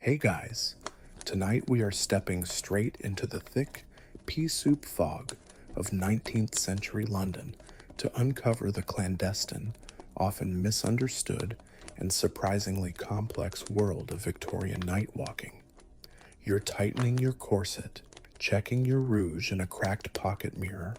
Hey guys, tonight we are stepping straight into the thick pea-soup fog of 19th century London to uncover the clandestine, often misunderstood, and surprisingly complex world of Victorian night walking. You're tightening your corset, checking your rouge in a cracked pocket mirror,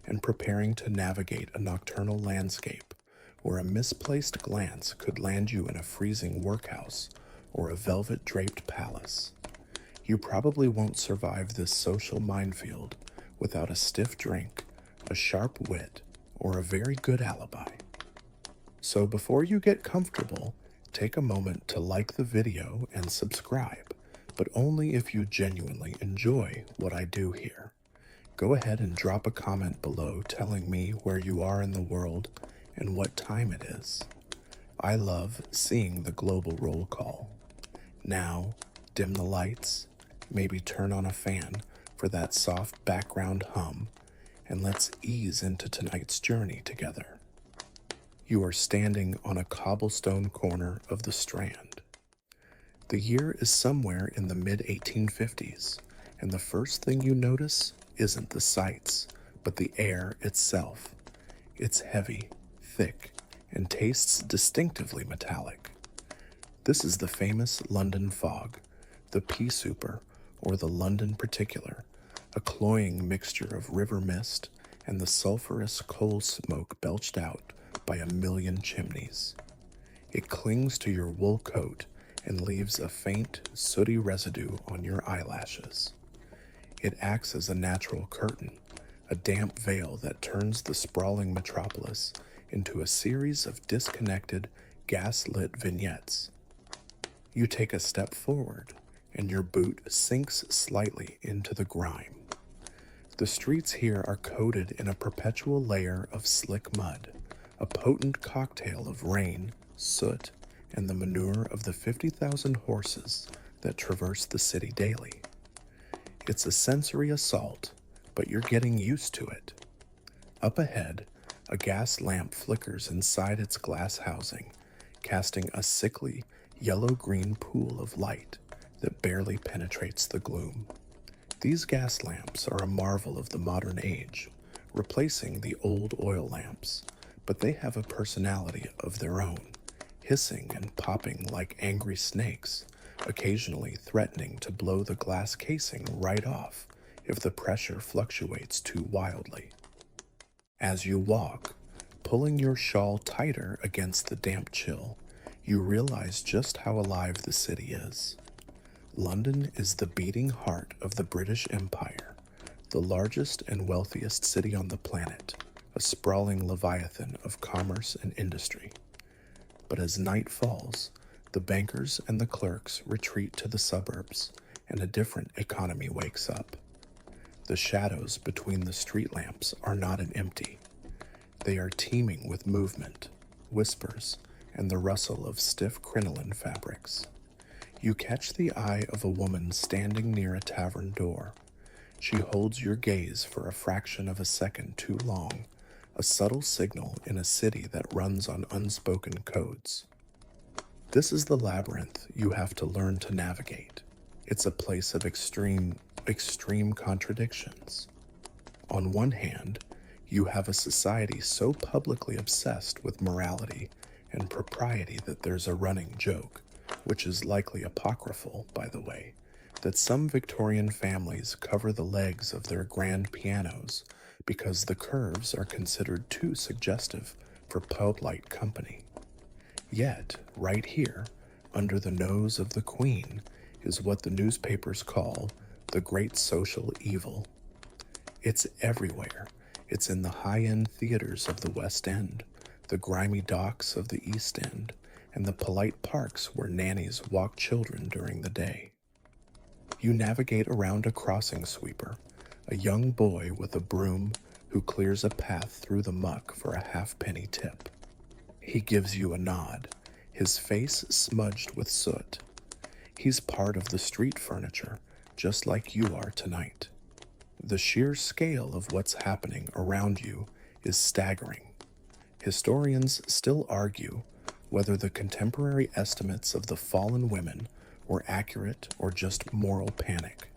and preparing to navigate a nocturnal landscape where a misplaced glance could land you in a freezing workhouse or a velvet draped palace. You probably won't survive this social minefield without a stiff drink, a sharp wit, or a very good alibi. So before you get comfortable, take a moment to like the video and subscribe, but only if you genuinely enjoy what I do here. Go ahead and drop a comment below telling me where you are in the world and what time it is. I love seeing the global roll call. Now, dim the lights, maybe turn on a fan for that soft background hum, and let's ease into tonight's journey together. You are standing on a cobblestone corner of the Strand. The year is somewhere in the mid-1850s, and the first thing you notice isn't the sights, but the air itself. It's heavy, thick, and tastes distinctively metallic. This is the famous London fog, the pea-souper, or the London particular, a cloying mixture of river mist and the sulphurous coal smoke belched out by a million chimneys. It clings to your wool coat and leaves a faint, sooty residue on your eyelashes. It acts as a natural curtain, a damp veil that turns the sprawling metropolis into a series of disconnected, gas-lit vignettes. You take a step forward, and your boot sinks slightly into the grime. The streets here are coated in a perpetual layer of slick mud, a potent cocktail of rain, soot, and the manure of the 50,000 horses that traverse the city daily. It's a sensory assault, but you're getting used to it. Up ahead, a gas lamp flickers inside its glass housing, casting a sickly, yellow-green pool of light that barely penetrates the gloom. These gas lamps are a marvel of the modern age, replacing the old oil lamps, but they have a personality of their own, hissing and popping like angry snakes, occasionally threatening to blow the glass casing right off if the pressure fluctuates too wildly. As you walk, pulling your shawl tighter against the damp chill, you realize just how alive the city is. London is the beating heart of the British Empire, the largest and wealthiest city on the planet, a sprawling leviathan of commerce and industry. But as night falls, the bankers and the clerks retreat to the suburbs, and a different economy wakes up. The shadows between the street lamps are not an empty. They are teeming with movement, whispers, and the rustle of stiff crinoline fabrics. You catch the eye of a woman standing near a tavern door. She holds your gaze for a fraction of a second too long, a subtle signal in a city that runs on unspoken codes. This is the labyrinth you have to learn to navigate. It's a place of extreme contradictions. On one hand, you have a society so publicly obsessed with morality and propriety that there's a running joke, which is likely apocryphal, by the way, that some Victorian families cover the legs of their grand pianos because the curves are considered too suggestive for pub-light company. Yet, right here, under the nose of the Queen, is what the newspapers call the great social evil. It's everywhere. It's in the high-end theaters of the West End, the grimy docks of the East End, and the polite parks where nannies walk children during the day. You navigate around a crossing sweeper, a young boy with a broom who clears a path through the muck for a halfpenny tip. He gives you a nod, his face smudged with soot. He's part of the street furniture, just like you are tonight. The sheer scale of what's happening around you is staggering. Historians still argue whether the contemporary estimates of the fallen women or accurate or just moral panic.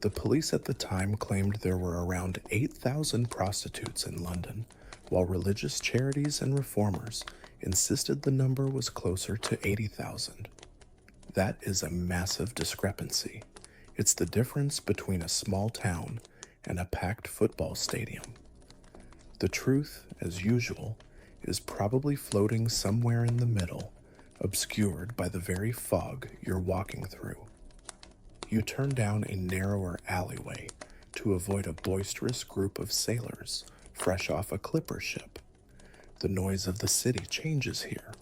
The police at the time claimed there were around 8,000 prostitutes in London, while religious charities and reformers insisted the number was closer to 80,000. That is a massive discrepancy. It's the difference between a small town and a packed football stadium. The truth, as usual, is probably floating somewhere in the middle, obscured by the very fog you're walking through. You turn down a narrower alleyway to avoid a boisterous group of sailors fresh off a clipper ship. The noise of the city changes here.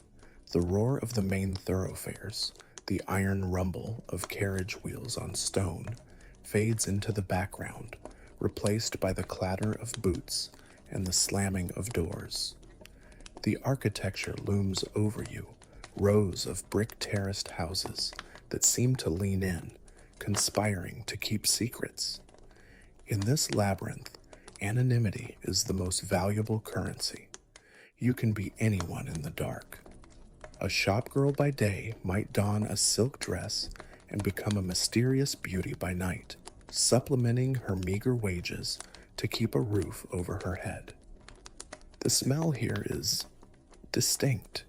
The roar of the main thoroughfares, the iron rumble of carriage wheels on stone, fades into the background, replaced by the clatter of boots and the slamming of doors. The architecture looms over you, rows of brick-terraced houses that seem to lean in, conspiring to keep secrets. In this labyrinth, anonymity is the most valuable currency. You can be anyone in the dark. A shopgirl by day might don a silk dress and become a mysterious beauty by night, supplementing her meager wages to keep a roof over her head. The smell here is distinct.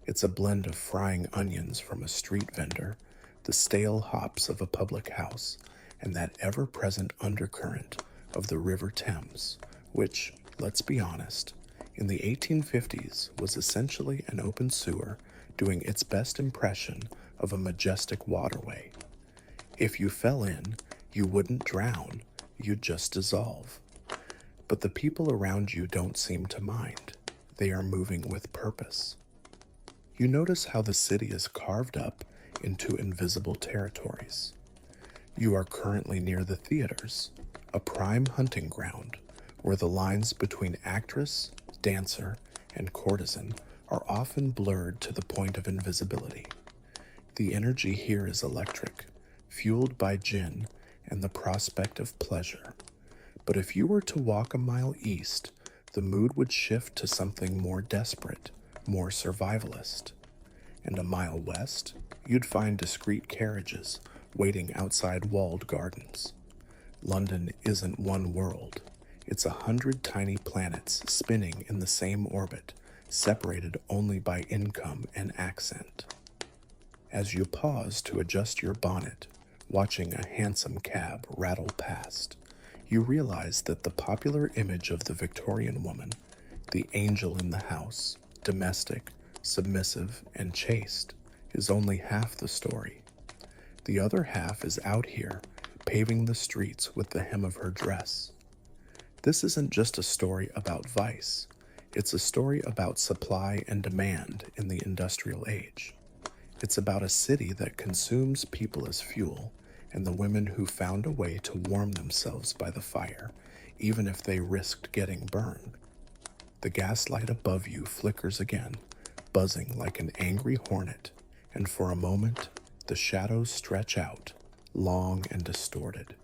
It's a blend of frying onions from a street vendor, the stale hops of a public house, and that ever-present undercurrent of the River Thames, which, let's be honest, in the 1850s was essentially an open sewer doing its best impression of a majestic waterway. If you fell in, you wouldn't drown, you'd just dissolve. But the people around you don't seem to mind. They are moving with purpose. You notice how the city is carved up into invisible territories. You are currently near the theaters, a prime hunting ground where the lines between actress, dancer, and courtesan are often blurred to the point of invisibility. The energy here is electric, fueled by gin and the prospect of pleasure. But if you were to walk a mile east, the mood would shift to something more desperate, more survivalist. And a mile west, you'd find discreet carriages waiting outside walled gardens. London isn't one world. It's 100 tiny planets spinning in the same orbit, separated only by income and accent. As you pause to adjust your bonnet, watching a hansom cab rattle past, you realize that the popular image of the Victorian woman, the angel in the house, domestic, submissive, and chaste, is only half the story. The other half is out here, paving the streets with the hem of her dress. This isn't just a story about vice. It's a story about supply and demand in the industrial age. It's about a city that consumes people as fuel, and the women who found a way to warm themselves by the fire, even if they risked getting burned. The gaslight above you flickers again, buzzing like an angry hornet, and for a moment, the shadows stretch out, long and distorted.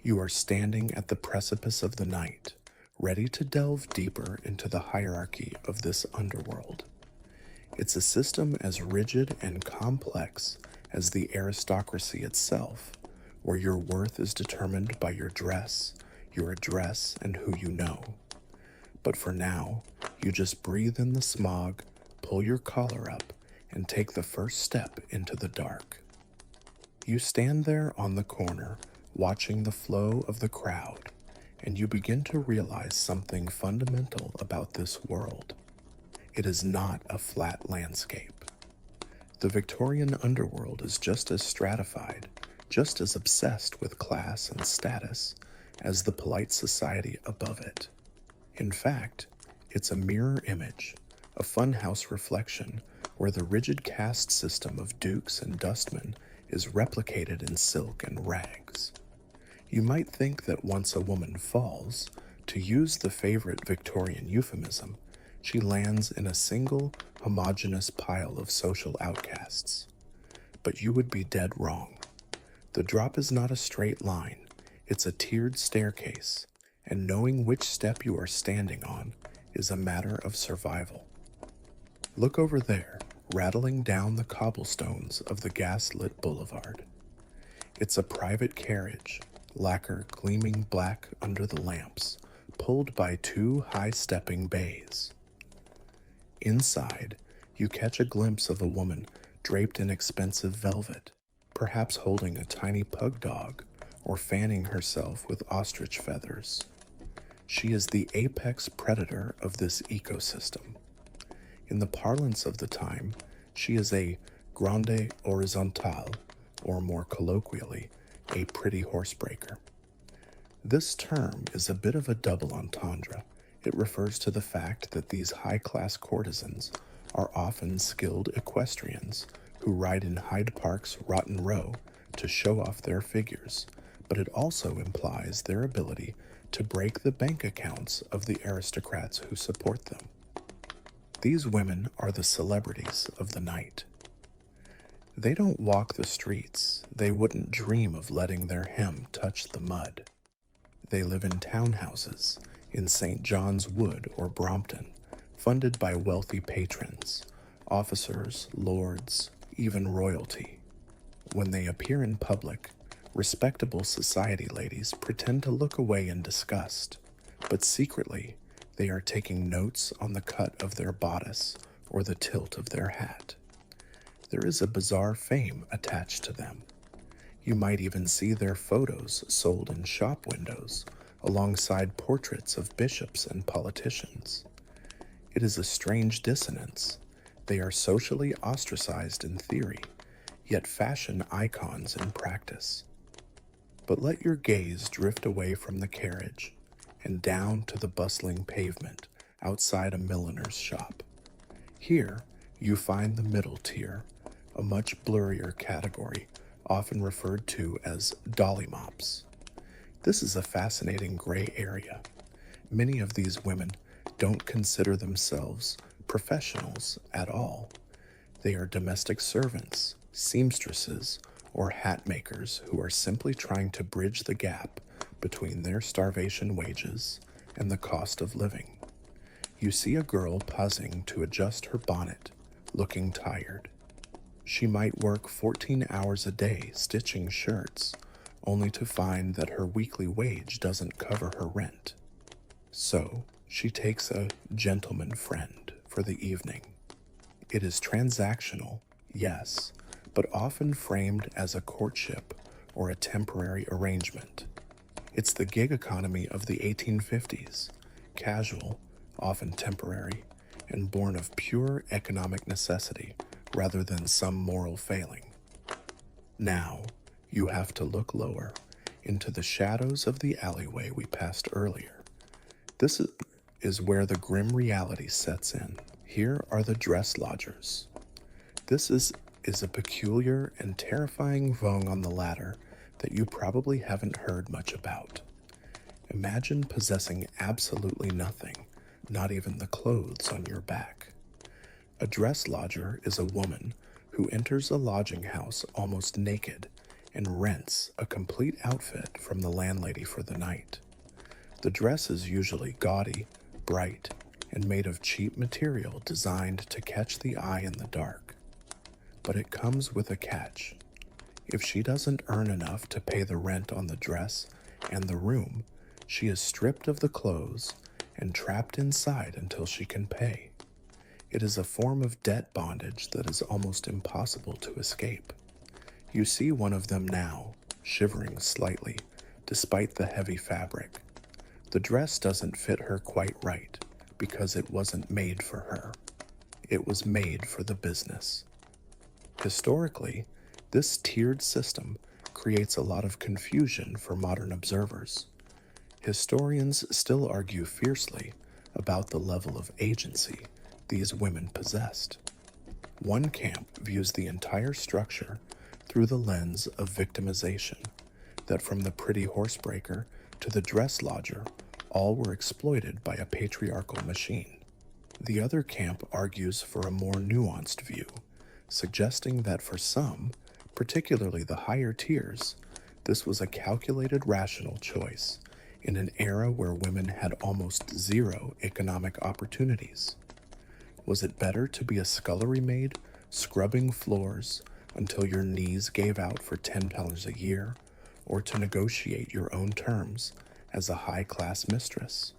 You are standing at the precipice of the night, ready to delve deeper into the hierarchy of this underworld. It's a system as rigid and complex as the aristocracy itself, where your worth is determined by your dress, your address, and who you know. But for now, you just breathe in the smog, pull your collar up, and take the first step into the dark. You stand there on the corner, watching the flow of the crowd, and you begin to realize something fundamental about this world. It is not a flat landscape. The Victorian underworld is just as stratified, just as obsessed with class and status as the polite society above it. In fact, it's a mirror image, a funhouse reflection where the rigid caste system of dukes and dustmen is replicated in silk and rags. You might think that once a woman falls, to use the favorite Victorian euphemism, she lands in a single, homogeneous pile of social outcasts. But you would be dead wrong. The drop is not a straight line, it's a tiered staircase, and knowing which step you are standing on is a matter of survival. Look over there, rattling down the cobblestones of the gas-lit boulevard. It's a private carriage, lacquer gleaming black under the lamps, pulled by two high-stepping bays. Inside, you catch a glimpse of a woman draped in expensive velvet, perhaps holding a tiny pug dog or fanning herself with ostrich feathers. She is the apex predator of this ecosystem. In the parlance of the time, she is a grande horizontale, or more colloquially, a pretty horsebreaker. This term is a bit of a double entendre. It refers to the fact that these high-class courtesans are often skilled equestrians who ride in Hyde Park's Rotten Row to show off their figures, but it also implies their ability to break the bank accounts of the aristocrats who support them. These women are the celebrities of the night. They don't walk the streets. They wouldn't dream of letting their hem touch the mud. They live in townhouses in St. John's Wood or Brompton, funded by wealthy patrons, officers, lords, even royalty. When they appear in public, respectable society ladies pretend to look away in disgust, but secretly they are taking notes on the cut of their bodice or the tilt of their hat. There is a bizarre fame attached to them. You might even see their photos sold in shop windows alongside portraits of bishops and politicians. It is a strange dissonance. They are socially ostracized in theory, yet fashion icons in practice. But let your gaze drift away from the carriage and down to the bustling pavement outside a milliner's shop. Here, you find the middle tier, a much blurrier category, often referred to as dollymops. This is a fascinating gray area. Many of these women don't consider themselves professionals at all. They are domestic servants, seamstresses, or hat makers who are simply trying to bridge the gap between their starvation wages and the cost of living. You see a girl pausing to adjust her bonnet, looking tired. She might work 14 hours a day stitching shirts, only to find that her weekly wage doesn't cover her rent. So, she takes a gentleman friend for the evening. It is transactional, yes, but often framed as a courtship or a temporary arrangement. It's the gig economy of the 1850s, casual, often temporary, and born of pure economic necessity rather than some moral failing. Now, you have to look lower, into the shadows of the alleyway we passed earlier. This is where the grim reality sets in. Here are the dress lodgers. This is a peculiar and terrifying rung on the ladder that you probably haven't heard much about. Imagine possessing absolutely nothing, not even the clothes on your back. A dress lodger is a woman who enters a lodging house almost naked and rents a complete outfit from the landlady for the night. The dress is usually gaudy, bright, and made of cheap material designed to catch the eye in the dark. But it comes with a catch. If she doesn't earn enough to pay the rent on the dress and the room, she is stripped of the clothes and trapped inside until she can pay. It is a form of debt bondage that is almost impossible to escape. You see one of them now, shivering slightly, despite the heavy fabric. The dress doesn't fit her quite right, because it wasn't made for her. It was made for the business. Historically, this tiered system creates a lot of confusion for modern observers. Historians still argue fiercely about the level of agency these women possessed. One camp views the entire structure through the lens of victimization, that from the pretty horsebreaker to the dress lodger, all were exploited by a patriarchal machine. The other camp argues for a more nuanced view, suggesting that for some, particularly the higher tiers, this was a calculated rational choice in an era where women had almost zero economic opportunities. Was it better to be a scullery maid scrubbing floors until your knees gave out for $10 a year, or to negotiate your own terms as a high-class mistress.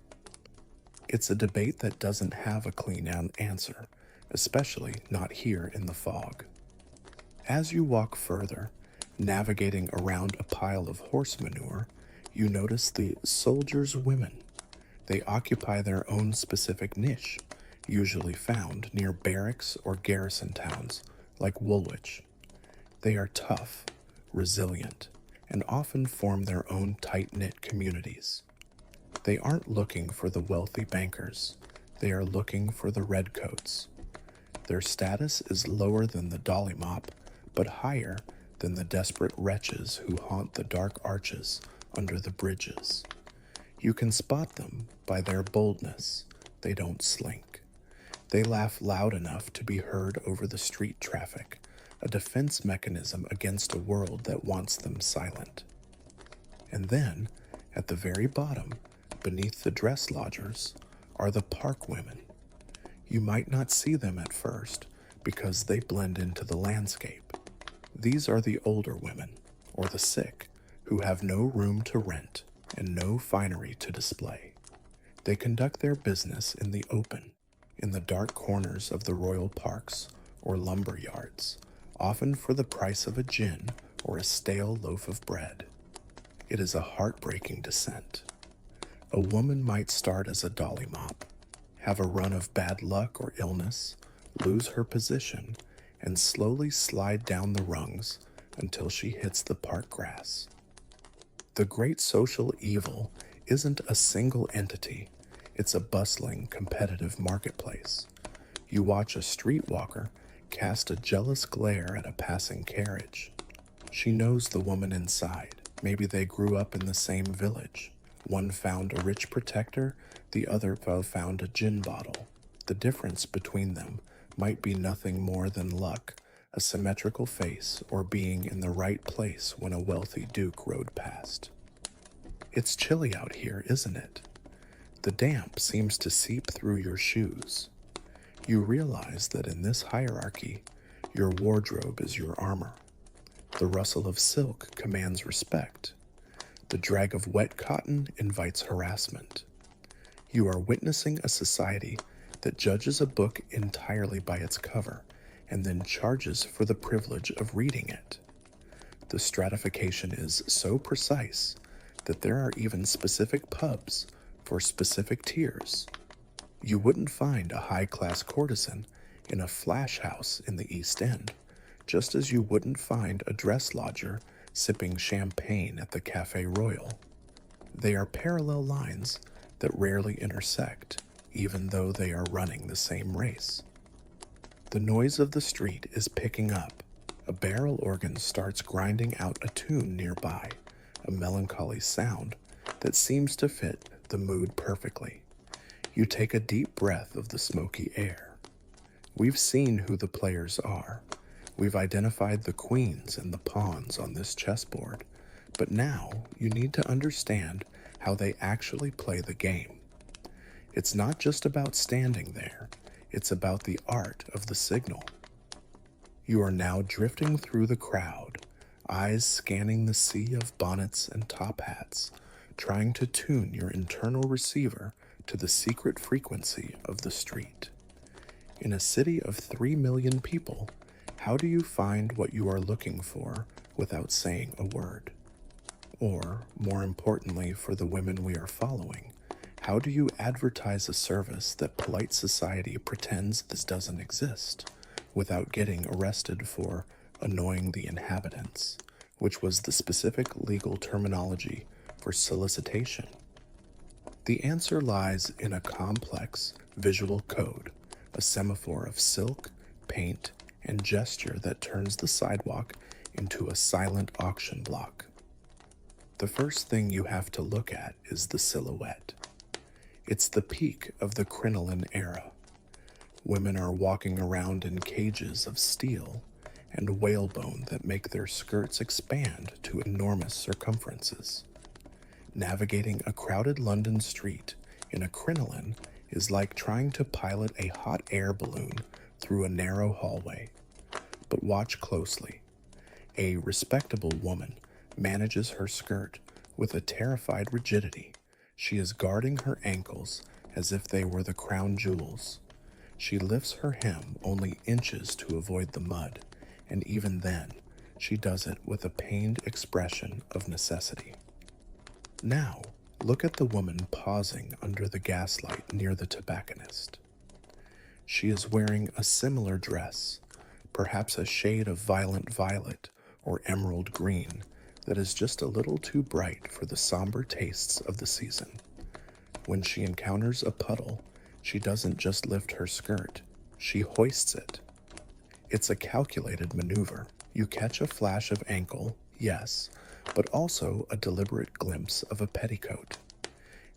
It's a debate that doesn't have a clean answer, especially not here in the fog. As you walk further, navigating around a pile of horse manure, you notice the soldiers' women. They occupy their own specific niche, usually found near barracks or garrison towns like Woolwich. They are tough, resilient, and often form their own tight-knit communities. They aren't looking for the wealthy bankers. They are looking for the redcoats. Their status is lower than the dolly mop, but higher than the desperate wretches who haunt the dark arches under the bridges. You can spot them by their boldness. They don't slink. They laugh loud enough to be heard over the street traffic, a defense mechanism against a world that wants them silent. And then, at the very bottom, beneath the dress lodgers, are the park women. You might not see them at first because they blend into the landscape. These are the older women, or the sick, who have no room to rent and no finery to display. They conduct their business in the open, in the dark corners of the royal parks or lumber yards, often for the price of a gin or a stale loaf of bread. It is a heartbreaking descent. A woman might start as a dolly mop, have a run of bad luck or illness, lose her position, and slowly slide down the rungs until she hits the park grass. The great social evil isn't a single entity, it's a bustling, competitive marketplace. You watch a streetwalker cast a jealous glare at a passing carriage. She knows the woman inside. Maybe they grew up in the same village. One found a rich protector, the other found a gin bottle. The difference between them might be nothing more than luck, a symmetrical face, or being in the right place when a wealthy duke rode past. It's chilly out here, isn't it? The damp seems to seep through your shoes. You realize that in this hierarchy, your wardrobe is your armor. The rustle of silk commands respect. The drag of wet cotton invites harassment. You are witnessing a society that judges a book entirely by its cover and then charges for the privilege of reading it. The stratification is so precise that there are even specific pubs for specific tiers. You wouldn't find a high-class courtesan in a flash house in the East End, just as you wouldn't find a dress lodger sipping champagne at the Café Royal. They are parallel lines that rarely intersect, even though they are running the same race. The noise of the street is picking up. A barrel organ starts grinding out a tune nearby, a melancholy sound that seems to fit the mood perfectly. You take a deep breath of the smoky air. We've seen who the players are. We've identified the queens and the pawns on this chessboard, but now you need to understand how they actually play the game. It's not just about standing there, it's about the art of the signal. You are now drifting through the crowd, eyes scanning the sea of bonnets and top hats, trying to tune your internal receiver to the secret frequency of the street. In a city of 3 million people, how do you find what you are looking for without saying a word? Or, more importantly for the women we are following, how do you advertise a service that polite society pretends this doesn't exist without getting arrested for annoying the inhabitants, which was the specific legal terminology for solicitation? The answer lies in a complex visual code, a semaphore of silk, paint, and gesture that turns the sidewalk into a silent auction block. The first thing you have to look at is the silhouette. It's the peak of the crinoline era. Women are walking around in cages of steel and whalebone that make their skirts expand to enormous circumferences. Navigating a crowded London street in a crinoline is like trying to pilot a hot air balloon through a narrow hallway. But watch closely. A respectable woman manages her skirt with a terrified rigidity. She is guarding her ankles as if they were the crown jewels. She lifts her hem only inches to avoid the mud, and even then, she does it with a pained expression of necessity. Now, look at the woman pausing under the gaslight near the tobacconist. She is wearing a similar dress, perhaps a shade of violent violet or emerald green that is just a little too bright for the somber tastes of the season. When she encounters a puddle, she doesn't just lift her skirt, she hoists it. It's a calculated maneuver. You catch a flash of ankle, yes, but also a deliberate glimpse of a petticoat.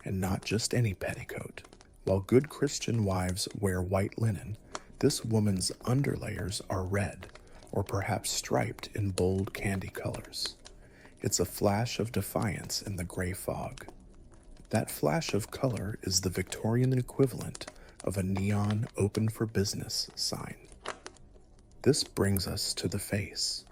And not just any petticoat. While good Christian wives wear white linen, this woman's underlayers are red, or perhaps striped in bold candy colors. It's a flash of defiance in the gray fog. That flash of color is the Victorian equivalent of a neon open for business sign. This brings us to the face.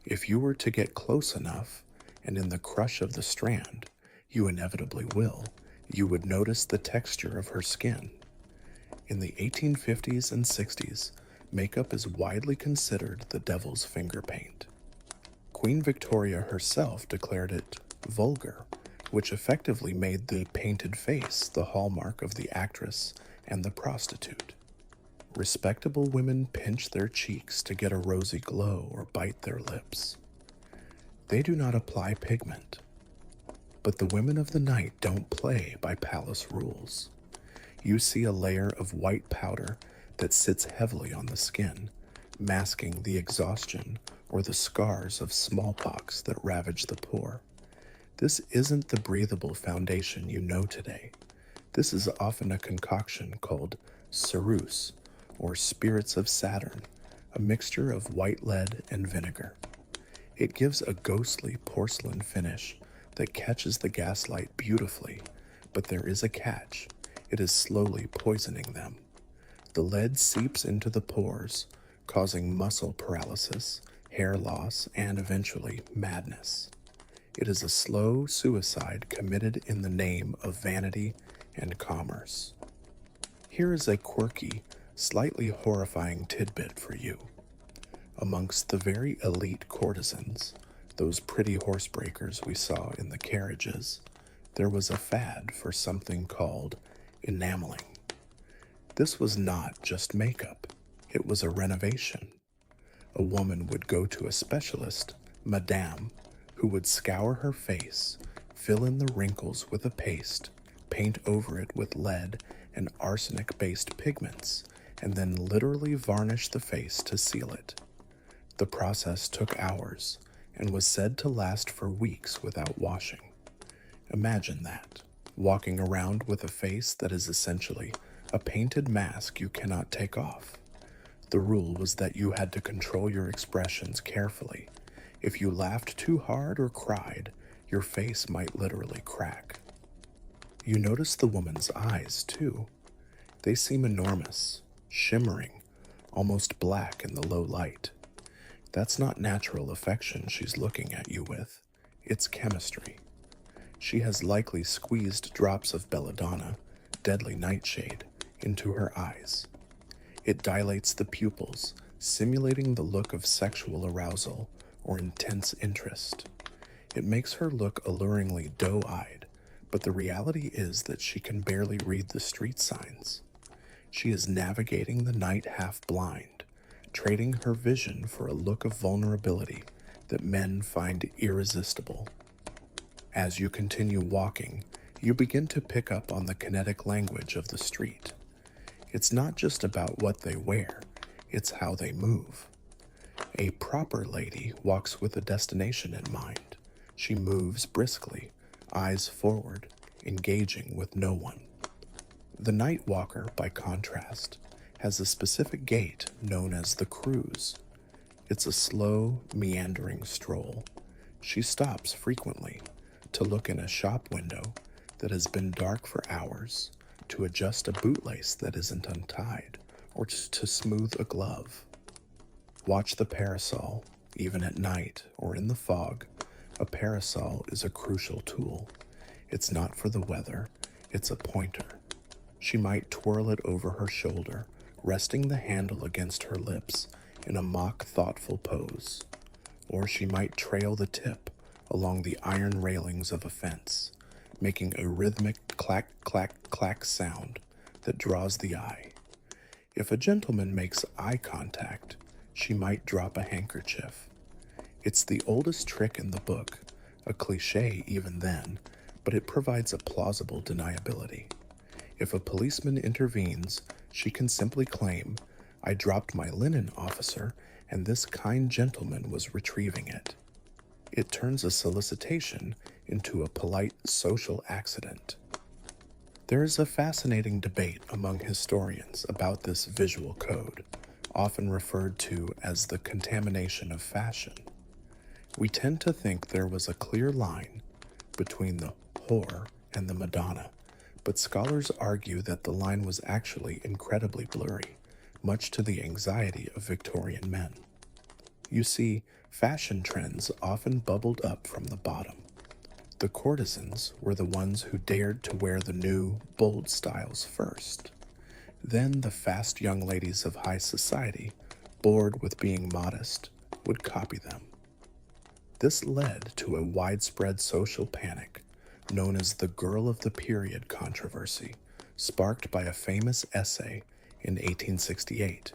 If you were to get close enough, and in the crush of the strand, you inevitably will, you would notice the texture of her skin. In the 1850s and 60s, makeup is widely considered the devil's finger paint. Queen Victoria herself declared it vulgar, which effectively made the painted face the hallmark of the actress and the prostitute. Respectable women pinch their cheeks to get a rosy glow or bite their lips. They do not apply pigment. But the women of the night don't play by palace rules. You see a layer of white powder that sits heavily on the skin, masking the exhaustion or the scars of smallpox that ravage the poor. This isn't the breathable foundation you know today. This is often a concoction called ceruse, or spirits of Saturn, a mixture of white lead and vinegar. It gives a ghostly porcelain finish that catches the gaslight beautifully, but there is a catch. It is slowly poisoning them. The lead seeps into the pores, causing muscle paralysis, hair loss, and eventually madness. It is a slow suicide committed in the name of vanity and commerce. Here is a quirky, slightly horrifying tidbit for you. Amongst the very elite courtesans, those pretty horsebreakers we saw in the carriages, there was a fad for something called enameling. This was not just makeup, it was a renovation. A woman would go to a specialist, madame, who would scour her face, fill in the wrinkles with a paste, paint over it with lead and arsenic-based pigments, and then literally varnish the face to seal it. The process took hours and was said to last for weeks without washing. Imagine that, walking around with a face that is essentially a painted mask you cannot take off. The rule was that you had to control your expressions carefully. If you laughed too hard or cried, your face might literally crack. You notice the woman's eyes, too. They seem enormous, shimmering, almost black in the low light. That's not natural affection she's looking at you with. It's chemistry. She has likely squeezed drops of belladonna, deadly nightshade, into her eyes. It dilates the pupils, simulating the look of sexual arousal or intense interest. It makes her look alluringly doe-eyed, but the reality is that she can barely read the street signs. She is navigating the night half blind, trading her vision for a look of vulnerability that men find irresistible. As you continue walking, you begin to pick up on the kinetic language of the street. It's not just about what they wear, it's how they move. A proper lady walks with a destination in mind. She moves briskly, eyes forward, engaging with no one. The night walker, by contrast, has a specific gait known as the cruise. It's a slow, meandering stroll. She stops frequently to look in a shop window that has been dark for hours, to adjust a bootlace that isn't untied, or to smooth a glove. Watch the parasol. Even at night or in the fog, a parasol is a crucial tool. It's not for the weather, it's a pointer. She might twirl it over her shoulder, resting the handle against her lips in a mock thoughtful pose. Or she might trail the tip along the iron railings of a fence, making a rhythmic clack, clack, clack sound that draws the eye. If a gentleman makes eye contact, she might drop a handkerchief. It's the oldest trick in the book, a cliche even then, but it provides a plausible deniability. If a policeman intervenes, she can simply claim, "I dropped my linen, officer, and this kind gentleman was retrieving it." It turns a solicitation into a polite social accident. There is a fascinating debate among historians about this visual code, often referred to as the contamination of fashion. We tend to think there was a clear line between the whore and the Madonna, but scholars argue that the line was actually incredibly blurry, much to the anxiety of Victorian men. You see, fashion trends often bubbled up from the bottom. The courtesans were the ones who dared to wear the new, bold styles first. Then the fast young ladies of high society, bored with being modest, would copy them. This led to a widespread social panic, known as the Girl of the Period controversy, sparked by a famous essay in 1868.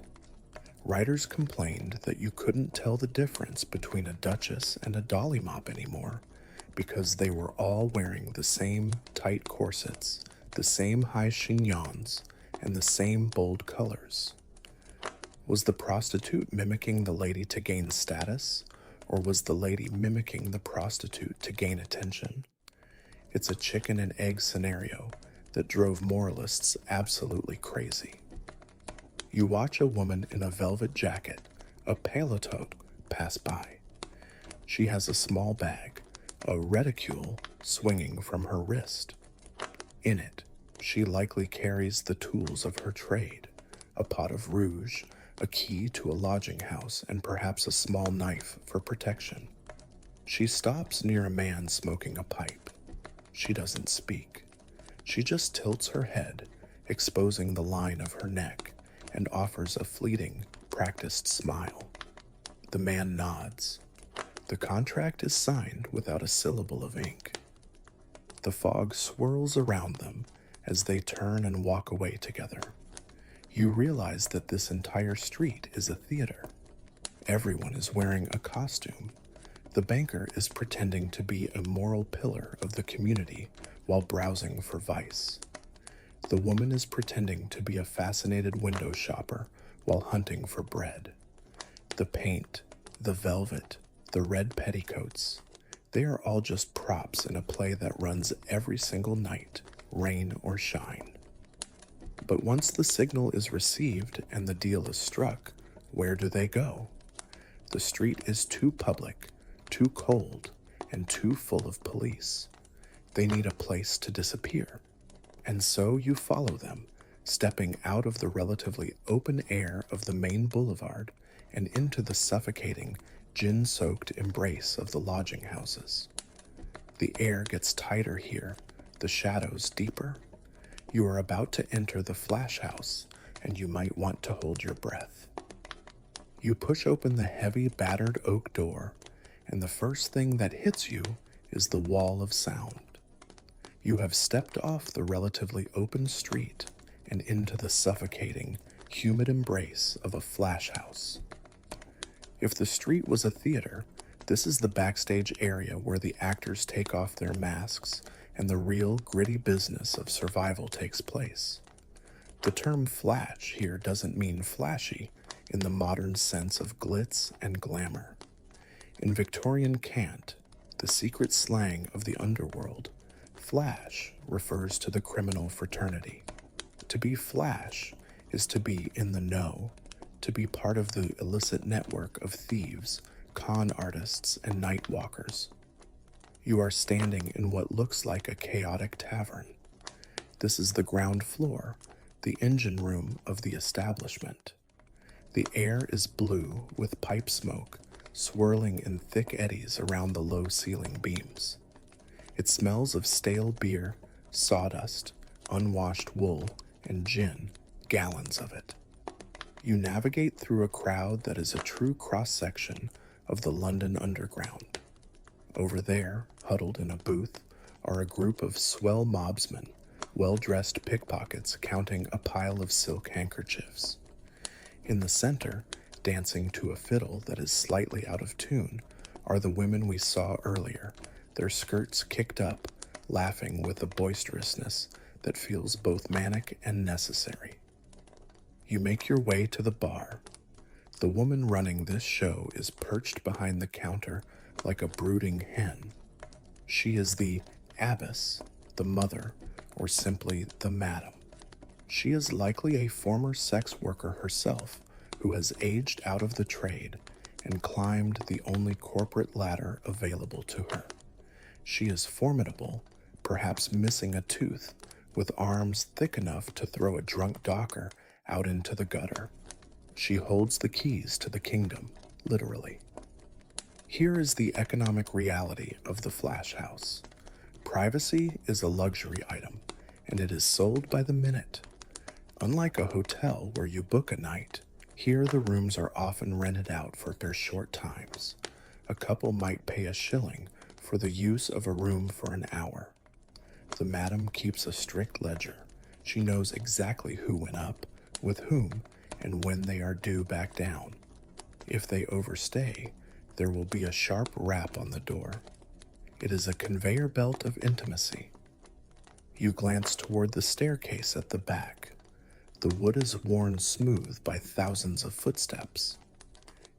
Writers complained that you couldn't tell the difference between a duchess and a dolly mop anymore, because they were all wearing the same tight corsets, the same high chignons, and the same bold colors. Was the prostitute mimicking the lady to gain status, or was the lady mimicking the prostitute to gain attention? It's a chicken and egg scenario that drove moralists absolutely crazy. You watch a woman in a velvet jacket, a petticoat, pass by. She has a small bag, a reticule swinging from her wrist. In it, she likely carries the tools of her trade, a pot of rouge, a key to a lodging house, and perhaps a small knife for protection. She stops near a man smoking a pipe. She doesn't speak. She just tilts her head, exposing the line of her neck, and offers a fleeting, practiced smile. The man nods. The contract is signed without a syllable of ink. The fog swirls around them as they turn and walk away together. You realize that this entire street is a theater. Everyone is wearing a costume. The banker is pretending to be a moral pillar of the community while browsing for vice. The woman is pretending to be a fascinated window shopper while hunting for bread. The paint, the velvet, the red petticoats, they are all just props in a play that runs every single night, rain or shine. But once the signal is received and the deal is struck, where do they go? The street is too public, too cold, and too full of police. They need a place to disappear. And so you follow them, stepping out of the relatively open air of the main boulevard and into the suffocating, gin-soaked embrace of the lodging houses. The air gets tighter here, the shadows deeper. You are about to enter the flash house, and you might want to hold your breath. You push open the heavy, battered oak door, and the first thing that hits you is the wall of sound. You have stepped off the relatively open street and into the suffocating, humid embrace of a flash house. If the street was a theater, this is the backstage area where the actors take off their masks and the real gritty business of survival takes place. The term flash here doesn't mean flashy in the modern sense of glitz and glamour. In Victorian cant, the secret slang of the underworld, flash refers to the criminal fraternity. To be flash is to be in the know, to be part of the illicit network of thieves, con artists, and night walkers. You are standing in what looks like a chaotic tavern. This is the ground floor, the engine room of the establishment. The air is blue with pipe smoke swirling in thick eddies around the low ceiling beams. It smells of stale beer, sawdust, unwashed wool, and gin, gallons of it. You navigate through a crowd that is a true cross-section of the London Underground. Over there, huddled in a booth, are a group of swell mobsmen, well-dressed pickpockets counting a pile of silk handkerchiefs. In the center, dancing to a fiddle that is slightly out of tune, are the women we saw earlier, their skirts kicked up, laughing with a boisterousness that feels both manic and necessary. You make your way to the bar. The woman running this show is perched behind the counter like a brooding hen. She is the abbess, the mother, or simply the madam. She is likely a former sex worker herself who has aged out of the trade and climbed the only corporate ladder available to her. She is formidable, perhaps missing a tooth, with arms thick enough to throw a drunk docker out into the gutter. She holds the keys to the kingdom, literally. Here is the economic reality of the flash house. Privacy is a luxury item, and it is sold by the minute. Unlike a hotel where you book a night, here the rooms are often rented out for their short times. A couple might pay a shilling for the use of a room for an hour. The madam keeps a strict ledger. She knows exactly who went up, with whom, and when they are due back down. If they overstay, there will be a sharp rap on the door. It is a conveyor belt of intimacy. You glance toward the staircase at the back. The wood is worn smooth by thousands of footsteps.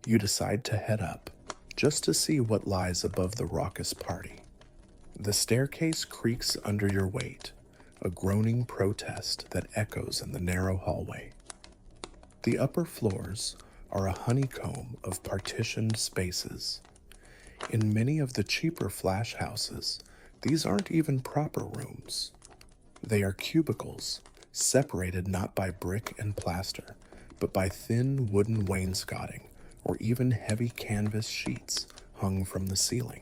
You decide to head up, just to see what lies above the raucous party. The staircase creaks under your weight, a groaning protest that echoes in the narrow hallway. The upper floors are a honeycomb of partitioned spaces. In many of the cheaper flash houses, these aren't even proper rooms. They are cubicles, separated not by brick and plaster, but by thin wooden wainscoting or even heavy canvas sheets hung from the ceiling.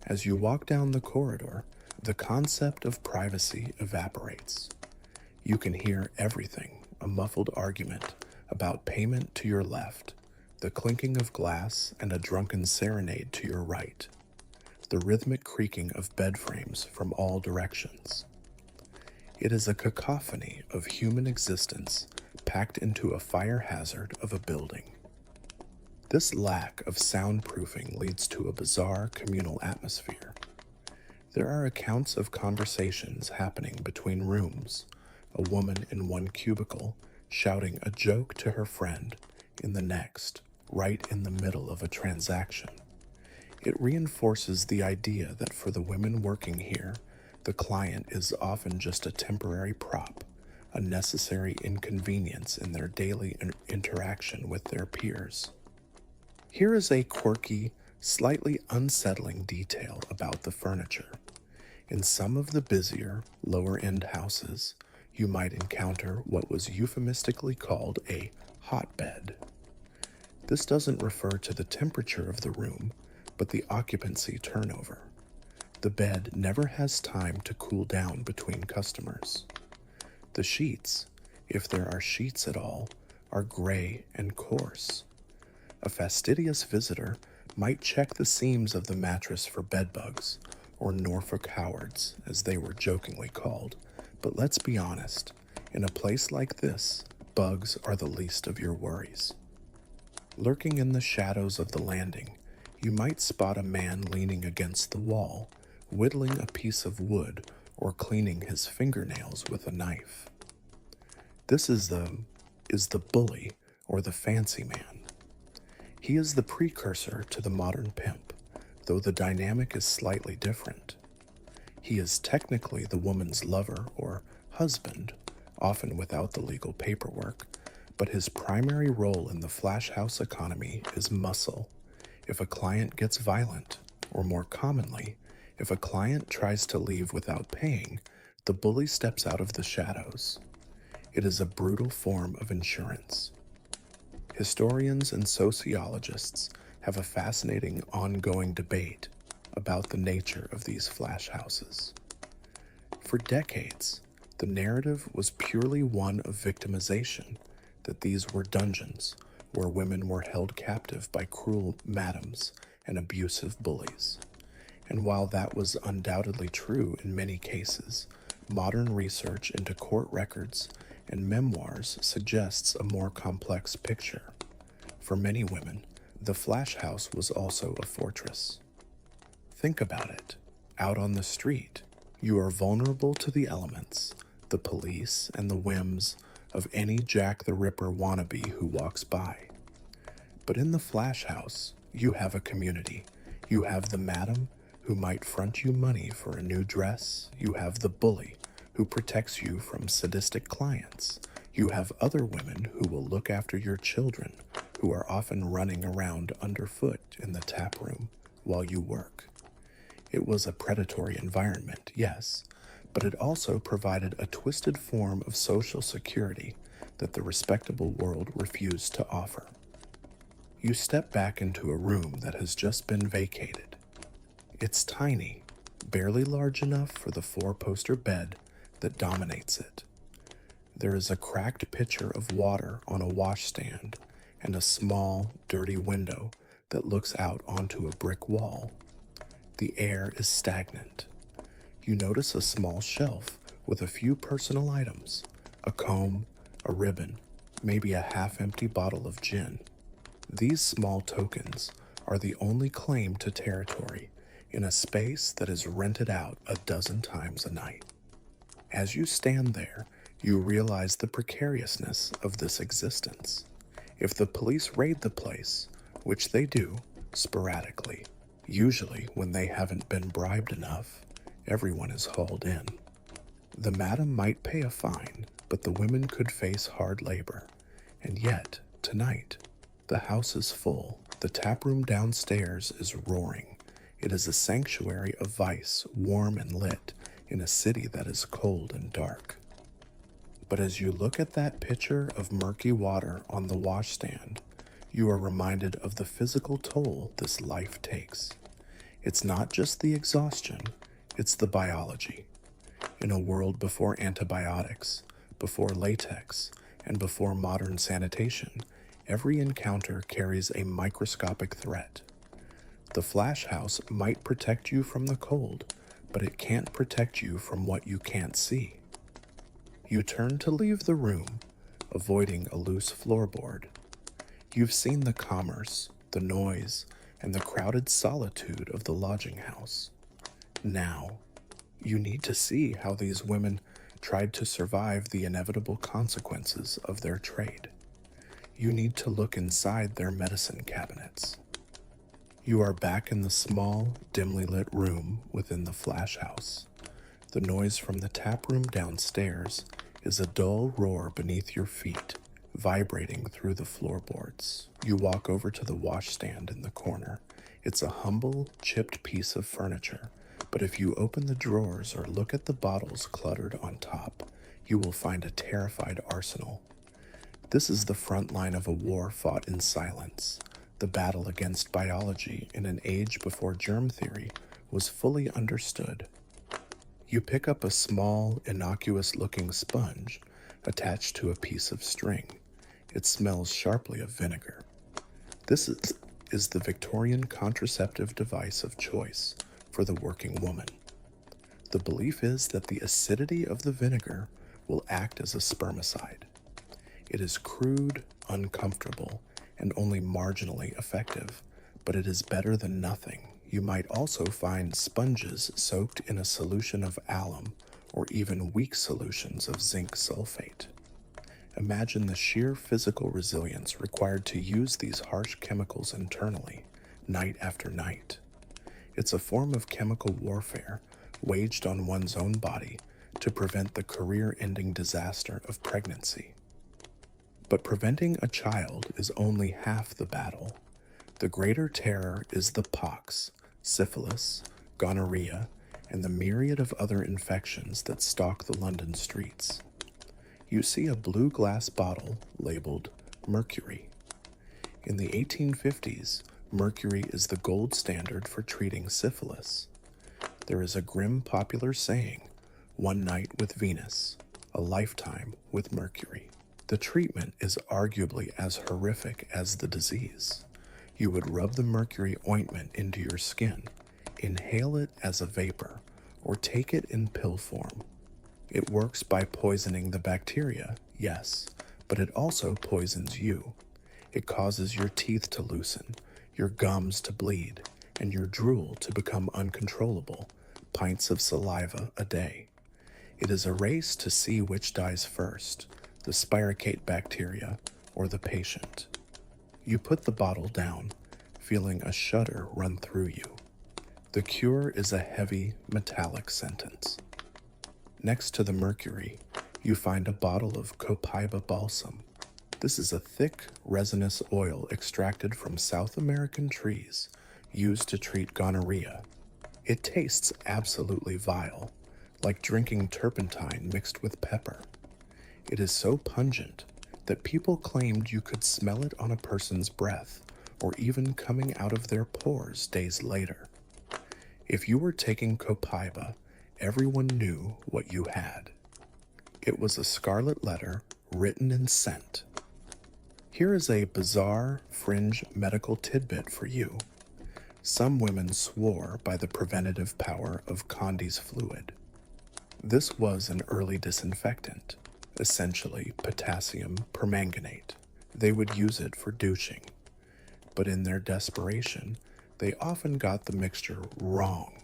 As you walk down the corridor, the concept of privacy evaporates. You can hear everything, a muffled argument about payment to your left, the clinking of glass and a drunken serenade to your right, the rhythmic creaking of bed frames from all directions. It is a cacophony of human existence packed into a fire hazard of a building. This lack of soundproofing leads to a bizarre communal atmosphere. There are accounts of conversations happening between rooms, a woman in one cubicle shouting a joke to her friend in the next, right in the middle of a transaction. It reinforces the idea that for the women working here, the client is often just a temporary prop, a necessary inconvenience in their daily interaction with their peers. Here is a quirky, slightly unsettling detail about the furniture. In some of the busier, lower-end houses, you might encounter what was euphemistically called a hotbed. This doesn't refer to the temperature of the room, but the occupancy turnover. The bed never has time to cool down between customers. The sheets, if there are sheets at all, are gray and coarse. A fastidious visitor might check the seams of the mattress for bedbugs, or Norfolk Howards, as they were jokingly called. But let's be honest, in a place like this, bugs are the least of your worries. Lurking in the shadows of the landing, you might spot a man leaning against the wall, whittling a piece of wood or cleaning his fingernails with a knife. This is the bully or the fancy man. He is the precursor to the modern pimp, though the dynamic is slightly different. He is technically the woman's lover or husband, often without the legal paperwork, but his primary role in the flash house economy is muscle. If a client gets violent, or more commonly, if a client tries to leave without paying, the bully steps out of the shadows. It is a brutal form of insurance. Historians and sociologists have a fascinating ongoing debate about the nature of these flash houses. For decades, the narrative was purely one of victimization, that these were dungeons where women were held captive by cruel madams and abusive bullies. And while that was undoubtedly true in many cases, modern research into court records and memoirs suggests a more complex picture. For many women, the flash house was also a fortress. Think about it. Out on the street, you are vulnerable to the elements, the police, and the whims of any Jack the Ripper wannabe who walks by. But in the flash house, you have a community. You have the madam who might front you money for a new dress. You have the bully who protects you from sadistic clients. You have other women who will look after your children, who are often running around underfoot in the tap room while you work. It was a predatory environment, yes, but it also provided a twisted form of social security that the respectable world refused to offer. You step back into a room that has just been vacated. It's tiny, barely large enough for the four-poster bed that dominates it. There is a cracked pitcher of water on a washstand and a small, dirty window that looks out onto a brick wall. The air is stagnant. You notice a small shelf with a few personal items, a comb, a ribbon, maybe a half-empty bottle of gin. These small tokens are the only claim to territory in a space that is rented out a dozen times a night. As you stand there, you realize the precariousness of this existence. If the police raid the place, which they do sporadically, usually when they haven't been bribed enough, everyone is hauled in. The madam might pay a fine, but the women could face hard labor. And yet, tonight, the house is full. The taproom downstairs is roaring. It is a sanctuary of vice, warm and lit, in a city that is cold and dark. But as you look at that pitcher of murky water on the washstand, you are reminded of the physical toll this life takes. It's not just the exhaustion, it's the biology. In a world before antibiotics, before latex, and before modern sanitation, every encounter carries a microscopic threat. The flash house might protect you from the cold, but it can't protect you from what you can't see. You turn to leave the room, avoiding a loose floorboard. You've seen the commerce, the noise, and the crowded solitude of the lodging house. Now, you need to see how these women tried to survive the inevitable consequences of their trade. You need to look inside their medicine cabinets. You are back in the small, dimly lit room within the flash house. The noise from the tap room downstairs is a dull roar beneath your feet, vibrating through the floorboards. You walk over to the washstand in the corner. It's a humble, chipped piece of furniture, but if you open the drawers or look at the bottles cluttered on top, you will find a terrified arsenal. This is the front line of a war fought in silence, the battle against biology in an age before germ theory was fully understood. You pick up a small, innocuous-looking sponge attached to a piece of string. It smells sharply of vinegar. This is the Victorian contraceptive device of choice for the working woman. The belief is that the acidity of the vinegar will act as a spermicide. It is crude, uncomfortable, and only marginally effective, but it is better than nothing. You might also find sponges soaked in a solution of alum or even weak solutions of zinc sulfate. Imagine the sheer physical resilience required to use these harsh chemicals internally, night after night. It's a form of chemical warfare waged on one's own body to prevent the career-ending disaster of pregnancy. But preventing a child is only half the battle. The greater terror is the pox, syphilis, gonorrhea, and the myriad of other infections that stalk the London streets. You see a blue glass bottle labeled mercury. In the 1850s, mercury is the gold standard for treating syphilis. There is a grim popular saying, "One night with Venus, a lifetime with Mercury." The treatment is arguably as horrific as the disease. You would rub the mercury ointment into your skin, inhale it as a vapor, or take it in pill form. It works by poisoning the bacteria, yes, but it also poisons you. It causes your teeth to loosen, your gums to bleed, and your drool to become uncontrollable, pints of saliva a day. It is a race to see which dies first, the spirocate bacteria or the patient. You put the bottle down, feeling a shudder run through you. The cure is a heavy, metallic sentence. Next to the mercury, you find a bottle of copaiba balsam. This is a thick, resinous oil extracted from South American trees, used to treat gonorrhea. It tastes absolutely vile, like drinking turpentine mixed with pepper. It is so pungent that people claimed you could smell it on a person's breath or even coming out of their pores days later. If you were taking copaiba, everyone knew what you had. It was a scarlet letter written in scent. Here is a bizarre, fringe medical tidbit for you. Some women swore by the preventative power of Condy's fluid. This was an early disinfectant, essentially potassium permanganate. They would use it for douching. But in their desperation, they often got the mixture wrong.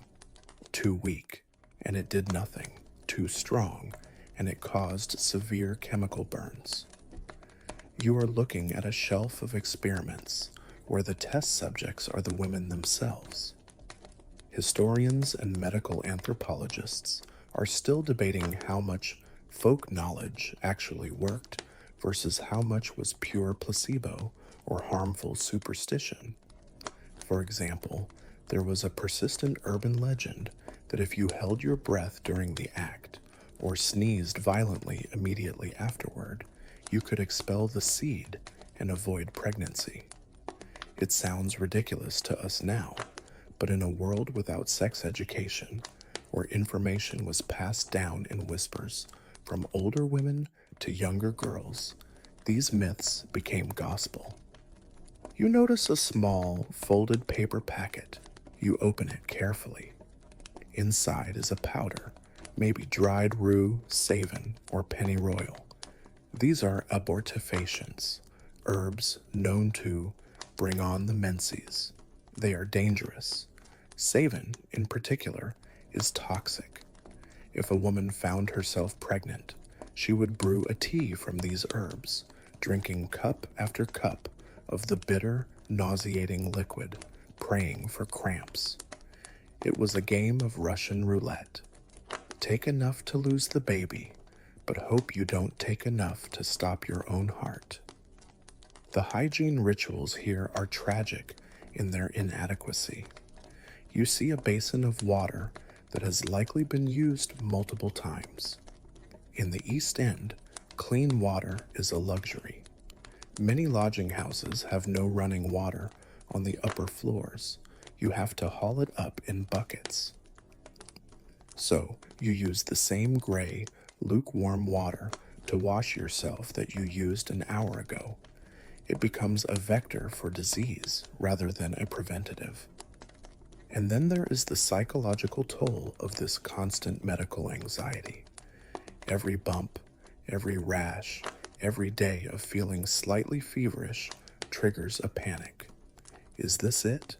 Too weak, and it did nothing. Too strong, and it caused severe chemical burns. You are looking at a shelf of experiments where the test subjects are the women themselves. Historians and medical anthropologists are still debating how much folk knowledge actually worked versus how much was pure placebo or harmful superstition. For example, there was a persistent urban legend that if you held your breath during the act or sneezed violently immediately afterward, you could expel the seed and avoid pregnancy. It sounds ridiculous to us now, but in a world without sex education, where information was passed down in whispers from older women to younger girls, these myths became gospel. You notice a small, folded paper packet. You open it carefully. Inside is a powder, maybe dried rue, savin, or pennyroyal. These are abortifacients, herbs known to bring on the menses. They are dangerous. Savin, in particular, is toxic. If a woman found herself pregnant, she would brew a tea from these herbs, drinking cup after cup of the bitter, nauseating liquid, praying for cramps. It was a game of Russian roulette. Take enough to lose the baby, but hope you don't take enough to stop your own heart. The hygiene rituals here are tragic in their inadequacy. You see a basin of water that has likely been used multiple times. In the East End, clean water is a luxury. Many lodging houses have no running water on the upper floors. You have to haul it up in buckets. So, you use the same gray, lukewarm water to wash yourself that you used an hour ago. It becomes a vector for disease rather than a preventative. And then there is the psychological toll of this constant medical anxiety. Every bump, every rash, every day of feeling slightly feverish triggers a panic. Is this it?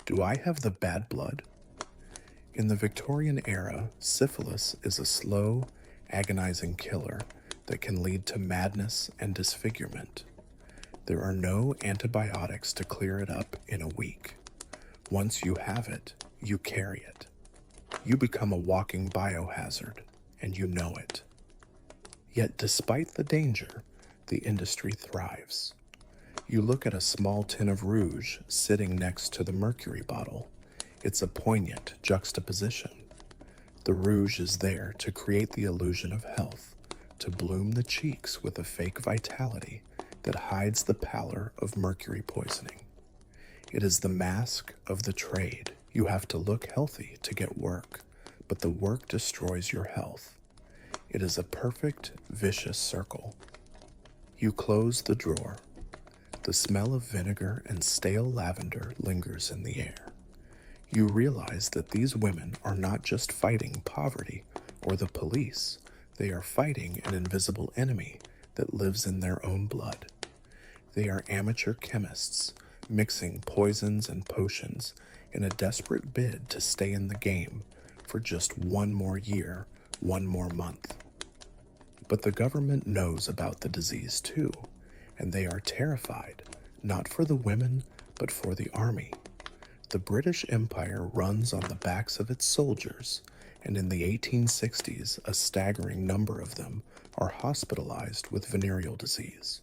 Do I have the bad blood? In the Victorian era, syphilis is a slow, agonizing killer that can lead to madness and disfigurement. There are no antibiotics to clear it up in a week. Once you have it, you carry it. You become a walking biohazard, and you know it. Yet despite the danger, the industry thrives. You look at a small tin of rouge sitting next to the mercury bottle. It's a poignant juxtaposition. The rouge is there to create the illusion of health, to bloom the cheeks with a fake vitality, that hides the pallor of mercury poisoning. It is the mask of the trade. You have to look healthy to get work, but the work destroys your health. It is a perfect, vicious circle. You close the drawer. The smell of vinegar and stale lavender lingers in the air. You realize that these women are not just fighting poverty or the police, they are fighting an invisible enemy that lives in their own blood. They are amateur chemists, mixing poisons and potions in a desperate bid to stay in the game for just one more year, one more month. But the government knows about the disease too, and they are terrified, not for the women, but for the army. The British Empire runs on the backs of its soldiers, and in the 1860s, a staggering number of them are hospitalized with venereal disease.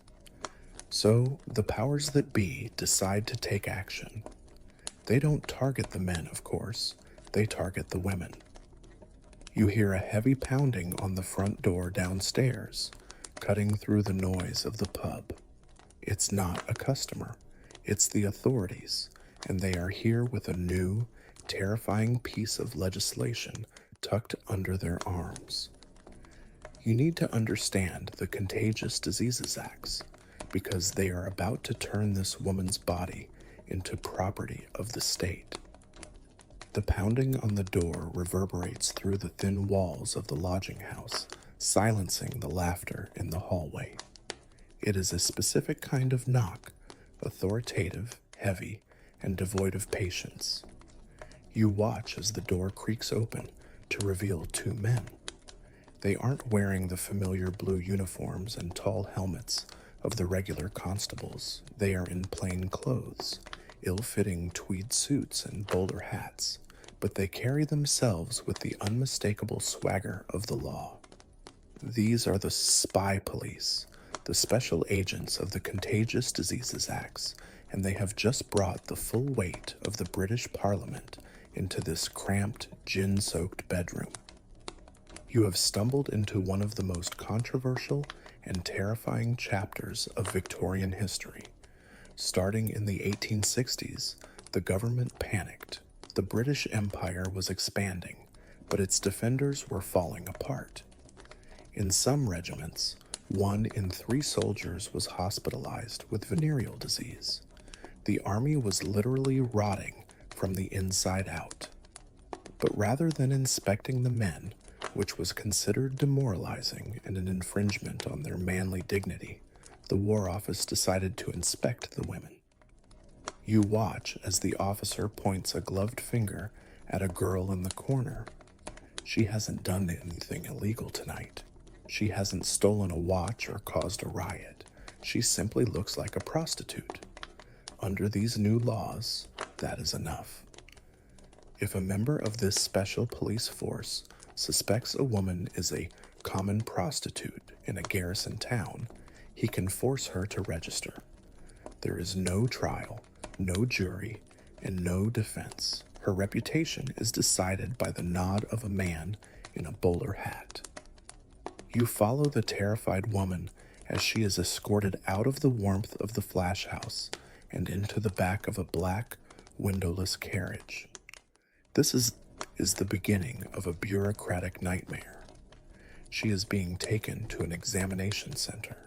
So, the powers that be decide to take action. They don't target the men, of course, they target the women. You hear a heavy pounding on the front door downstairs, cutting through the noise of the pub. It's not a customer, it's the authorities, and they are here with a new, terrifying piece of legislation tucked under their arms. You need to understand the Contagious Diseases Acts, because they are about to turn this woman's body into property of the state. The pounding on the door reverberates through the thin walls of the lodging house, silencing the laughter in the hallway. It is a specific kind of knock, authoritative, heavy, and devoid of patience. You watch as the door creaks open to reveal two men. They aren't wearing the familiar blue uniforms and tall helmets of the regular constables. They are in plain clothes, ill-fitting tweed suits and bowler hats, but they carry themselves with the unmistakable swagger of the law. These are the spy police, the special agents of the Contagious Diseases Acts, and they have just brought the full weight of the British Parliament into this cramped, gin-soaked bedroom. You have stumbled into one of the most controversial and terrifying chapters of Victorian history. Starting in the 1860s, the government panicked. The British Empire was expanding, but its defenders were falling apart. In some regiments, 1 in 3 soldiers was hospitalized with venereal disease. The army was literally rotting from the inside out. But rather than inspecting the men, which was considered demoralizing and an infringement on their manly dignity, the War Office decided to inspect the women. You watch as the officer points a gloved finger at a girl in the corner. She hasn't done anything illegal tonight. She hasn't stolen a watch or caused a riot. She simply looks like a prostitute. Under these new laws, that is enough. If a member of this special police force suspects a woman is a common prostitute in a garrison town, he can force her to register. There is no trial, no jury, and no defense. Her reputation is decided by the nod of a man in a bowler hat. You follow the terrified woman as she is escorted out of the warmth of the flash house and into the back of a black, windowless carriage. This is the beginning of a bureaucratic nightmare. She is being taken to an examination center.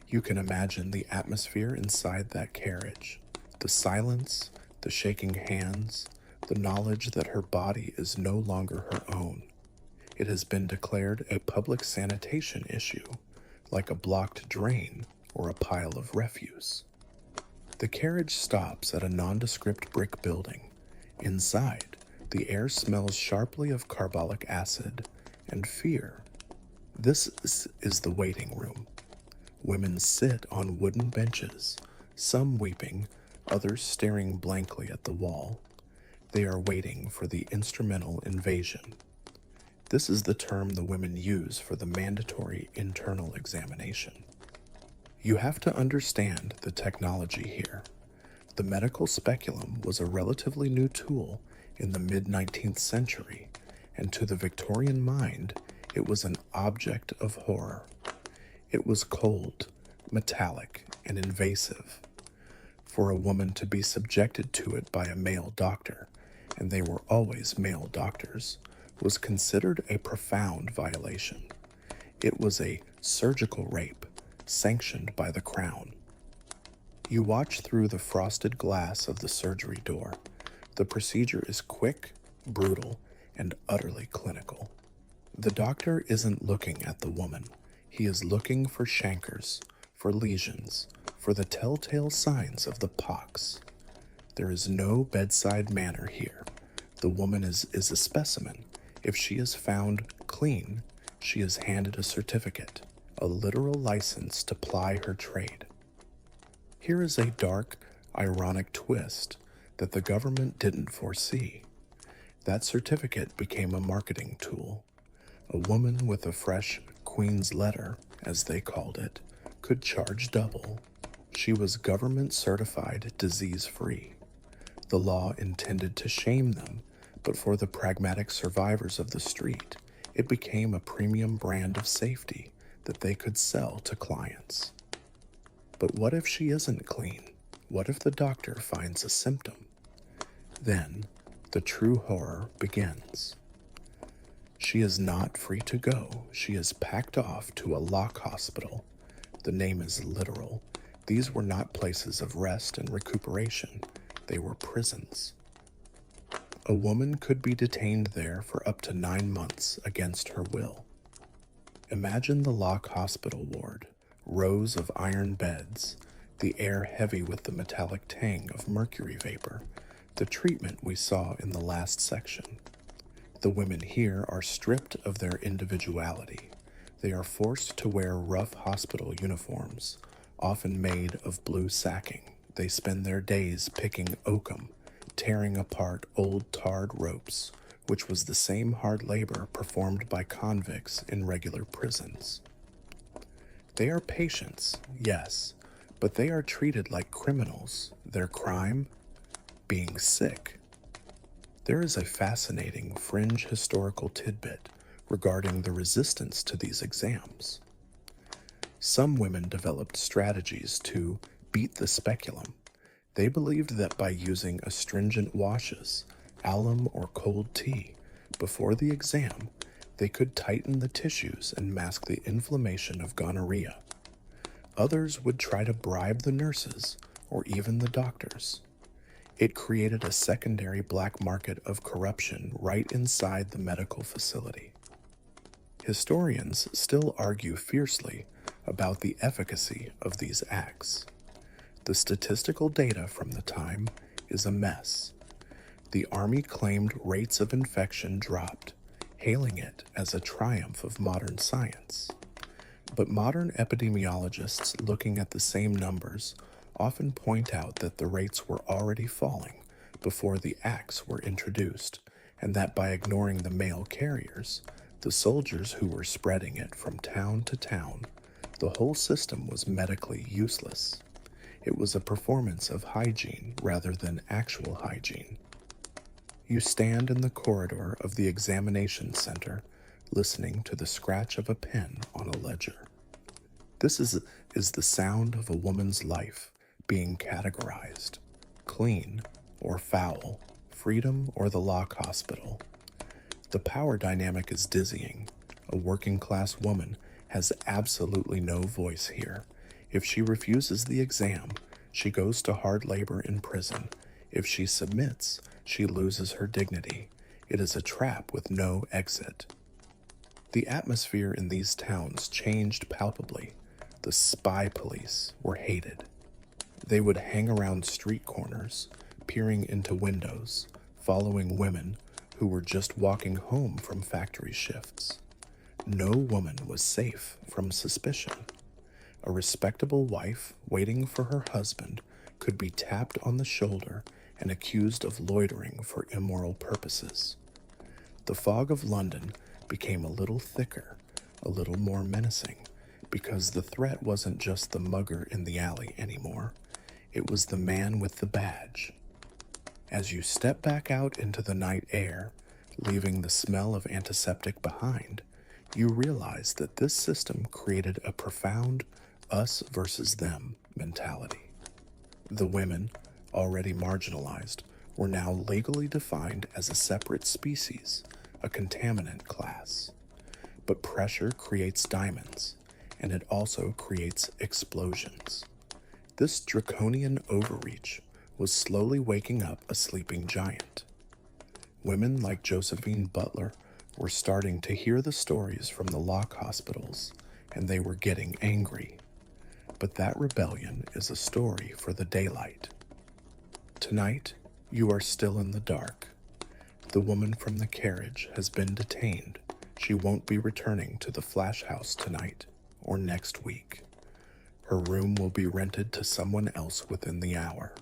You can imagine the atmosphere inside that carriage, the silence, the shaking hands, the knowledge that her body is no longer her own. It has been declared a public sanitation issue, like a blocked drain or a pile of refuse. The carriage stops at a nondescript brick building. Inside, the air smells sharply of carbolic acid and fear. This is the waiting room. Women sit on wooden benches, some weeping, others staring blankly at the wall. They are waiting for the instrumental invasion. This is the term the women use for the mandatory internal examination. You have to understand the technology here. The medical speculum was a relatively new tool in the mid-19th century, and to the Victorian mind, it was an object of horror. It was cold, metallic, and invasive. For a woman to be subjected to it by a male doctor, and they were always male doctors, was considered a profound violation. It was a surgical rape sanctioned by the crown. You watch through the frosted glass of the surgery door. The procedure is quick, brutal, and utterly clinical. The doctor isn't looking at the woman. He is looking for chancres, for lesions, for the telltale signs of the pox. There is no bedside manner here. The woman is a specimen. If she is found clean, she is handed a certificate, a literal license to ply her trade. Here is a dark, ironic twist that the government didn't foresee. That certificate became a marketing tool. A woman with a fresh Queen's letter, as they called it, could charge double. She was government certified disease-free. The law intended to shame them, but for the pragmatic survivors of the street, it became a premium brand of safety that they could sell to clients. But what if she isn't clean? What if the doctor finds a symptom? Then, the true horror begins. She is not free to go. She is packed off to a lock hospital. The name is literal. These were not places of rest and recuperation. They were prisons. A woman could be detained there for up to 9 months against her will. Imagine the lock hospital ward, rows of iron beds, the air heavy with the metallic tang of mercury vapor, the treatment we saw in the last section. The women here are stripped of their individuality. They are forced to wear rough hospital uniforms, often made of blue sacking. They spend their days picking oakum, tearing apart old tarred ropes, which was the same hard labor performed by convicts in regular prisons. They are patients, yes, but they are treated like criminals. Their crime? Being sick. There is a fascinating fringe historical tidbit regarding the resistance to these exams. Some women developed strategies to beat the speculum. They believed that by using astringent washes, alum or cold tea, before the exam, they could tighten the tissues and mask the inflammation of gonorrhea. Others would try to bribe the nurses or even the doctors. It created a secondary black market of corruption right inside the medical facility. Historians still argue fiercely about the efficacy of these acts. The statistical data from the time is a mess. The Army claimed rates of infection dropped, hailing it as a triumph of modern science. But modern epidemiologists looking at the same numbers often point out that the rates were already falling before the acts were introduced, and that by ignoring the male carriers, the soldiers who were spreading it from town to town, the whole system was medically useless. It was a performance of hygiene rather than actual hygiene. You stand in the corridor of the examination center, listening to the scratch of a pen on a ledger. This is the sound of a woman's life being categorized: clean or foul, freedom or the lock hospital. The power dynamic is dizzying. A working-class woman has absolutely no voice here. If she refuses the exam, she goes to hard labor in prison. If she submits, she loses her dignity. It is a trap with no exit. The atmosphere in these towns changed palpably. The spy police were hated. They would hang around street corners, peering into windows, following women who were just walking home from factory shifts. No woman was safe from suspicion. A respectable wife waiting for her husband could be tapped on the shoulder and accused of loitering for immoral purposes. The fog of London became a little thicker, a little more menacing, because the threat wasn't just the mugger in the alley anymore. It was the man with the badge. As you step back out into the night air, leaving the smell of antiseptic behind, you realize that this system created a profound, us versus them mentality. The women, already marginalized, were now legally defined as a separate species, a contaminant class. But pressure creates diamonds, and it also creates explosions. This draconian overreach was slowly waking up a sleeping giant. Women like Josephine Butler were starting to hear the stories from the lock hospitals, and they were getting angry. But that rebellion is a story for the daylight. Tonight, you are still in the dark. The woman from the carriage has been detained. She won't be returning to the flash house tonight or next week. Her room will be rented to someone else within the hour.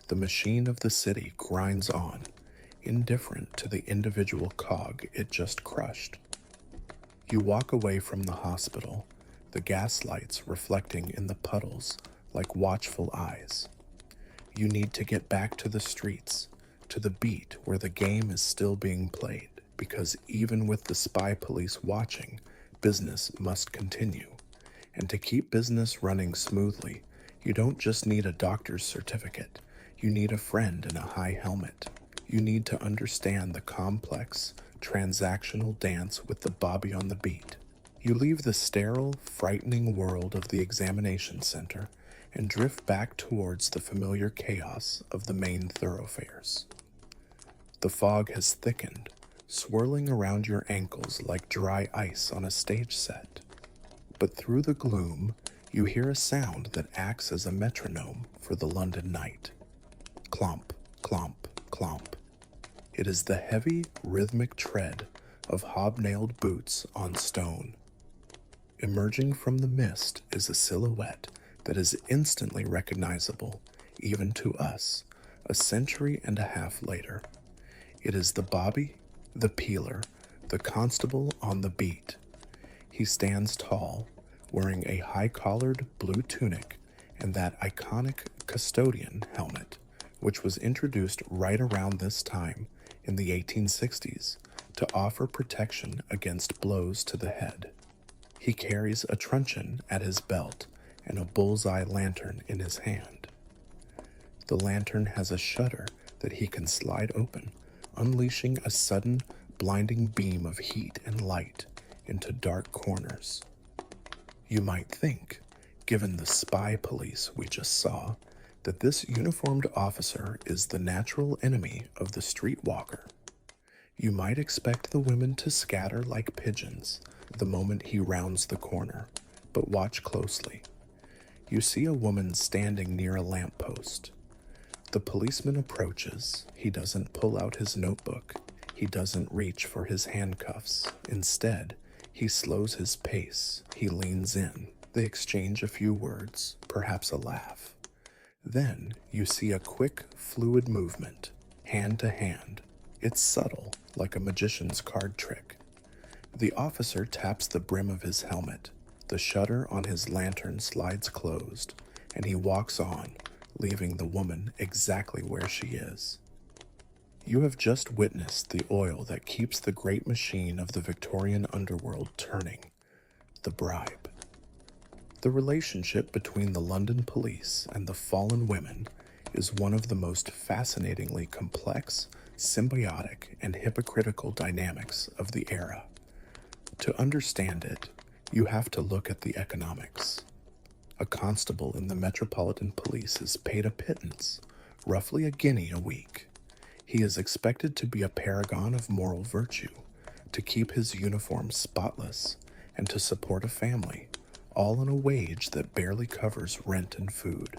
The machine of the city grinds on, indifferent to the individual cog it just crushed. You walk away from the hospital, the gaslights reflecting in the puddles like watchful eyes. You need to get back to the streets, to the beat where the game is still being played, because even with the spy police watching, business must continue. And to keep business running smoothly, you don't just need a doctor's certificate. You need a friend in a high helmet. You need to understand the complex, transactional dance with the Bobby on the beat. You leave the sterile, frightening world of the examination center and drift back towards the familiar chaos of the main thoroughfares. The fog has thickened, swirling around your ankles like dry ice on a stage set. But through the gloom, you hear a sound that acts as a metronome for the London night. Clomp, clomp, clomp. It is the heavy, rhythmic tread of hobnailed boots on stone. Emerging from the mist is a silhouette that is instantly recognizable, even to us, a century and a half later. It is the Bobby, the peeler, the constable on the beat. He stands tall, wearing a high-collared blue tunic and that iconic custodian helmet, which was introduced right around this time in the 1860s to offer protection against blows to the head. He carries a truncheon at his belt and a bullseye lantern in his hand. The lantern has a shutter that he can slide open, unleashing a sudden, blinding beam of heat and light into dark corners. You might think, given the spy police we just saw, that this uniformed officer is the natural enemy of the streetwalker. You might expect the women to scatter like pigeons the moment he rounds the corner, but watch closely. You see a woman standing near a lamppost. The policeman approaches. He doesn't pull out his notebook. He doesn't reach for his handcuffs. Instead, he slows his pace. He leans in. They exchange a few words, perhaps a laugh. Then you see a quick, fluid movement, hand to hand. It's subtle, like a magician's card trick. The officer taps the brim of his helmet. The shutter on his lantern slides closed, and he walks on, leaving the woman exactly where she is. You have just witnessed the oil that keeps the great machine of the Victorian underworld turning, the bribe. The relationship between the London police and the fallen women is one of the most fascinatingly complex, symbiotic, and hypocritical dynamics of the era. To understand it, you have to look at the economics. A constable in the Metropolitan Police is paid a pittance, roughly a guinea a week. He is expected to be a paragon of moral virtue, to keep his uniform spotless, and to support a family, all on a wage that barely covers rent and food.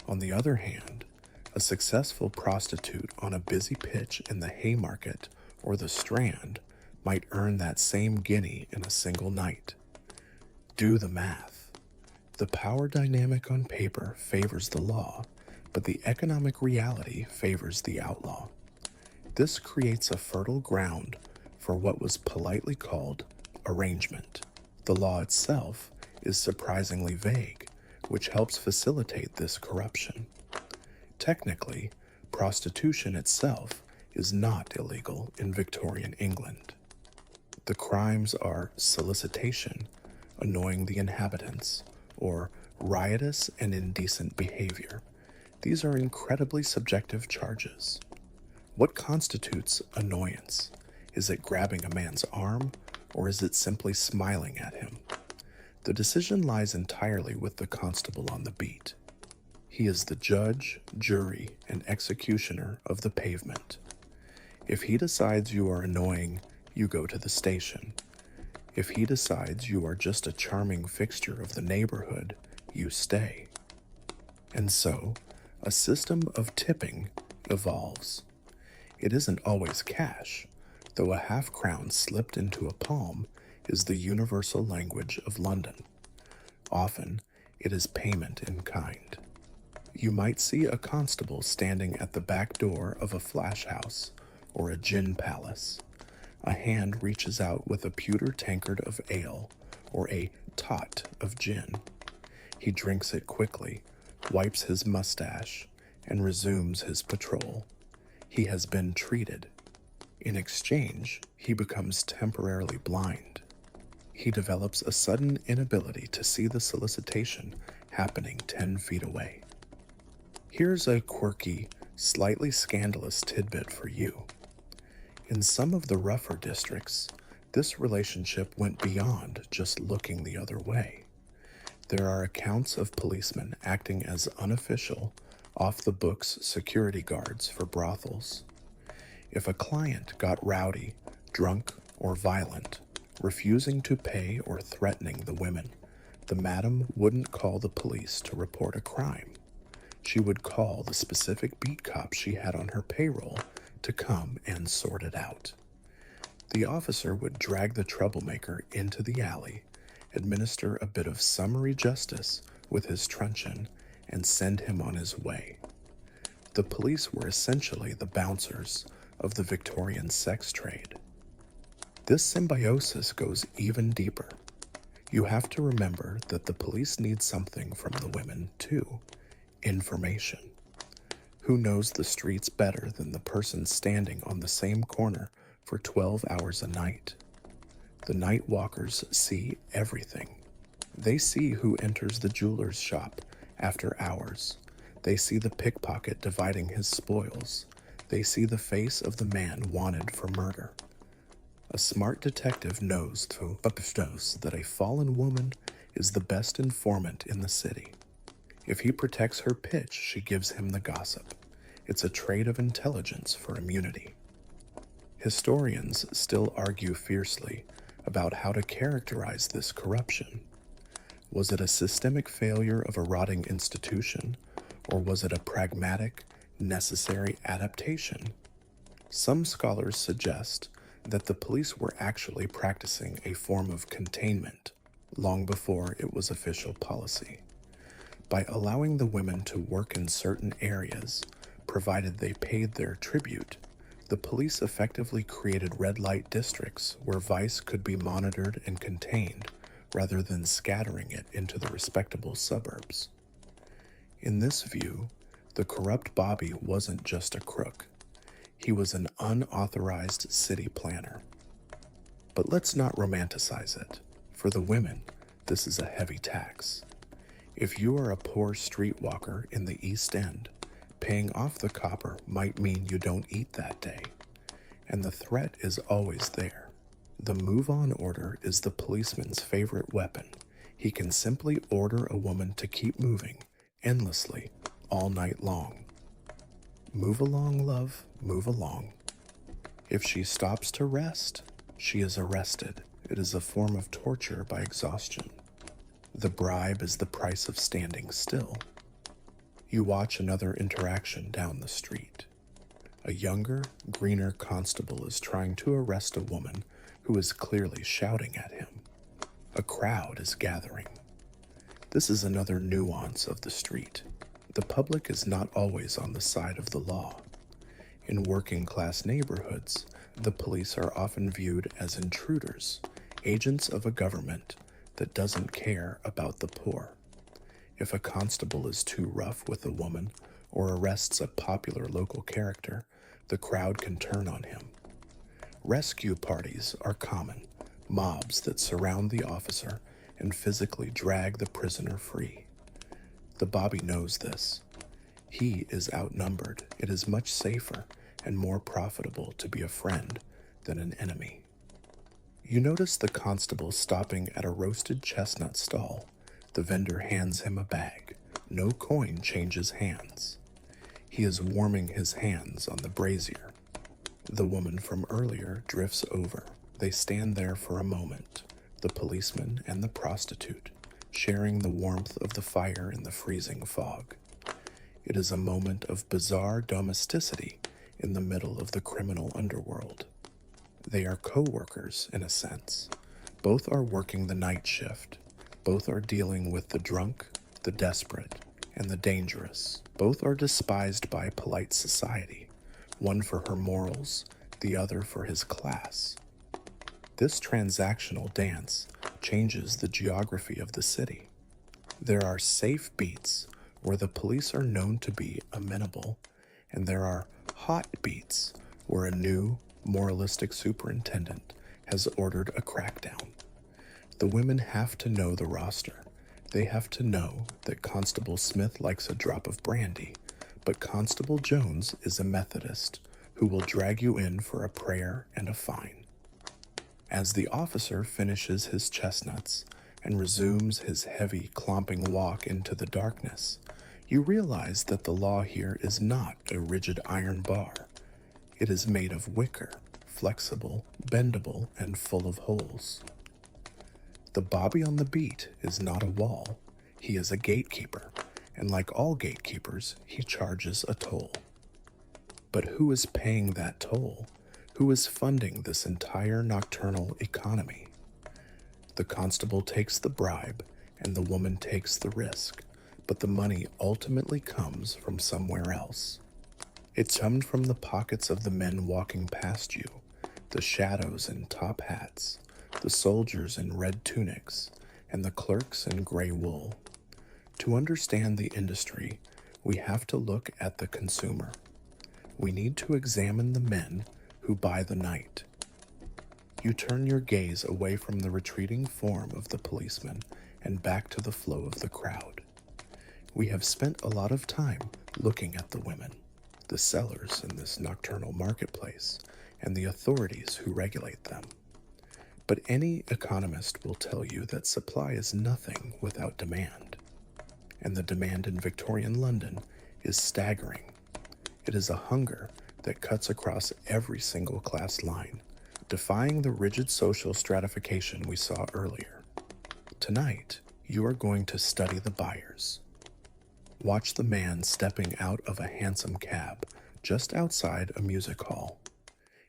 On the other hand, a successful prostitute on a busy pitch in the Haymarket or the Strand might earn that same guinea in a single night. Do the math. The power dynamic on paper favors the law, but the economic reality favors the outlaw. This creates a fertile ground for what was politely called arrangement. The law itself is surprisingly vague, which helps facilitate this corruption. Technically, prostitution itself is not illegal in Victorian England. The crimes are solicitation, annoying the inhabitants, or riotous and indecent behavior. These are incredibly subjective charges. What constitutes annoyance? Is it grabbing a man's arm, or is it simply smiling at him? The decision lies entirely with the constable on the beat. He is the judge, jury, and executioner of the pavement. If he decides you are annoying, you go to the station. If he decides you are just a charming fixture of the neighborhood, you stay. And so, a system of tipping evolves. It isn't always cash, though a half-crown slipped into a palm is the universal language of London. Often, it is payment in kind. You might see a constable standing at the back door of a flash house or a gin palace. A hand reaches out with a pewter tankard of ale or a tot of gin. He drinks it quickly, wipes his mustache, and resumes his patrol. He has been treated. In exchange, he becomes temporarily blind. He develops a sudden inability to see the solicitation happening 10 feet away. Here's a quirky, slightly scandalous tidbit for you. In some of the rougher districts, this relationship went beyond just looking the other way. There are accounts of policemen acting as unofficial, off-the-books security guards for brothels. If a client got rowdy, drunk, or violent, refusing to pay or threatening the women, the madam wouldn't call the police to report a crime. She would call the specific beat cop she had on her payroll to come and sort it out. The officer would drag the troublemaker into the alley, administer a bit of summary justice with his truncheon, and send him on his way. The police were essentially the bouncers of the Victorian sex trade. This symbiosis goes even deeper. You have to remember that the police need something from the women, too. Information. Who knows the streets better than the person standing on the same corner for 12 hours a night? The night walkers see everything. They see who enters the jeweler's shop after hours. They see the pickpocket dividing his spoils. They see the face of the man wanted for murder. A smart detective knows that a fallen woman is the best informant in the city. If he protects her pitch, she gives him the gossip. It's a trait of intelligence for immunity. Historians still argue fiercely about how to characterize this corruption. Was it a systemic failure of a rotting institution, or was it a pragmatic, necessary adaptation? Some scholars suggest that the police were actually practicing a form of containment long before it was official policy. By allowing the women to work in certain areas, provided they paid their tribute, the police effectively created red light districts where vice could be monitored and contained rather than scattering it into the respectable suburbs. In this view, the corrupt Bobby wasn't just a crook. He was an unauthorized city planner. But let's not romanticize it. For the women, this is a heavy tax. If you are a poor streetwalker in the East End, paying off the copper might mean you don't eat that day. And the threat is always there. The move-on order is the policeman's favorite weapon. He can simply order a woman to keep moving, endlessly, all night long. Move along, love, move along. If she stops to rest, she is arrested. It is a form of torture by exhaustion. The bribe is the price of standing still. You watch another interaction down the street. A younger, greener constable is trying to arrest a woman who is clearly shouting at him. A crowd is gathering. This is another nuance of the street. The public is not always on the side of the law. In working-class neighborhoods, the police are often viewed as intruders, agents of a government that doesn't care about the poor. If a constable is too rough with a woman or arrests a popular local character, the crowd can turn on him. Rescue parties are common, mobs that surround the officer and physically drag the prisoner free. The Bobby knows this. He is outnumbered. It is much safer and more profitable to be a friend than an enemy. You notice the constable stopping at a roasted chestnut stall. The vendor hands him a bag. No coin changes hands. He is warming his hands on the brazier. The woman from earlier drifts over. They stand there for a moment, the policeman and the prostitute, sharing the warmth of the fire in the freezing fog. It is a moment of bizarre domesticity in the middle of the criminal underworld. They are co-workers, in a sense. Both are working the night shift. Both are dealing with the drunk, the desperate, and the dangerous. Both are despised by polite society, one for her morals, the other for his class. This transactional dance changes the geography of the city. There are safe beats where the police are known to be amenable, and there are hot beats where a new, moralistic superintendent has ordered a crackdown. The women have to know the roster. They have to know that Constable Smith likes a drop of brandy, but Constable Jones is a Methodist who will drag you in for a prayer and a fine. As the officer finishes his chestnuts and resumes his heavy, clomping walk into the darkness, you realize that the law here is not a rigid iron bar. It is made of wicker, flexible, bendable, and full of holes. The Bobby on the beat is not a wall. He is a gatekeeper, and like all gatekeepers, he charges a toll. But who is paying that toll? Who is funding this entire nocturnal economy? The constable takes the bribe, and the woman takes the risk, but the money ultimately comes from somewhere else. It's hummed from the pockets of the men walking past you, the shadows in top hats, the soldiers in red tunics, and the clerks in gray wool. To understand the industry, we have to look at the consumer. We need to examine the men who buy the night. You turn your gaze away from the retreating form of the policeman and back to the flow of the crowd. We have spent a lot of time looking at the women, the sellers in this nocturnal marketplace, and the authorities who regulate them. But any economist will tell you that supply is nothing without demand. And the demand in Victorian London is staggering. It is a hunger that cuts across every single class line, defying the rigid social stratification we saw earlier. Tonight, you are going to study the buyers. Watch the man stepping out of a hansom cab just outside a music hall.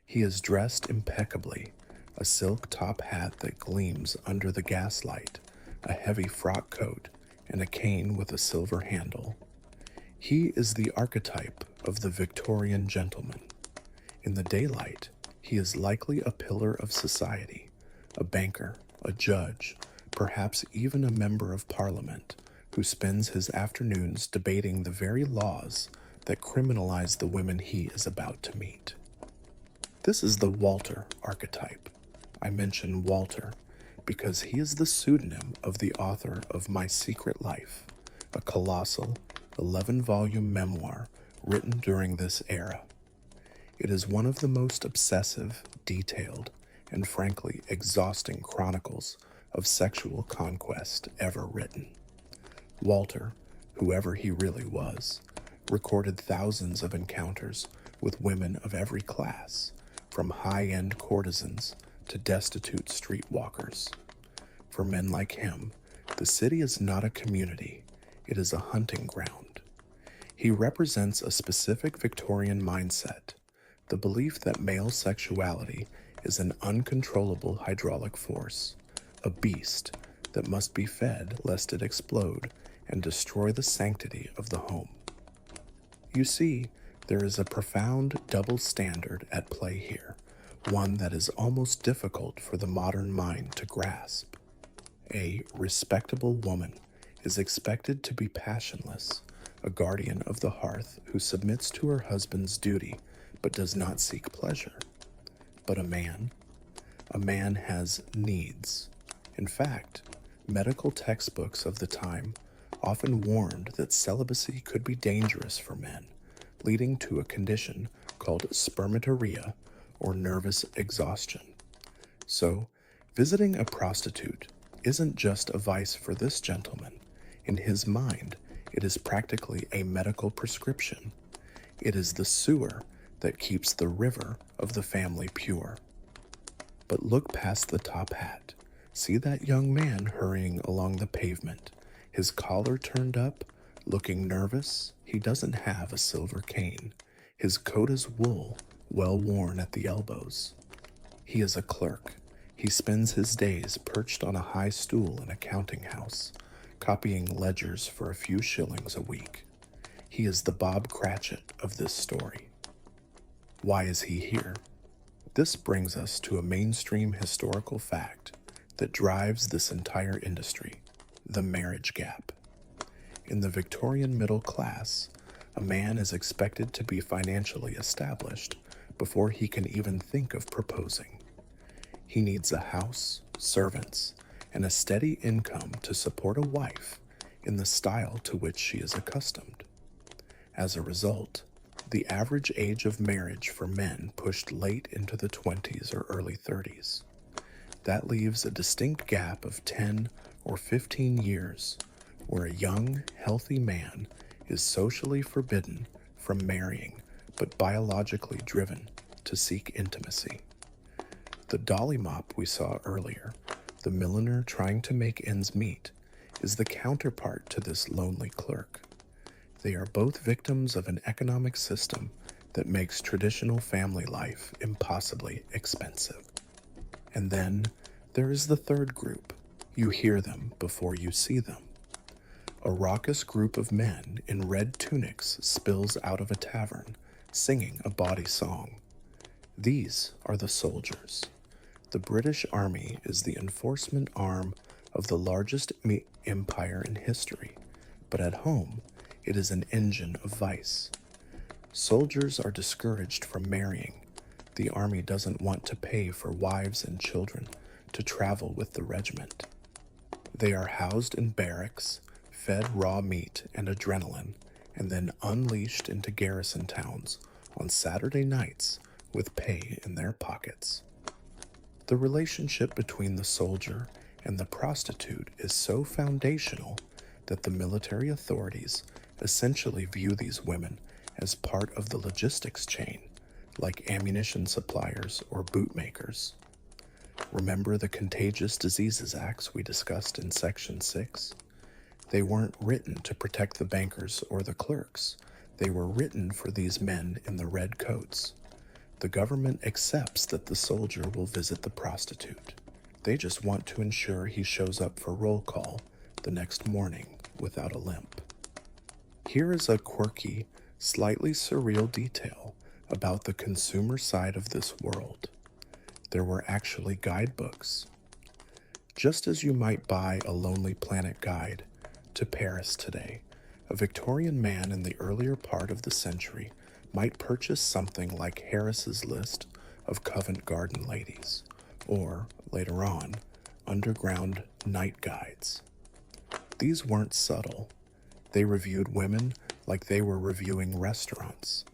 He is dressed impeccably, a silk top hat that gleams under the gaslight, a heavy frock coat, and a cane with a silver handle. He is the archetype of the Victorian gentleman. In the daylight, he is likely a pillar of society, a banker, a judge, perhaps even a member of parliament, who spends his afternoons debating the very laws that criminalize the women he is about to meet. This is the Walter archetype. I mention Walter because he is the pseudonym of the author of My Secret Life, a colossal 11-volume memoir written during this era. It is one of the most obsessive, detailed, and frankly exhausting chronicles of sexual conquest ever written. Walter, whoever he really was, recorded thousands of encounters with women of every class, from high-end courtesans to destitute streetwalkers. For men like him, the city is not a community, it is a hunting ground. He represents a specific Victorian mindset, the belief that male sexuality is an uncontrollable hydraulic force, a beast that must be fed lest it explode and destroy the sanctity of the home. You see, there is a profound double standard at play here, one that is almost difficult for the modern mind to grasp. A respectable woman is expected to be passionless, a guardian of the hearth who submits to her husband's duty but does not seek pleasure. But a man has needs. In fact, Medical textbooks of the time often warned that celibacy could be dangerous for men, leading to a condition called spermatorrhea or nervous exhaustion. So, visiting a prostitute isn't just a vice for this gentleman. In his mind, it is practically a medical prescription. It is the sewer that keeps the river of the family pure. But look past the top hat. See that young man hurrying along the pavement, his collar turned up, looking nervous. He doesn't have a silver cane. His coat is wool, well worn at the elbows. He is a clerk. He spends his days perched on a high stool in a counting house, copying ledgers for a few shillings a week. He is the Bob Cratchit of this story. Why is he here? This brings us to a mainstream historical fact that drives this entire industry: the marriage gap. In the Victorian middle class, a man is expected to be financially established before he can even think of proposing. He needs a house, servants, and a steady income to support a wife in the style to which she is accustomed. As a result, the average age of marriage for men pushed late into the 20s or early 30s. That leaves a distinct gap of 10 or 15 years where a young, healthy man is socially forbidden from marrying but biologically driven to seek intimacy. The dolly mop we saw earlier, the milliner trying to make ends meet, is the counterpart to this lonely clerk. They are both victims of an economic system that makes traditional family life impossibly expensive. And then there is the third group. You hear them before you see them. A raucous group of men in red tunics spills out of a tavern, singing a bawdy song. These are the soldiers. The British Army is the enforcement arm of the largest empire in history, but at home, it is an engine of vice. Soldiers are discouraged from marrying. The army doesn't want to pay for wives and children to travel with the regiment. They are housed in barracks, fed raw meat and adrenaline, and then unleashed into garrison towns on Saturday nights with pay in their pockets. The relationship between the soldier and the prostitute is so foundational that the military authorities essentially view these women as part of the logistics chain, like ammunition suppliers or bootmakers. Remember the Contagious Diseases Acts we discussed in Section 6? They weren't written to protect the bankers or the clerks. They were written for these men in the red coats. The government accepts that the soldier will visit the prostitute. They just want to ensure he shows up for roll call the next morning without a limp. Here is a quirky, slightly surreal detail about the consumer side of this world. There were actually guidebooks. Just as you might buy a Lonely Planet guide to Paris today, a Victorian man in the earlier part of the century might purchase something like Harris's List of Covent Garden Ladies, or, later on, Underground Night Guides. These weren't subtle. They reviewed women like they were reviewing restaurants.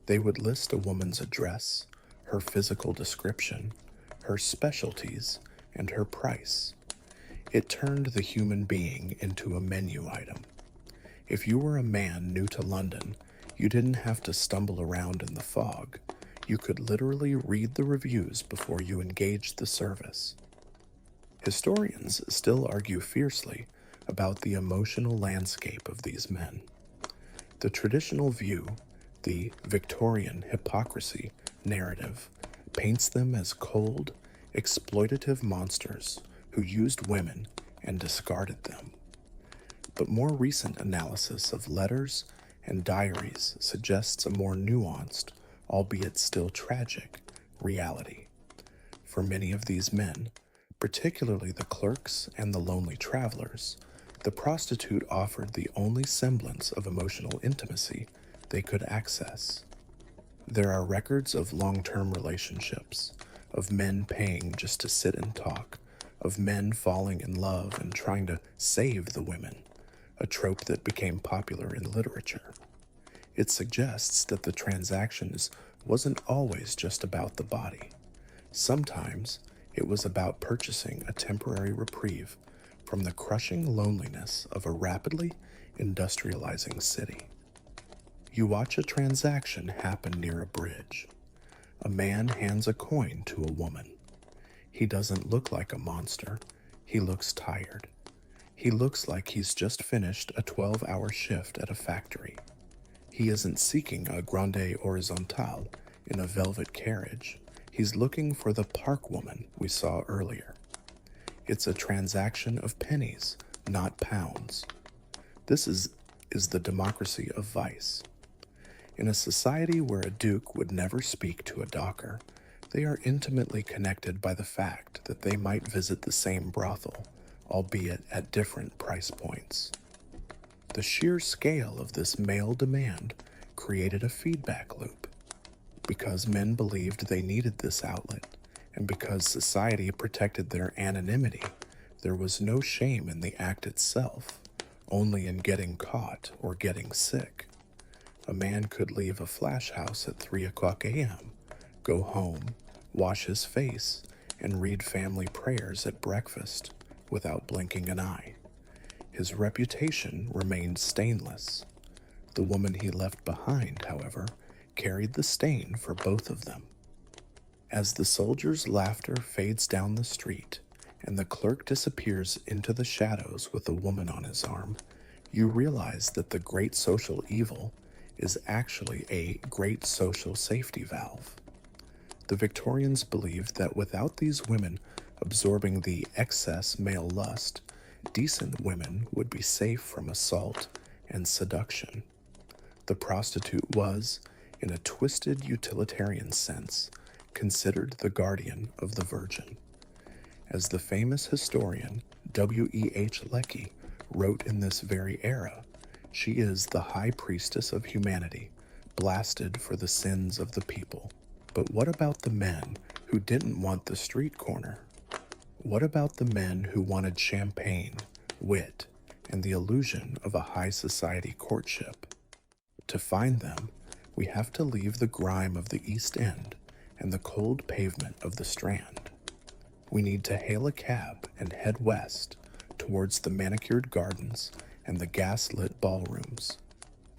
They would list a woman's address, her physical description, her specialties, and her price. It turned the human being into a menu item. If you were a man new to London, you didn't have to stumble around in the fog. You could literally read the reviews before you engaged the service. Historians still argue fiercely about the emotional landscape of these men. The traditional view, the Victorian hypocrisy narrative, paints them as cold, exploitative monsters who used women and discarded them. But more recent analysis of letters and diaries suggests a more nuanced, albeit still tragic, reality. For many of these men, particularly the clerks and the lonely travelers, the prostitute offered the only semblance of emotional intimacy they could access. There are records of long-term relationships, of men paying just to sit and talk, of men falling in love and trying to save the women, a trope that became popular in literature. It suggests that the transactions wasn't always just about the body. Sometimes it was about purchasing a temporary reprieve from the crushing loneliness of a rapidly industrializing city. You watch a transaction happen near a bridge. A man hands a coin to a woman. He doesn't look like a monster. He looks tired. He looks like he's just finished a 12-hour shift at a factory. He isn't seeking a grande horizontale in a velvet carriage. He's looking for the park woman we saw earlier. It's a transaction of pennies, not pounds. This is the democracy of vice. In a society where a duke would never speak to a docker, they are intimately connected by the fact that they might visit the same brothel, albeit at different price points. The sheer scale of this male demand created a feedback loop. Because men believed they needed this outlet, and because society protected their anonymity, there was no shame in the act itself, only in getting caught or getting sick. A man could leave a flash house at 3 o'clock a.m., go home, wash his face, and read family prayers at breakfast without blinking an eye. His reputation remained stainless. The woman he left behind, however, carried the stain for both of them. As the soldier's laughter fades down the street and the clerk disappears into the shadows with a woman on his arm, you realize that the great social evil is actually a great social safety valve. The Victorians believed that without these women absorbing the excess male lust, decent women would be safe from assault and seduction. The prostitute was, in a twisted utilitarian sense, considered the guardian of the virgin. As the famous historian W.E.H. Lecky wrote in this very era, she is the high priestess of humanity, blasted for the sins of the people. But what about the men who didn't want the street corner? What about the men who wanted champagne, wit, and the illusion of a high society courtship? To find them, we have to leave the grime of the East End and the cold pavement of the Strand. We need to hail a cab and head west towards the manicured gardens and the gas-lit ballrooms.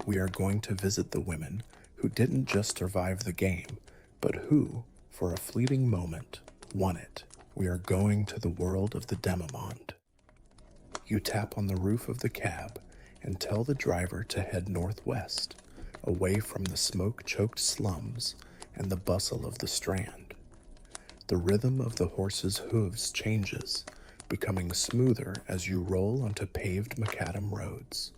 We are going to visit the women who didn't just survive the game, but who, for a fleeting moment, won it. We are going to the world of the demi-monde. You tap on the roof of the cab and tell the driver to head northwest, away from the smoke-choked slums and the bustle of the Strand. The rhythm of the horse's hooves changes, becoming smoother as you roll onto paved macadam roads.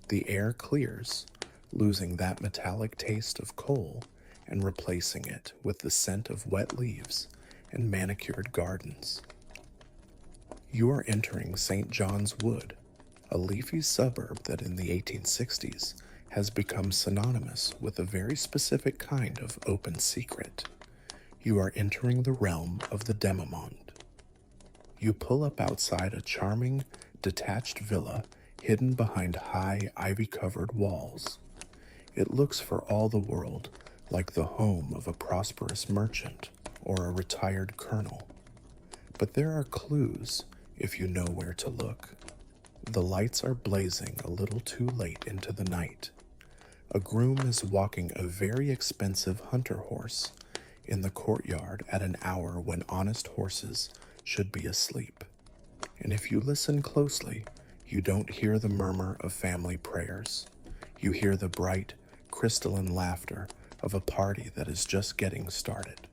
The air clears, losing that metallic taste of coal and replacing it with the scent of wet leaves and manicured gardens. You are entering St. John's Wood, a leafy suburb that in the 1860s has become synonymous with a very specific kind of open secret. You are entering the realm of the demi-monde. You pull up outside a charming, detached villa hidden behind high, ivy-covered walls. It looks for all the world like the home of a prosperous merchant or a retired colonel. But there are clues if you know where to look. The lights are blazing a little too late into the night. A groom is walking a very expensive hunter horse in the courtyard at an hour when honest horses should be asleep. And if you listen closely, you don't hear the murmur of family prayers. You hear the bright, crystalline laughter of a party that is just getting started.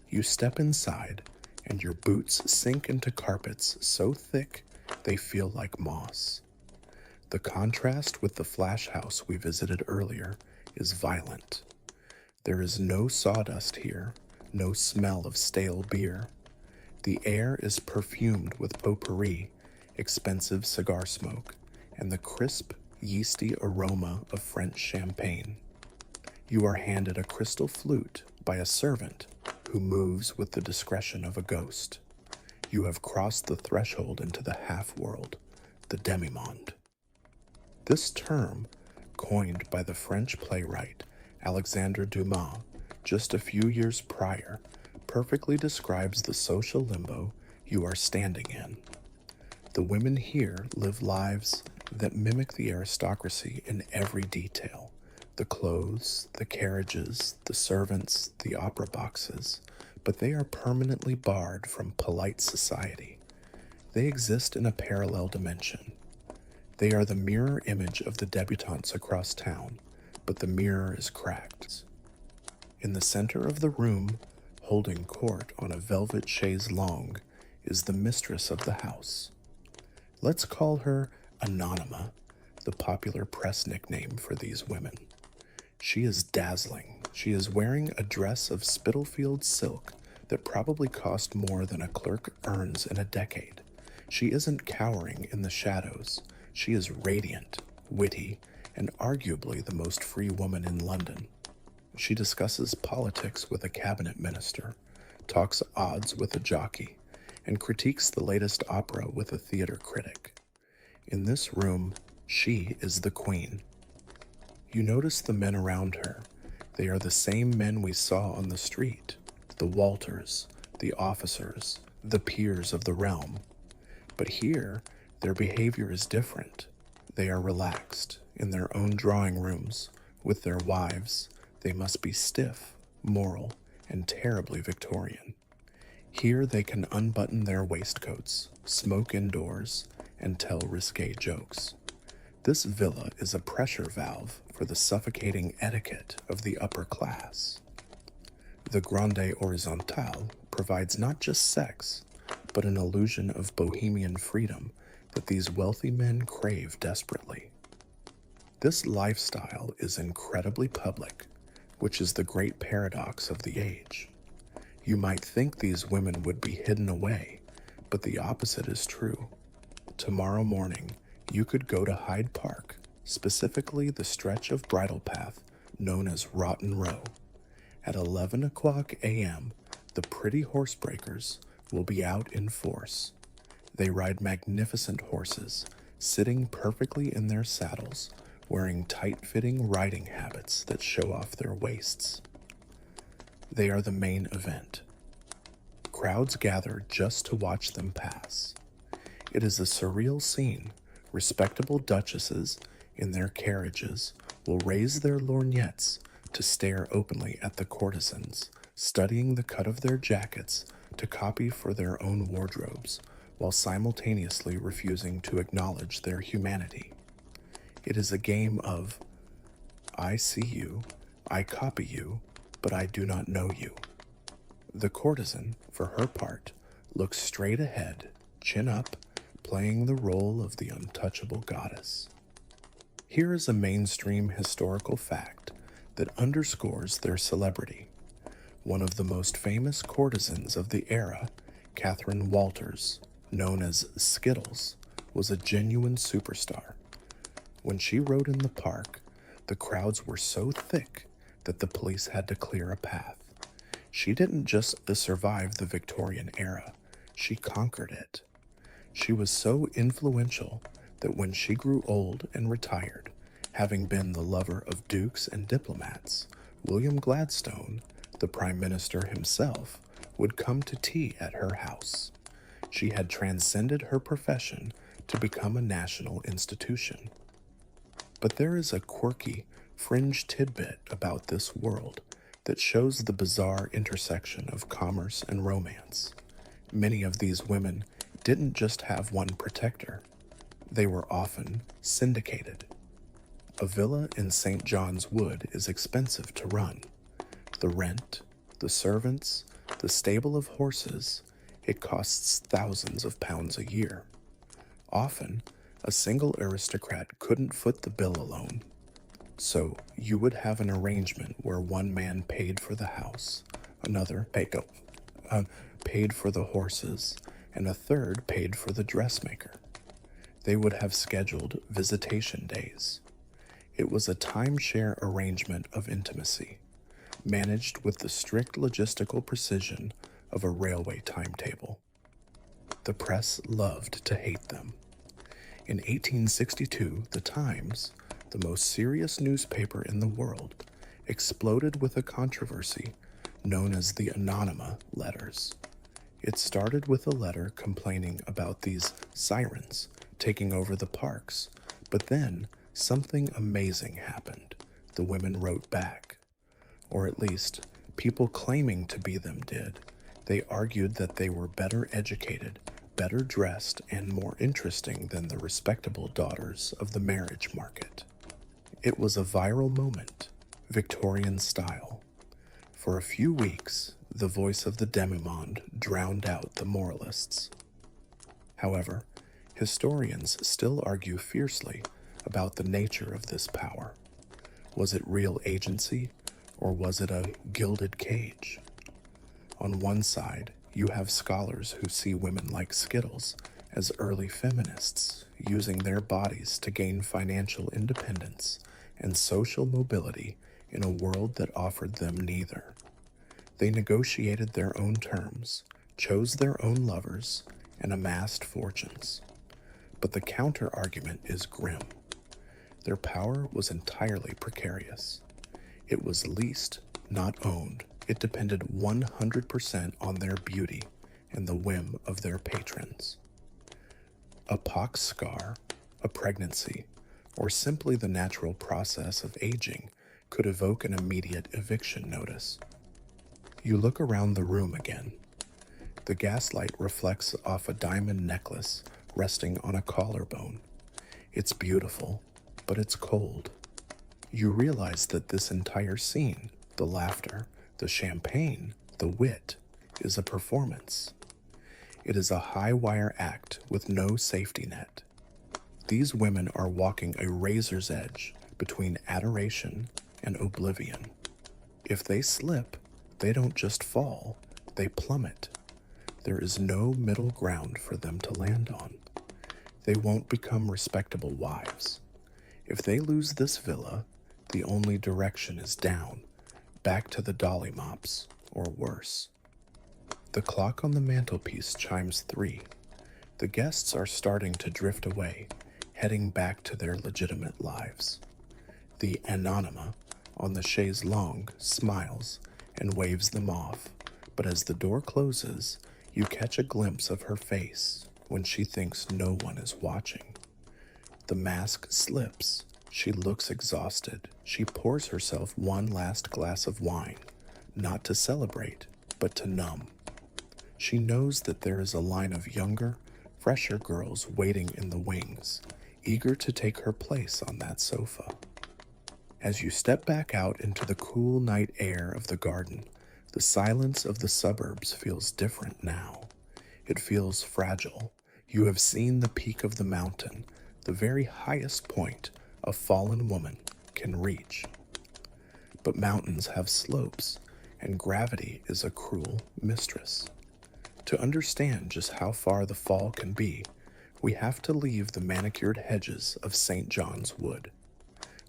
You step inside, and your boots sink into carpets so thick they feel like moss. The contrast with the flash house we visited earlier is violent. There is no sawdust here, no smell of stale beer. The air is perfumed with potpourri, expensive cigar smoke, and the crisp, yeasty aroma of French champagne. You are handed a crystal flute by a servant who moves with the discretion of a ghost. You have crossed the threshold into the half-world, the demi-monde. This term, coined by the French playwright Alexandre Dumas just a few years prior, perfectly describes the social limbo you are standing in. The women here live lives that mimic the aristocracy in every detail: the clothes, the carriages, the servants, the opera boxes, but they are permanently barred from polite society. They exist in a parallel dimension. They are the mirror image of the debutantes across town, but the mirror is cracked. In the center of the room, holding court on a velvet chaise longue, is the mistress of the house. Let's call her Anonyma, the popular press nickname for these women. She is dazzling. She is wearing a dress of Spitalfield silk that probably cost more than a clerk earns in a decade. She isn't cowering in the shadows. She is radiant, witty, and arguably the most free woman in London. She discusses politics with a cabinet minister, talks odds with a jockey, and critiques the latest opera with a theater critic. In this room, she is the queen. You notice the men around her. They are the same men we saw on the street: the Walters, the officers, the peers of the realm. But here, their behavior is different. They are relaxed in their own drawing rooms with their wives. They must be stiff, moral, and terribly Victorian. Here they can unbutton their waistcoats, smoke indoors, and tell risque jokes. This villa is a pressure valve for the suffocating etiquette of the upper class. The Grande Horizontale provides not just sex, but an illusion of bohemian freedom that these wealthy men crave desperately. This lifestyle is incredibly public, which is the great paradox of the age. You might think these women would be hidden away, but the opposite is true. Tomorrow morning, you could go to Hyde Park, specifically the stretch of bridle path known as Rotten Row. At 11 o'clock a.m., the pretty Horsebreakers will be out in force. They ride magnificent horses, sitting perfectly in their saddles, wearing tight-fitting riding habits that show off their waists. They are the main event. Crowds gather just to watch them pass. It is a surreal scene. Respectable duchesses in their carriages will raise their lorgnettes to stare openly at the courtesans, studying the cut of their jackets to copy for their own wardrobes, while simultaneously refusing to acknowledge their humanity. It is a game of, I see you, I copy you, but I do not know you. The courtesan, for her part, looks straight ahead, chin up, playing the role of the untouchable goddess. Here is a mainstream historical fact that underscores their celebrity. One of the most famous courtesans of the era, Catherine Walters, known as Skittles, was a genuine superstar. When she rode in the park, the crowds were so thick that the police had to clear a path. She didn't just survive the Victorian era, she conquered it. She was so influential that when she grew old and retired, having been the lover of dukes and diplomats, William Gladstone, the Prime Minister himself, would come to tea at her house. She had transcended her profession to become a national institution. But there is a quirky, fringe tidbit about this world that shows the bizarre intersection of commerce and romance. Many of these women didn't just have one protector. They were often syndicated. A villa in St. John's Wood is expensive to run. The rent, the servants, the stable of horses, it costs thousands of pounds a year. Often, a single aristocrat couldn't foot the bill alone. So you would have an arrangement where one man paid for the house, another paid for the horses, and a third paid for the dressmaker. They would have scheduled visitation days. It was a timeshare arrangement of intimacy, managed with the strict logistical precision of a railway timetable. The press loved to hate them. In 1862, the Times, the most serious newspaper in the world, exploded with a controversy known as the Anonyma letters. It started with a letter complaining about these sirens taking over the parks, but then something amazing happened. The women wrote back, or at least people claiming to be them did. They argued that they were better educated, better dressed, and more interesting than the respectable daughters of the marriage market. It was a viral moment, Victorian style. For a few weeks, the voice of the demimonde drowned out the moralists. However, historians still argue fiercely about the nature of this power. Was it real agency, or was it a gilded cage? On one side, you have scholars who see women like Skittles as early feminists, using their bodies to gain financial independence and social mobility in a world that offered them neither. They negotiated their own terms, chose their own lovers, and amassed fortunes. But the counter-argument is grim. Their power was entirely precarious. It was leased, not owned. It depended 100% on their beauty and the whim of their patrons. A pox scar, a pregnancy, or simply the natural process of aging could evoke an immediate eviction notice. You look around the room again. The gaslight reflects off a diamond necklace resting on a collarbone. It's beautiful, but it's cold. You realize that this entire scene, the laughter, the champagne, the wit, is a performance. It is a high-wire act with no safety net. These women are walking a razor's edge between adoration and oblivion. If they slip, they don't just fall, they plummet. There is no middle ground for them to land on. They won't become respectable wives. If they lose this villa, the only direction is down, back to the dolly mops, or worse. The clock on the mantelpiece chimes 3. The guests are starting to drift away, heading back to their legitimate lives. The Anonyma on the chaise longue smiles and waves them off, but as the door closes, you catch a glimpse of her face when she thinks no one is watching. The mask slips. She looks exhausted. She pours herself one last glass of wine, not to celebrate, but to numb. She knows that there is a line of younger, fresher girls waiting in the wings, eager to take her place on that sofa. As you step back out into the cool night air of the garden, the silence of the suburbs feels different now. It feels fragile. You have seen the peak of the mountain, the very highest point a fallen woman can reach. But mountains have slopes, and gravity is a cruel mistress. To understand just how far the fall can be, we have to leave the manicured hedges of St. John's Wood.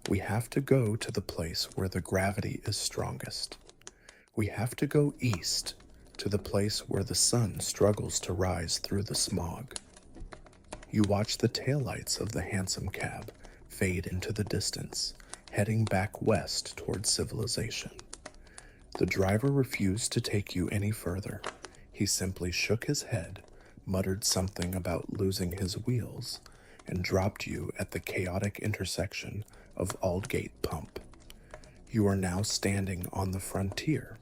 We have to go to the place where the gravity is strongest. We have to go east to the place where the sun struggles to rise through the smog. You watch the taillights of the hansom cab fade into the distance, heading back west towards civilization. The driver refused to take you any further. He simply shook his head, muttered something about losing his wheels, and dropped you at the chaotic intersection of Aldgate Pump. You are now standing on the frontier.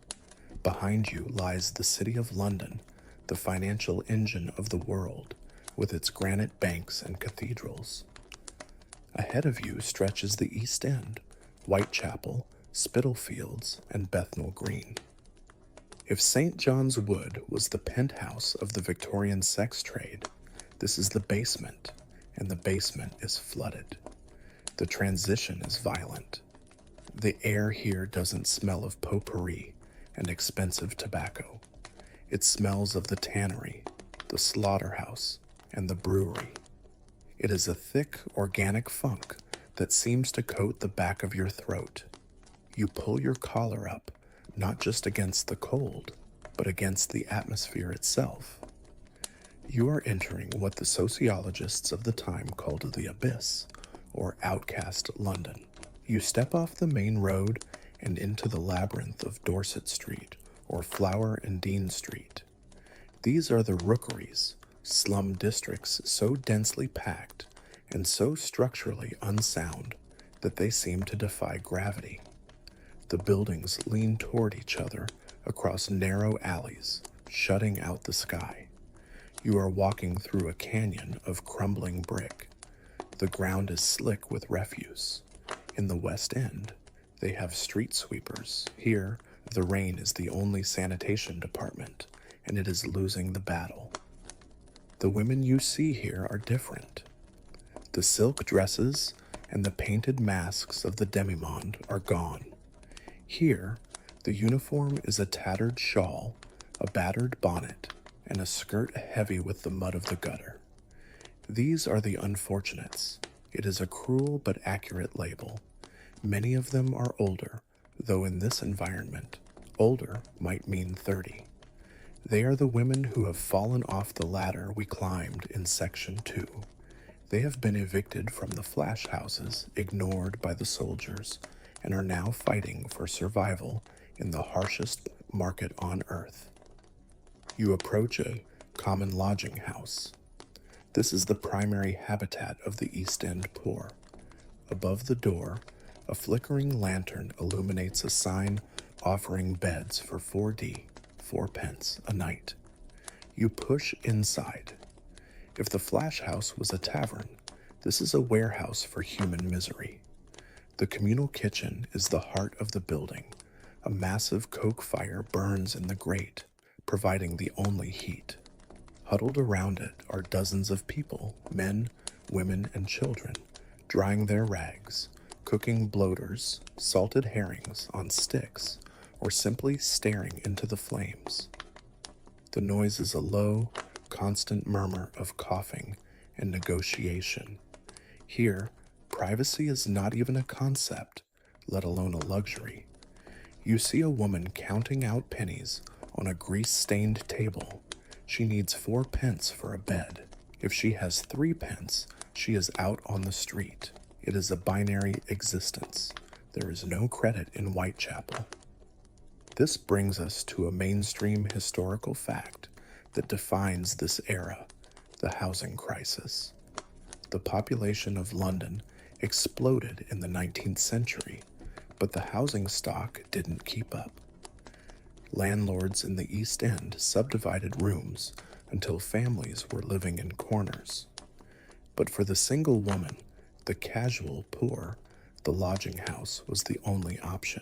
Behind you lies the city of London, the financial engine of the world, with its granite banks and cathedrals. Ahead of you stretches the East End, Whitechapel, Spitalfields, and Bethnal Green. If St. John's Wood was the penthouse of the Victorian sex trade, this is the basement, and the basement is flooded. The transition is violent. The air here doesn't smell of potpourri and expensive tobacco. It smells of the tannery, the slaughterhouse, and the brewery. It is a thick, organic funk that seems to coat the back of your throat. You pull your collar up, not just against the cold, but against the atmosphere itself. You are entering what the sociologists of the time called the abyss, or outcast London. You step off the main road and into the labyrinth of Dorset Street, or Flower and Dean Street. These are the rookeries, slum districts so densely packed and so structurally unsound that they seem to defy gravity. The buildings lean toward each other across narrow alleys, shutting out the sky. You are walking through a canyon of crumbling brick. The ground is slick with refuse. In the West End, they have street sweepers. Here, the rain is the only sanitation department, and it is losing the battle. The women you see here are different. The silk dresses and the painted masks of the demimonde are gone. Here, the uniform is a tattered shawl, a battered bonnet, and a skirt heavy with the mud of the gutter. These are the unfortunates. It is a cruel but accurate label. Many of them are older, though in this environment, older might mean 30. They are the women who have fallen off the ladder we climbed in Section 2. They have been evicted from the flash houses, ignored by the soldiers, and are now fighting for survival in the harshest market on earth. You approach a common lodging house. This is the primary habitat of the East End poor. Above the door, a flickering lantern illuminates a sign offering beds for 4d, 4d a night. You push inside. If the flash house was a tavern, this is a warehouse for human misery. The communal kitchen is the heart of the building. A massive coke fire burns in the grate, providing the only heat. Huddled around it are dozens of people, men, women, and children, drying their rags, cooking bloaters, salted herrings on sticks, or simply staring into the flames. The noise is a low, constant murmur of coughing and negotiation. Here, privacy is not even a concept, let alone a luxury. You see a woman counting out pennies on a grease-stained table. She needs 4d for a bed. If she has 3d, she is out on the street. It is a binary existence. There is no credit in Whitechapel. This brings us to a mainstream historical fact that defines this era, the housing crisis. The population of London exploded in the 19th century, but the housing stock didn't keep up. Landlords in the East End subdivided rooms until families were living in corners. But for the single woman, the casual poor, the lodging house was the only option.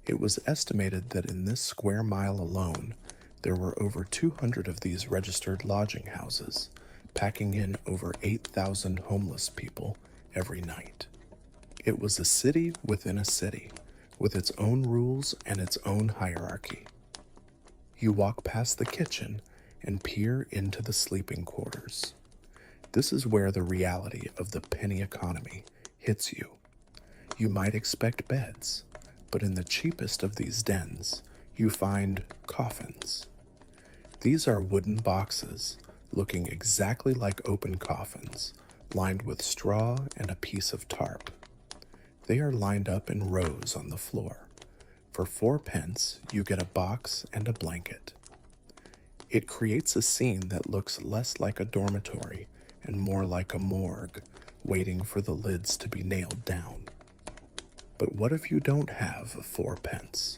It was estimated that in this square mile alone, there were over 200 of these registered lodging houses, packing in over 8,000 homeless people every night. It was a city within a city, with its own rules and its own hierarchy. You walk past the kitchen and peer into the sleeping quarters. This is where the reality of the penny economy hits you. You might expect beds, but in the cheapest of these dens, you find coffins. These are wooden boxes, looking exactly like open coffins, lined with straw and a piece of tarp. They are lined up in rows on the floor. For 4d, you get a box and a blanket. It creates a scene that looks less like a dormitory and more like a morgue, waiting for the lids to be nailed down. But what if you don't have 4d?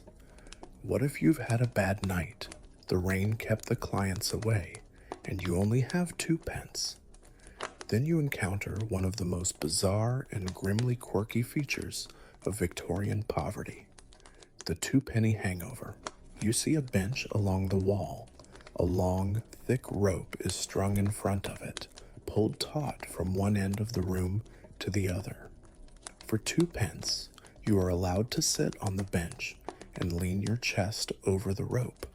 What if you've had a bad night, the rain kept the clients away, and you only have 2d? Then you encounter one of the most bizarre and grimly quirky features of Victorian poverty, the 2d hangover. You see a bench along the wall. A long, thick rope is strung in front of it, pulled taut from one end of the room to the other. For 2d, you are allowed to sit on the bench and lean your chest over the rope,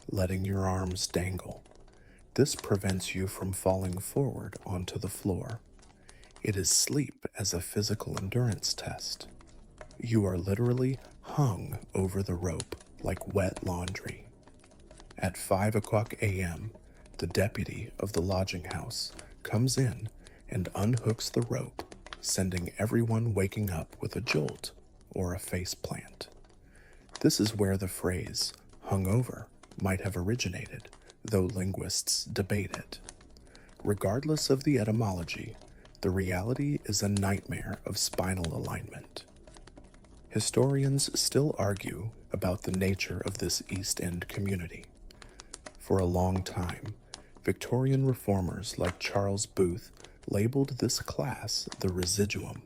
letting your arms dangle. This prevents you from falling forward onto the floor. It is sleep as a physical endurance test. You are literally hung over the rope like wet laundry. At 5 o'clock a.m., The deputy of the lodging house comes in and unhooks the rope, sending everyone waking up with a jolt or a face plant. This is where the phrase hungover might have originated, though linguists debate it. Regardless of the etymology, the reality is a nightmare of spinal alignment. Historians still argue about the nature of this East End community. For a long time, Victorian reformers like Charles Booth labeled this class the residuum,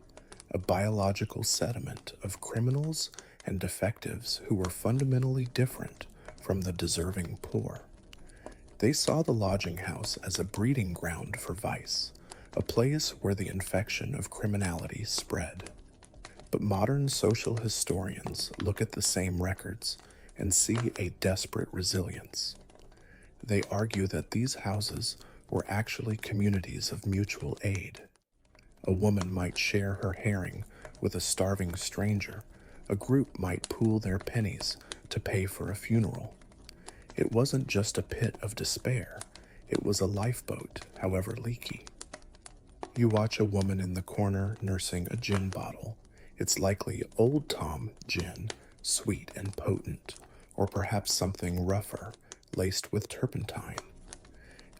a biological sediment of criminals and defectives who were fundamentally different from the deserving poor. They saw the lodging house as a breeding ground for vice, a place where the infection of criminality spread. But modern social historians look at the same records and see a desperate resilience. They argue that these houses were actually communities of mutual aid. A woman might share her herring with a starving stranger. A group might pool their pennies to pay for a funeral. It wasn't just a pit of despair, it was a lifeboat, however leaky. You watch a woman in the corner nursing a gin bottle. It's likely Old Tom gin, sweet and potent, or perhaps something rougher, laced with turpentine.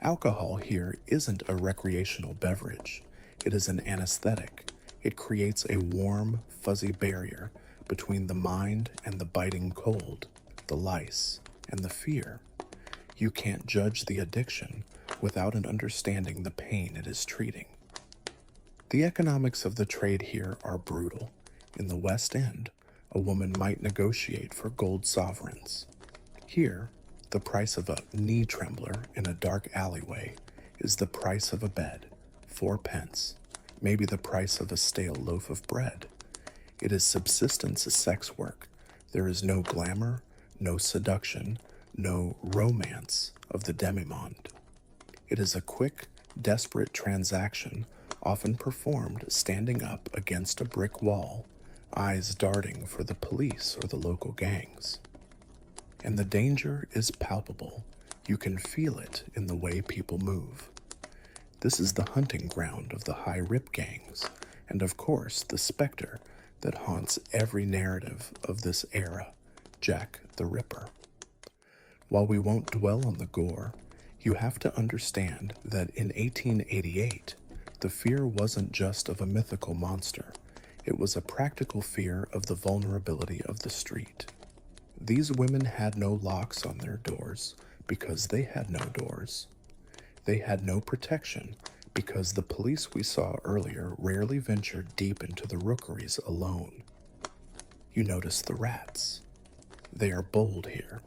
Alcohol here isn't a recreational beverage. It is an anesthetic. It creates a warm, fuzzy barrier between the mind and the biting cold, the lice, and the fear. You can't judge the addiction without an understanding the pain it is treating. The economics of the trade here are brutal. In the West End, a woman might negotiate for gold sovereigns. Here, the price of a knee trembler in a dark alleyway is the price of a bed, 4 pence, maybe the price of a stale loaf of bread. It is subsistence sex work. There is no glamour, no seduction, no romance of the demimonde. It is a quick, desperate transaction, often performed standing up against a brick wall, eyes darting for the police or the local gangs. And the danger is palpable. You can feel it in the way people move. This is the hunting ground of the high rip gangs, and of course the specter that haunts every narrative of this era, Jack the Ripper. While we won't dwell on the gore, you have to understand that in 1888, the fear wasn't just of a mythical monster. It was a practical fear of the vulnerability of the street. These women had no locks on their doors because they had no doors. They had no protection because the police we saw earlier rarely ventured deep into the rookeries alone. You notice the rats. They are bold here.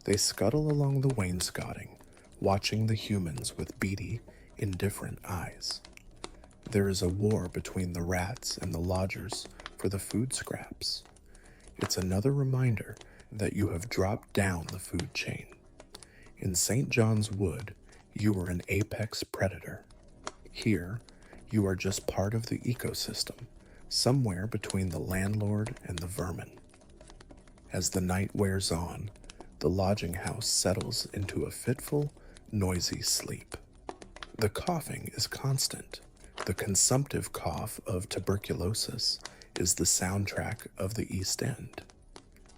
They scuttle along the wainscoting, watching the humans with beady, indifferent eyes. There is a war between the rats and the lodgers for the food scraps. It's another reminder that you have dropped down the food chain. In St. John's Wood, you were an apex predator. Here, you are just part of the ecosystem, somewhere between the landlord and the vermin. As the night wears on, the lodging house settles into a fitful, noisy sleep. The coughing is constant. The consumptive cough of tuberculosis is the soundtrack of the East End.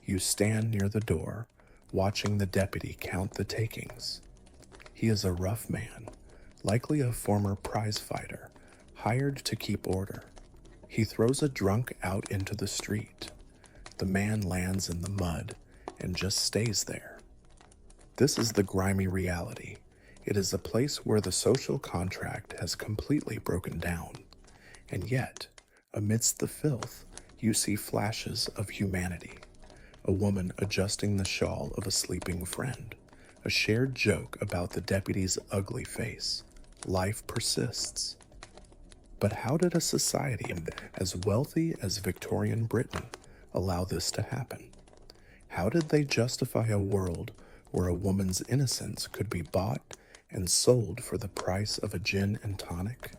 You stand near the door, watching the deputy count the takings. He is a rough man, likely a former prize fighter, hired to keep order. He throws a drunk out into the street. The man lands in the mud and just stays there. This is the grimy reality. It is a place where the social contract has completely broken down. And yet, amidst the filth, you see flashes of humanity. A woman adjusting the shawl of a sleeping friend. A shared joke about the deputy's ugly face. Life persists. But how did a society as wealthy as Victorian Britain allow this to happen? How did they justify a world where a woman's innocence could be bought and sold for the price of a gin and tonic?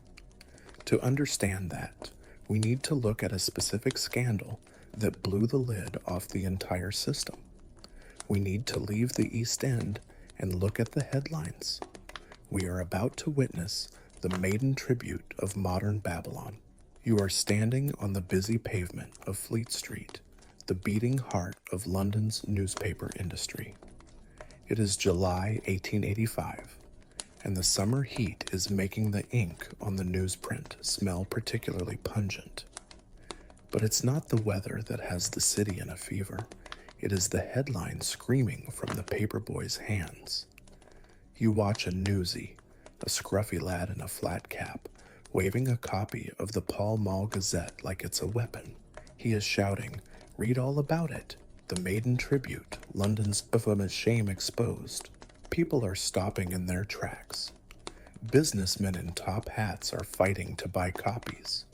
To understand that, we need to look at a specific scandal that blew the lid off the entire system. We need to leave the East End and look at the headlines. We are about to witness the maiden tribute of modern Babylon. You are standing on the busy pavement of Fleet Street, the beating heart of London's newspaper industry. It is July 1885, and the summer heat is making the ink on the newsprint smell particularly pungent. But it's not the weather that has the city in a fever. It is the headline screaming from the paperboy's hands. You watch a newsie, a scruffy lad in a flat cap, waving a copy of the Pall Mall Gazette like it's a weapon. He is shouting, "Read all about it. The maiden tribute, London's infamous shame exposed." People are stopping in their tracks. Businessmen in top hats are fighting to buy copies.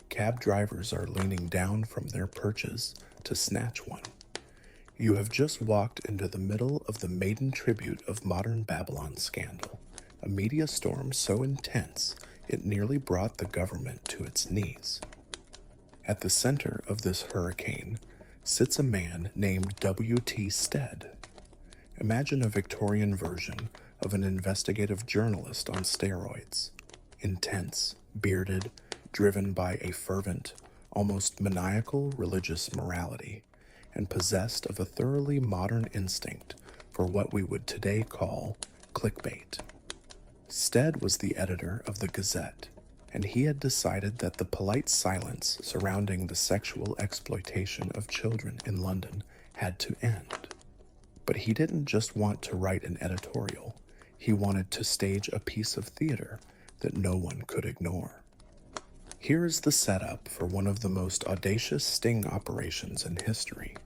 Cab drivers are leaning down from their perches to snatch one. You have just walked into the middle of the maiden tribute of modern Babylon scandal, a media storm so intense it nearly brought the government to its knees. At the center of this hurricane sits a man named W.T. Stead. Imagine a Victorian version of an investigative journalist on steroids. Intense, bearded, driven by a fervent, almost maniacal religious morality, and possessed of a thoroughly modern instinct for what we would today call clickbait. Stead was the editor of the Gazette, and he had decided that the polite silence surrounding the sexual exploitation of children in London had to end. But he didn't just want to write an editorial, he wanted to stage a piece of theater that no one could ignore. Here is the setup for one of the most audacious sting operations in history.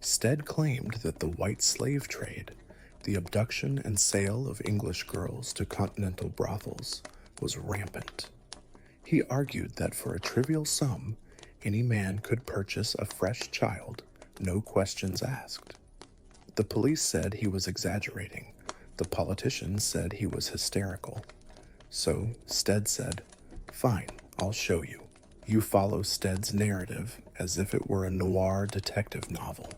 Stead claimed that the white slave trade, the abduction and sale of English girls to continental brothels, was rampant. He argued that for a trivial sum, any man could purchase a fresh child, no questions asked. The police said he was exaggerating. The politicians said he was hysterical. So Stead said, "Fine, I'll show you." You follow Stead's narrative as if it were a noir detective novel.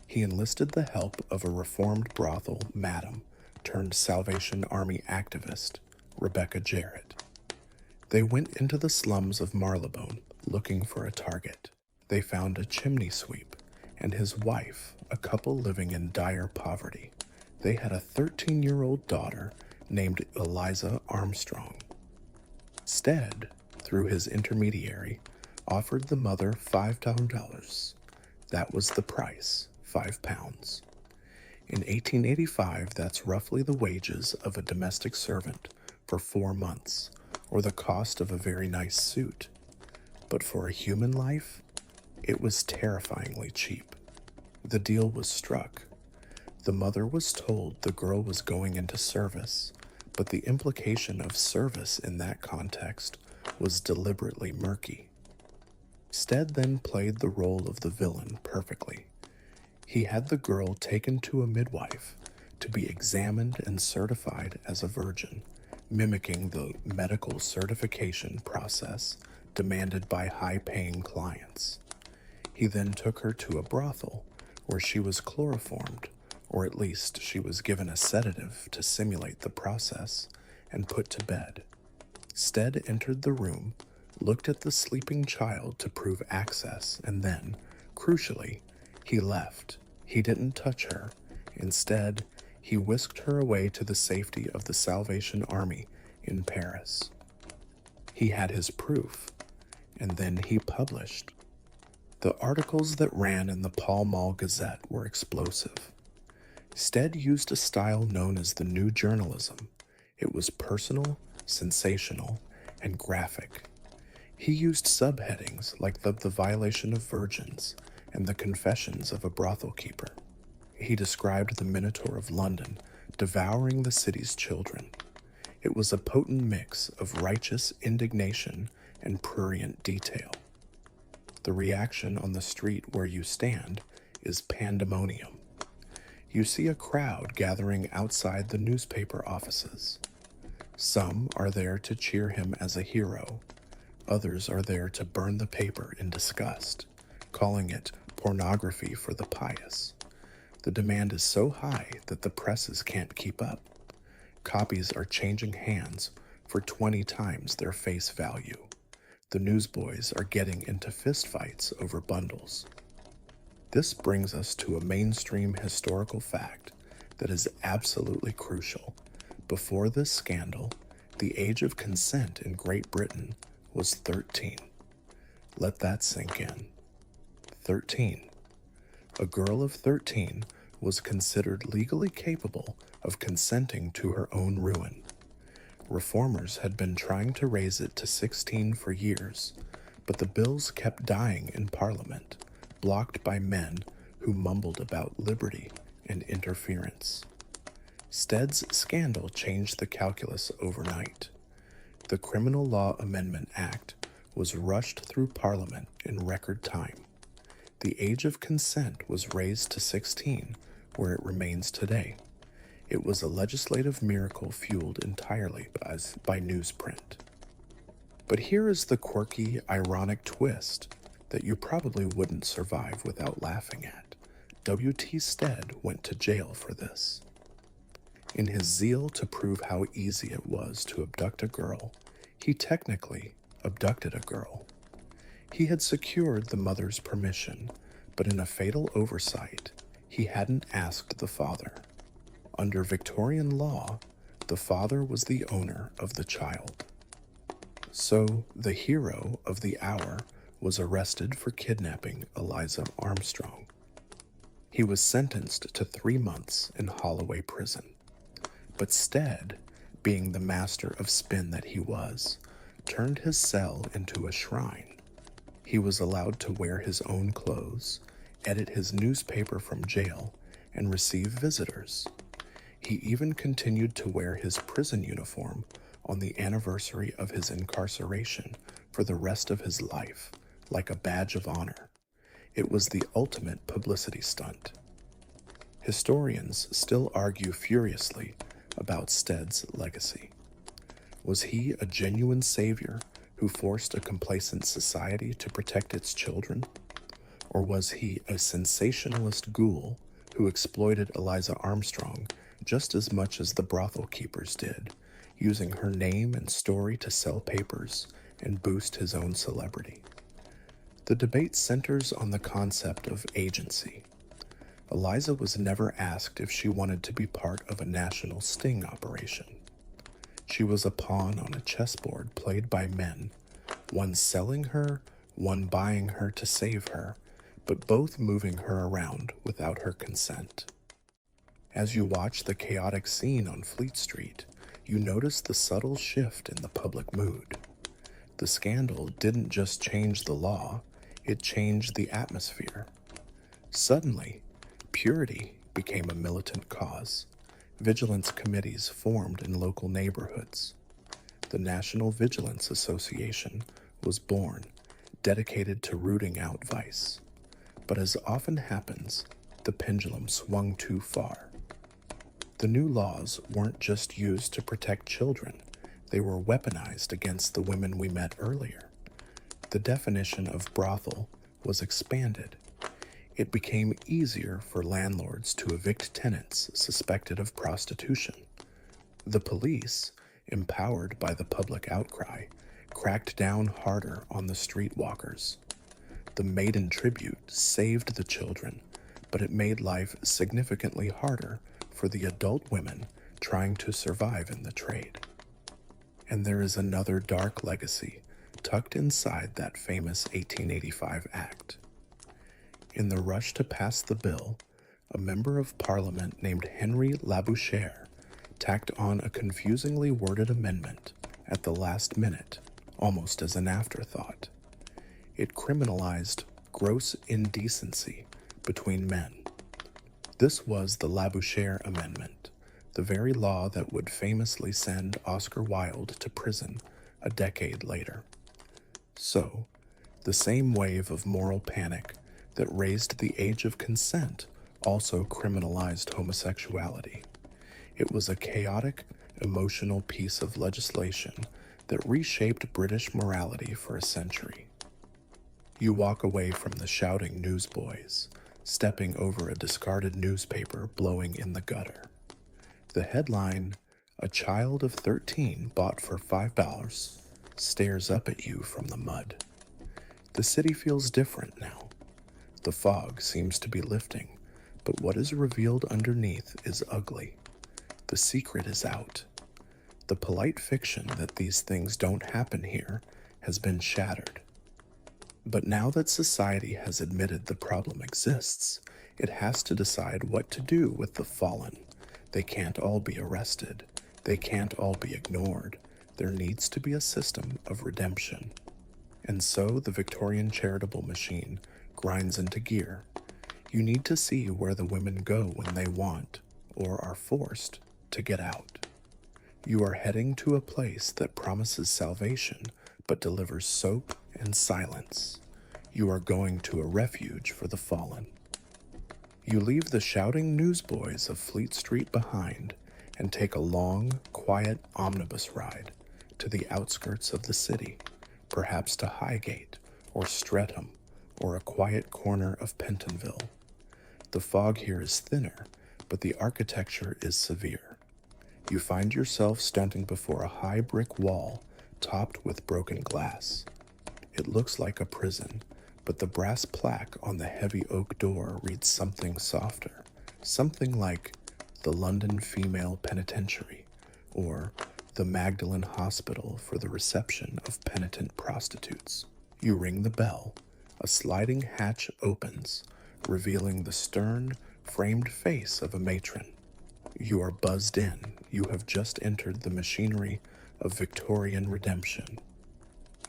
He enlisted the help of a reformed brothel madam turned Salvation Army activist, Rebecca Jarrett. They went into the slums of Marylebone looking for a target. They found a chimney sweep and his wife, a couple living in dire poverty. They had a 13-year-old daughter named Eliza Armstrong. Stead, through his intermediary, offered the mother $5,000. That was the price, £5. In 1885, that's roughly the wages of a domestic servant for 4 months, or the cost of a very nice suit. But for a human life, it was terrifyingly cheap. The deal was struck. The mother was told the girl was going into service, but the implication of service in that context was deliberately murky. Stead then played the role of the villain perfectly. He had the girl taken to a midwife to be examined and certified as a virgin, mimicking the medical certification process demanded by high-paying clients. He then took her to a brothel where she was chloroformed, or at least she was given a sedative to simulate the process, and put to bed. Stead entered the room, looked at the sleeping child to prove access, and then, crucially, he left. He didn't touch her. Instead, he whisked her away to the safety of the Salvation Army in Paris. He had his proof, and then he published. The articles that ran in the Pall Mall Gazette were explosive. Stead used a style known as the New Journalism. It was personal, sensational, and graphic. He used subheadings like the violation of virgins and the confessions of a brothel keeper. He described the Minotaur of London devouring the city's children. It was a potent mix of righteous indignation and prurient detail. The reaction on the street where you stand is pandemonium. You see a crowd gathering outside the newspaper offices. Some are there to cheer him as a hero. Others are there to burn the paper in disgust, calling it pornography for the pious. The demand is so high that the presses can't keep up. Copies are changing hands for 20 times their face value. The newsboys are getting into fistfights over bundles. This brings us to a mainstream historical fact that is absolutely crucial. Before this scandal, the age of consent in Great Britain was 13. Let that sink in. 13. A girl of 13 was considered legally capable of consenting to her own ruin. Reformers had been trying to raise it to 16 for years, but the bills kept dying in Parliament, blocked by men who mumbled about liberty and interference. Stead's scandal changed the calculus overnight. The Criminal Law Amendment Act was rushed through Parliament in record time. The age of consent was raised to 16, where it remains today. It was a legislative miracle fueled entirely by newsprint. But here is the quirky, ironic twist that you probably wouldn't survive without laughing at. W.T. Stead went to jail for this. In his zeal to prove how easy it was to abduct a girl, he technically abducted a girl. He had secured the mother's permission, but in a fatal oversight, he hadn't asked the father. Under Victorian law, the father was the owner of the child. So, the hero of the hour was arrested for kidnapping Eliza Armstrong. He was sentenced to 3 months in Holloway Prison. But Stead, being the master of spin that he was, turned his cell into a shrine. He was allowed to wear his own clothes, edit his newspaper from jail, and receive visitors. He even continued to wear his prison uniform on the anniversary of his incarceration for the rest of his life, like a badge of honor. It was the ultimate publicity stunt. Historians still argue furiously about Stead's legacy. Was he a genuine savior who forced a complacent society to protect its children? Or was he a sensationalist ghoul who exploited Eliza Armstrong just as much as the brothel keepers did, using her name and story to sell papers and boost his own celebrity? The debate centers on the concept of agency. Eliza was never asked if she wanted to be part of a national sting operation. She was a pawn on a chessboard played by men, one selling her, one buying her to save her, but both moving her around without her consent. As you watch the chaotic scene on Fleet Street, you notice the subtle shift in the public mood. The scandal didn't just change the law, it changed the atmosphere. Suddenly, purity became a militant cause. Vigilance committees formed in local neighborhoods. The National Vigilance Association was born, dedicated to rooting out vice. But as often happens, the pendulum swung too far. The new laws weren't just used to protect children, they were weaponized against the women we met earlier. The definition of brothel was expanded. It became easier for landlords to evict tenants suspected of prostitution. The police, empowered by the public outcry, cracked down harder on the streetwalkers. The maiden tribute saved the children, but it made life significantly harder for the adult women trying to survive in the trade. And there is another dark legacy tucked inside that famous 1885 Act. In the rush to pass the bill, a member of Parliament named Henry Labouchere tacked on a confusingly worded amendment at the last minute, almost as an afterthought. It criminalized gross indecency between men. This was the Labouchere Amendment, the very law that would famously send Oscar Wilde to prison a decade later. So, the same wave of moral panic that raised the age of consent also criminalized homosexuality. It was a chaotic, emotional piece of legislation that reshaped British morality for a century. You walk away from the shouting newsboys, stepping over a discarded newspaper blowing in the gutter. The headline, A child of 13 bought for $5 stares up at you from the mud. The city feels different now. The fog seems to be lifting, but what is revealed underneath is ugly. The secret is out. The polite fiction that these things don't happen here has been shattered. But now that society has admitted the problem exists, it has to decide what to do with the fallen. They can't all be arrested. They can't all be ignored. There needs to be a system of redemption. And so the Victorian charitable machine grinds into gear. You need to see where the women go when they want, or are forced, to get out. You are heading to a place that promises salvation, but delivers soap and silence. You are going to a refuge for the fallen. You leave the shouting newsboys of Fleet Street behind and take a long, quiet omnibus ride to the outskirts of the city, perhaps to Highgate or Streatham or a quiet corner of Pentonville. The fog here is thinner, but the architecture is severe. You find yourself standing before a high brick wall topped with broken glass. It looks like a prison, but the brass plaque on the heavy oak door reads something softer, something like the London Female Penitentiary, or the Magdalen Hospital for the Reception of Penitent Prostitutes. You ring the bell. A sliding hatch opens, revealing the stern, framed face of a matron. You are buzzed in. You have just entered the machinery of Victorian redemption.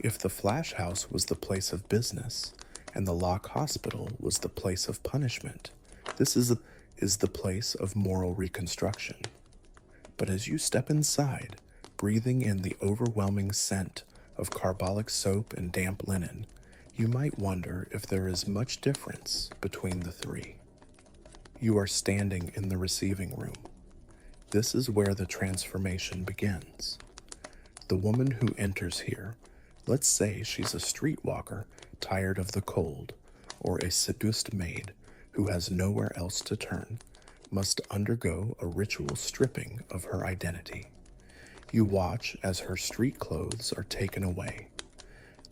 If the Flash House was the place of business, and the Lock Hospital was the place of punishment, this is the place of moral reconstruction. But as you step inside, breathing in the overwhelming scent of carbolic soap and damp linen, you might wonder if there is much difference between the three. You are standing in the receiving room. This is where the transformation begins. The woman who enters here, let's say she's a streetwalker tired of the cold, or a seduced maid who has nowhere else to turn, must undergo a ritual stripping of her identity. You watch as her street clothes are taken away.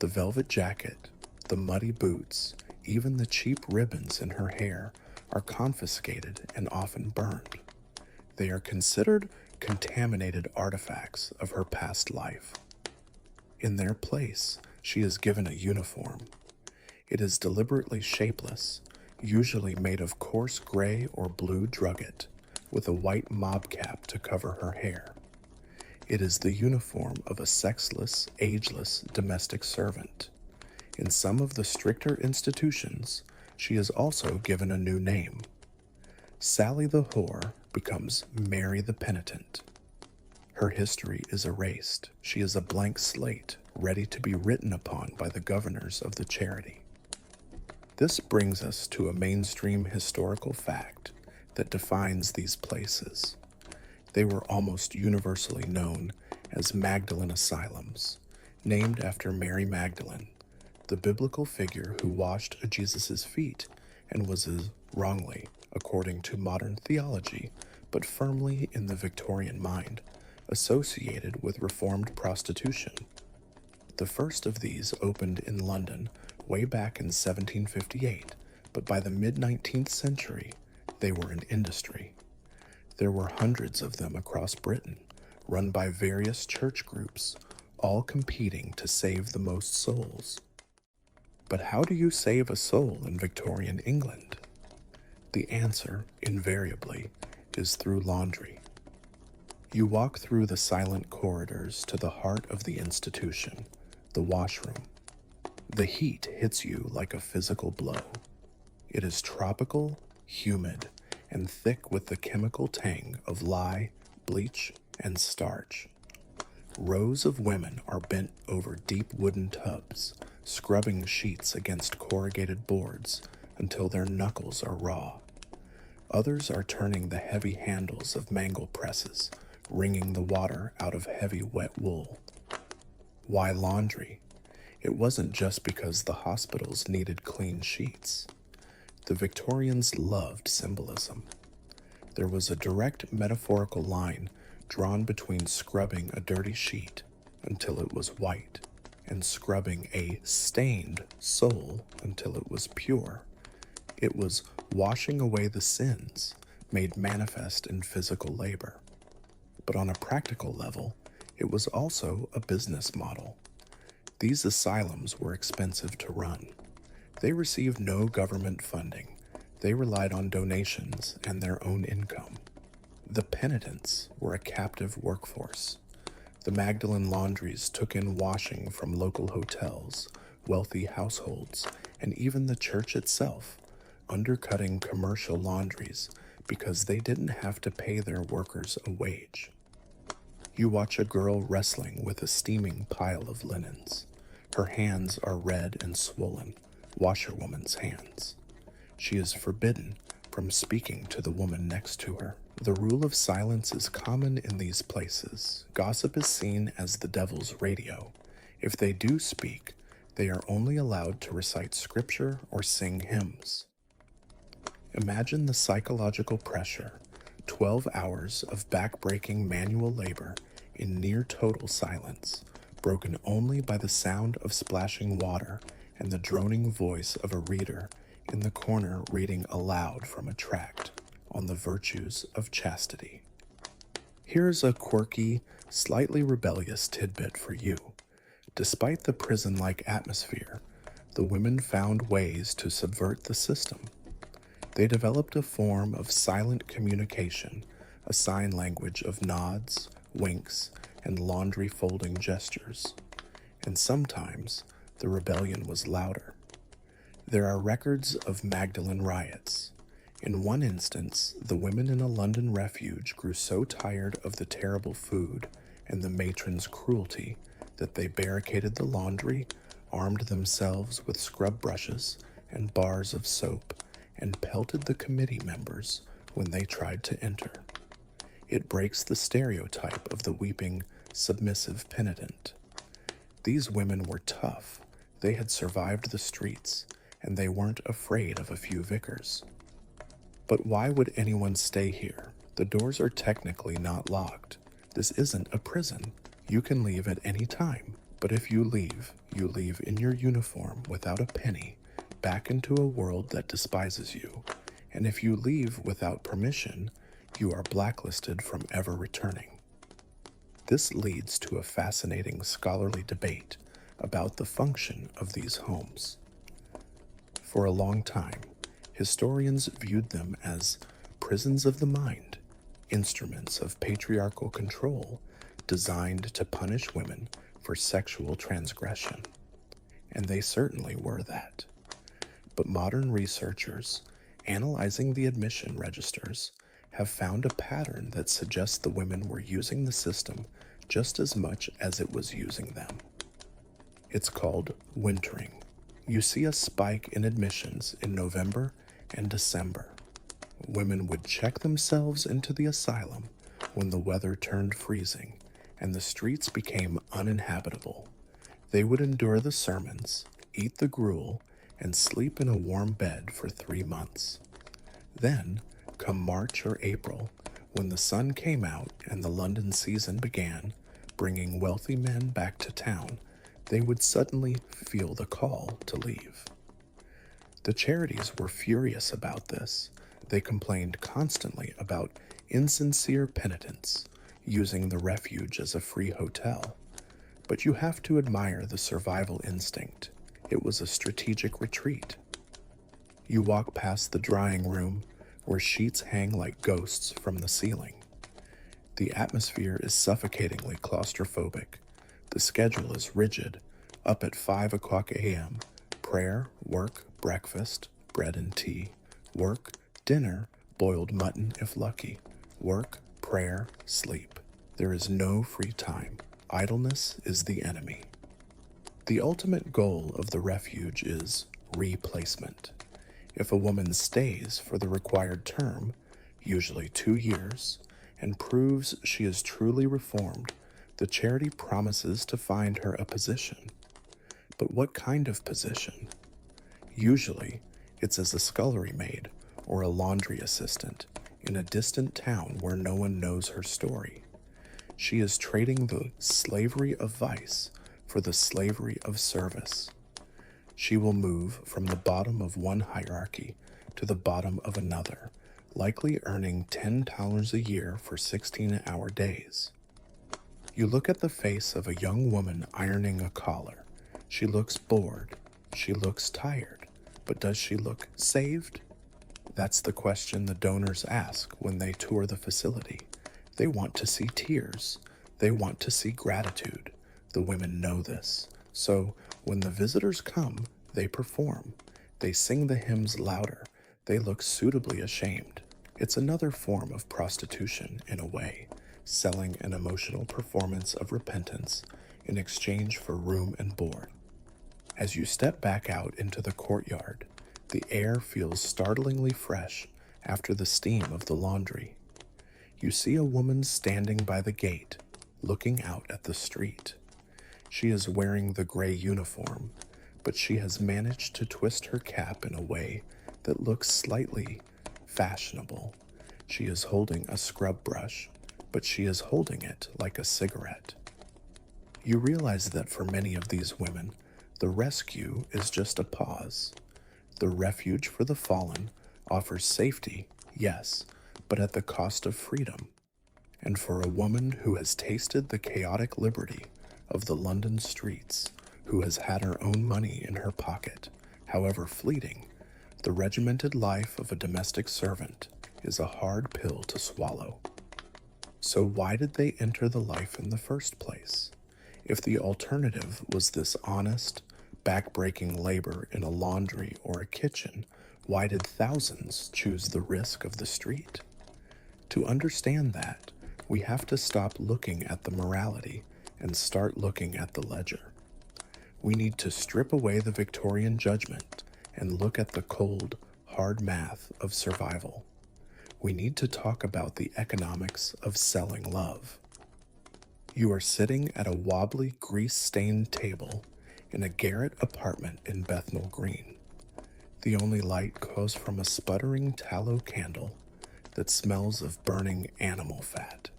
The velvet jacket, the muddy boots, even the cheap ribbons in her hair are confiscated and often burned. They are considered contaminated artifacts of her past life. In their place, she is given a uniform. It is deliberately shapeless, usually made of coarse gray or blue drugget, with a white mob cap to cover her hair. It is the uniform of a sexless, ageless domestic servant. In some of the stricter institutions, she is also given a new name. Sally the whore becomes Mary the penitent. Her history is erased. She is a blank slate, ready to be written upon by the governors of the charity. This brings us to a mainstream historical fact that defines these places. They were almost universally known as Magdalen asylums, named after Mary Magdalene, the biblical figure who washed Jesus' feet and was wrongly, according to modern theology, but firmly in the Victorian mind, associated with reformed prostitution. The first of these opened in London way back in 1758, but by the mid-19th century, they were an industry. There were hundreds of them across Britain, run by various church groups, all competing to save the most souls. But how do you save a soul in Victorian England? The answer, invariably, is through laundry. You walk through the silent corridors to the heart of the institution, the washroom. The heat hits you like a physical blow. It is tropical, humid, and thick with the chemical tang of lye, bleach, and starch. Rows of women are bent over deep wooden tubs, scrubbing sheets against corrugated boards until their knuckles are raw. Others are turning the heavy handles of mangle presses, wringing the water out of heavy wet wool. Why laundry? It wasn't just because the hospitals needed clean sheets. The Victorians loved symbolism. There was a direct metaphorical line drawn between scrubbing a dirty sheet until it was white and scrubbing a stained soul until it was pure. It was washing away the sins made manifest in physical labor. But on a practical level, it was also a business model. These asylums were expensive to run. They received no government funding. They relied on donations and their own income. The penitents were a captive workforce. The Magdalene laundries took in washing from local hotels, wealthy households, and even the church itself, undercutting commercial laundries because they didn't have to pay their workers a wage. You watch a girl wrestling with a steaming pile of linens. Her hands are red and swollen, washerwoman's hands. She is forbidden from speaking to the woman next to her. The rule of silence is common in these places. Gossip is seen as the devil's radio. If they do speak, they are only allowed to recite scripture or sing hymns. Imagine the psychological pressure, 12 hours of back-breaking manual labor in near total silence, broken only by the sound of splashing water and the droning voice of a reader in the corner reading aloud from a tract on the virtues of chastity. Here's a quirky, slightly rebellious tidbit for you. Despite the prison-like atmosphere, the women found ways to subvert the system. They developed a form of silent communication, a sign language of nods, winks, and laundry folding gestures. And sometimes the rebellion was louder. There are records of Magdalene riots. In one instance, the women in a London refuge grew so tired of the terrible food and the matron's cruelty that they barricaded the laundry, armed themselves with scrub brushes and bars of soap, and pelted the committee members when they tried to enter. It breaks the stereotype of the weeping, submissive penitent. These women were tough. They had survived the streets, and they weren't afraid of a few vicars. But why would anyone stay here? The doors are technically not locked. This isn't a prison. You can leave at any time. But if you leave in your uniform without a penny, back into a world that despises you. And if you leave without permission, you are blacklisted from ever returning. This leads to a fascinating scholarly debate about the function of these homes. For a long time, historians viewed them as prisons of the mind, instruments of patriarchal control designed to punish women for sexual transgression. And they certainly were that. But modern researchers, analyzing the admission registers, have found a pattern that suggests the women were using the system just as much as it was using them. It's called wintering. You see a spike in admissions in November and December. Women would check themselves into the asylum when the weather turned freezing and the streets became uninhabitable. They would endure the sermons, eat the gruel, and sleep in a warm bed for 3 months. Then, come March or April, when the sun came out and the London season began, bringing wealthy men back to town, they would suddenly feel the call to leave. The charities were furious about this. They complained constantly about insincere penitents using the refuge as a free hotel. But you have to admire the survival instinct. It was a strategic retreat. You walk past the drying room, where sheets hang like ghosts from the ceiling. The atmosphere is suffocatingly claustrophobic. The schedule is rigid. Up at 5 o'clock a.m., prayer, work, breakfast, bread and tea. Work, dinner, boiled mutton if lucky. Work, prayer, sleep. There is no free time. Idleness is the enemy. The ultimate goal of the refuge is replacement. If a woman stays for the required term, usually 2 years, and proves she is truly reformed, the charity promises to find her a position. But what kind of position? Usually, it's as a scullery maid or a laundry assistant in a distant town where no one knows her story. She is trading the slavery of vice for the slavery of service. She will move from the bottom of one hierarchy to the bottom of another, likely earning $10 a year for 16-hour days. You look at the face of a young woman ironing a collar. She looks bored. She looks tired. But does she look saved? That's the question the donors ask when they tour the facility. They want to see tears. They want to see gratitude. The women know this. So when the visitors come, they perform. They sing the hymns louder. They look suitably ashamed. It's another form of prostitution, in a way, selling an emotional performance of repentance in exchange for room and board. As you step back out into the courtyard, the air feels startlingly fresh after the steam of the laundry. You see a woman standing by the gate, looking out at the street. She is wearing the gray uniform, but she has managed to twist her cap in a way that looks slightly fashionable. She is holding a scrub brush, but she is holding it like a cigarette. You realize that for many of these women, the rescue is just a pause. The refuge for the fallen offers safety, yes, but at the cost of freedom. And for a woman who has tasted the chaotic liberty of the London streets, who has had her own money in her pocket, however fleeting, the regimented life of a domestic servant is a hard pill to swallow. So why did they enter the life in the first place? If the alternative was this honest, back-breaking labor in a laundry or a kitchen, why did thousands choose the risk of the street? To understand that, we have to stop looking at the morality and start looking at the ledger. We need to strip away the Victorian judgment and look at the cold, hard math of survival. We need to talk about the economics of selling love. You are sitting at a wobbly, grease-stained table in a garret apartment in Bethnal Green. The only light comes from a sputtering tallow candle that smells of burning animal fat.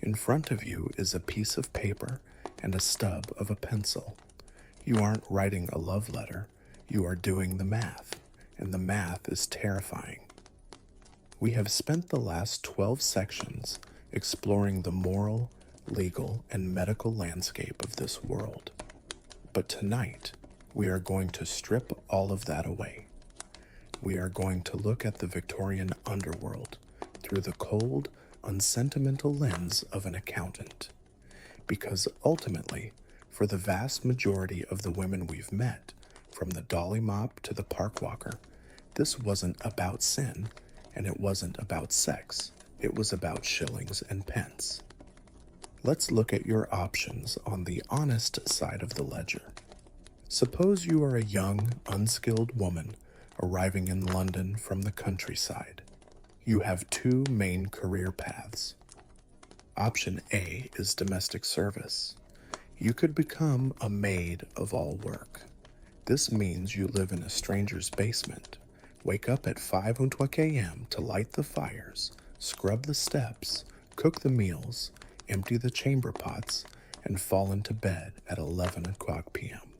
In front of you is a piece of paper and a stub of a pencil. You aren't writing a love letter, you are doing the math, and the math is terrifying. We have spent the last 12 sections exploring the moral, legal, and medical landscape of this world. But tonight, we are going to strip all of that away. We are going to look at the Victorian underworld through the cold, unsentimental lens of an accountant. Because ultimately, for the vast majority of the women we've met, from the dolly mop to the park walker, this wasn't about sin, and it wasn't about sex. It was about shillings and pence. Let's look at your options on the honest side of the ledger. Suppose you are a young, unskilled woman arriving in London from the countryside. You have two main career paths. Option A is domestic service. You could become a maid of all work. This means you live in a stranger's basement, wake up at 5:00 a.m. to light the fires, scrub the steps, cook the meals, empty the chamber pots, and fall into bed at 11:00 p.m.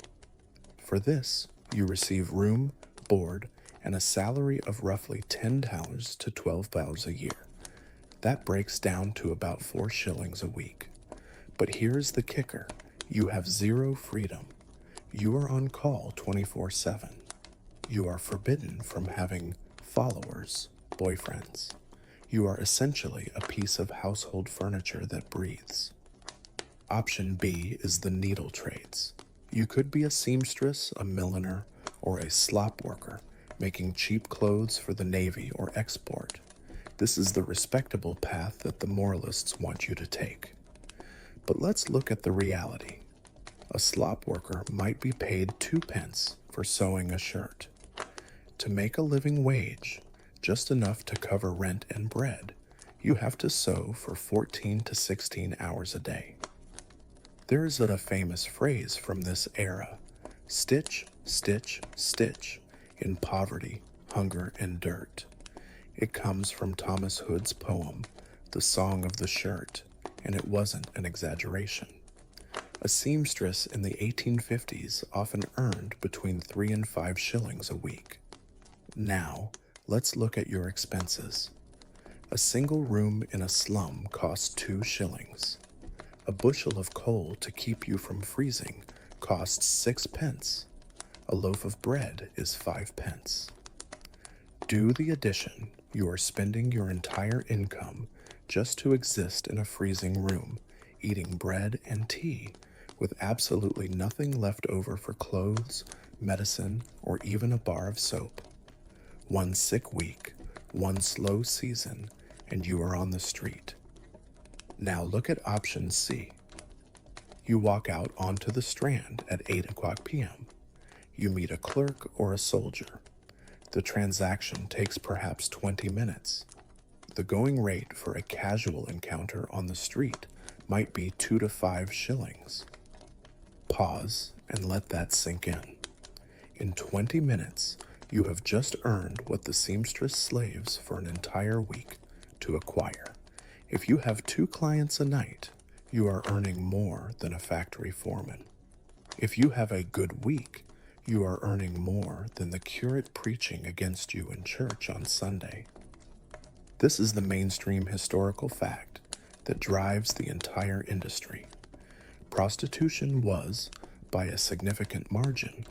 For this, you receive room, board, and a salary of roughly $10 to $12 a year. That breaks down to about 4 shillings a week. But here's the kicker. You have zero freedom. You are on call 24/7. You are forbidden from having followers, boyfriends. You are essentially a piece of household furniture that breathes. Option B is the needle trades. You could be a seamstress, a milliner, or a slop worker, making cheap clothes for the Navy or export. This is the respectable path that the moralists want you to take. But let's look at the reality. A slop worker might be paid 2 pence for sewing a shirt. To make a living wage, just enough to cover rent and bread, you have to sew for 14 to 16 hours a day. There is a famous phrase from this era, stitch, stitch, stitch, in poverty, hunger, and dirt. It comes from Thomas Hood's poem, The Song of the Shirt, and it wasn't an exaggeration. A seamstress in the 1850s often earned between 3 and 5 shillings a week. Now, let's look at your expenses. A single room in a slum costs 2 shillings. A bushel of coal to keep you from freezing costs 6 pence. A loaf of bread is 5 pence. Do the addition. You are spending your entire income just to exist in a freezing room, eating bread and tea, with absolutely nothing left over for clothes, medicine, or even a bar of soap. One sick week, one slow season, and you are on the street. Now look at option C. You walk out onto the Strand at 8 o'clock p.m. You meet a clerk or a soldier. The transaction takes perhaps 20 minutes. The going rate for a casual encounter on the street might be 2 to 5 shillings. Pause and let that sink in. In 20 minutes, you have just earned what the seamstress slaves for an entire week to acquire. If you have 2 clients a night, you are earning more than a factory foreman. If you have a good week, you are earning more than the curate preaching against you in church on Sunday. This is the mainstream historical fact that drives the entire industry. Prostitution was, by a significant margin,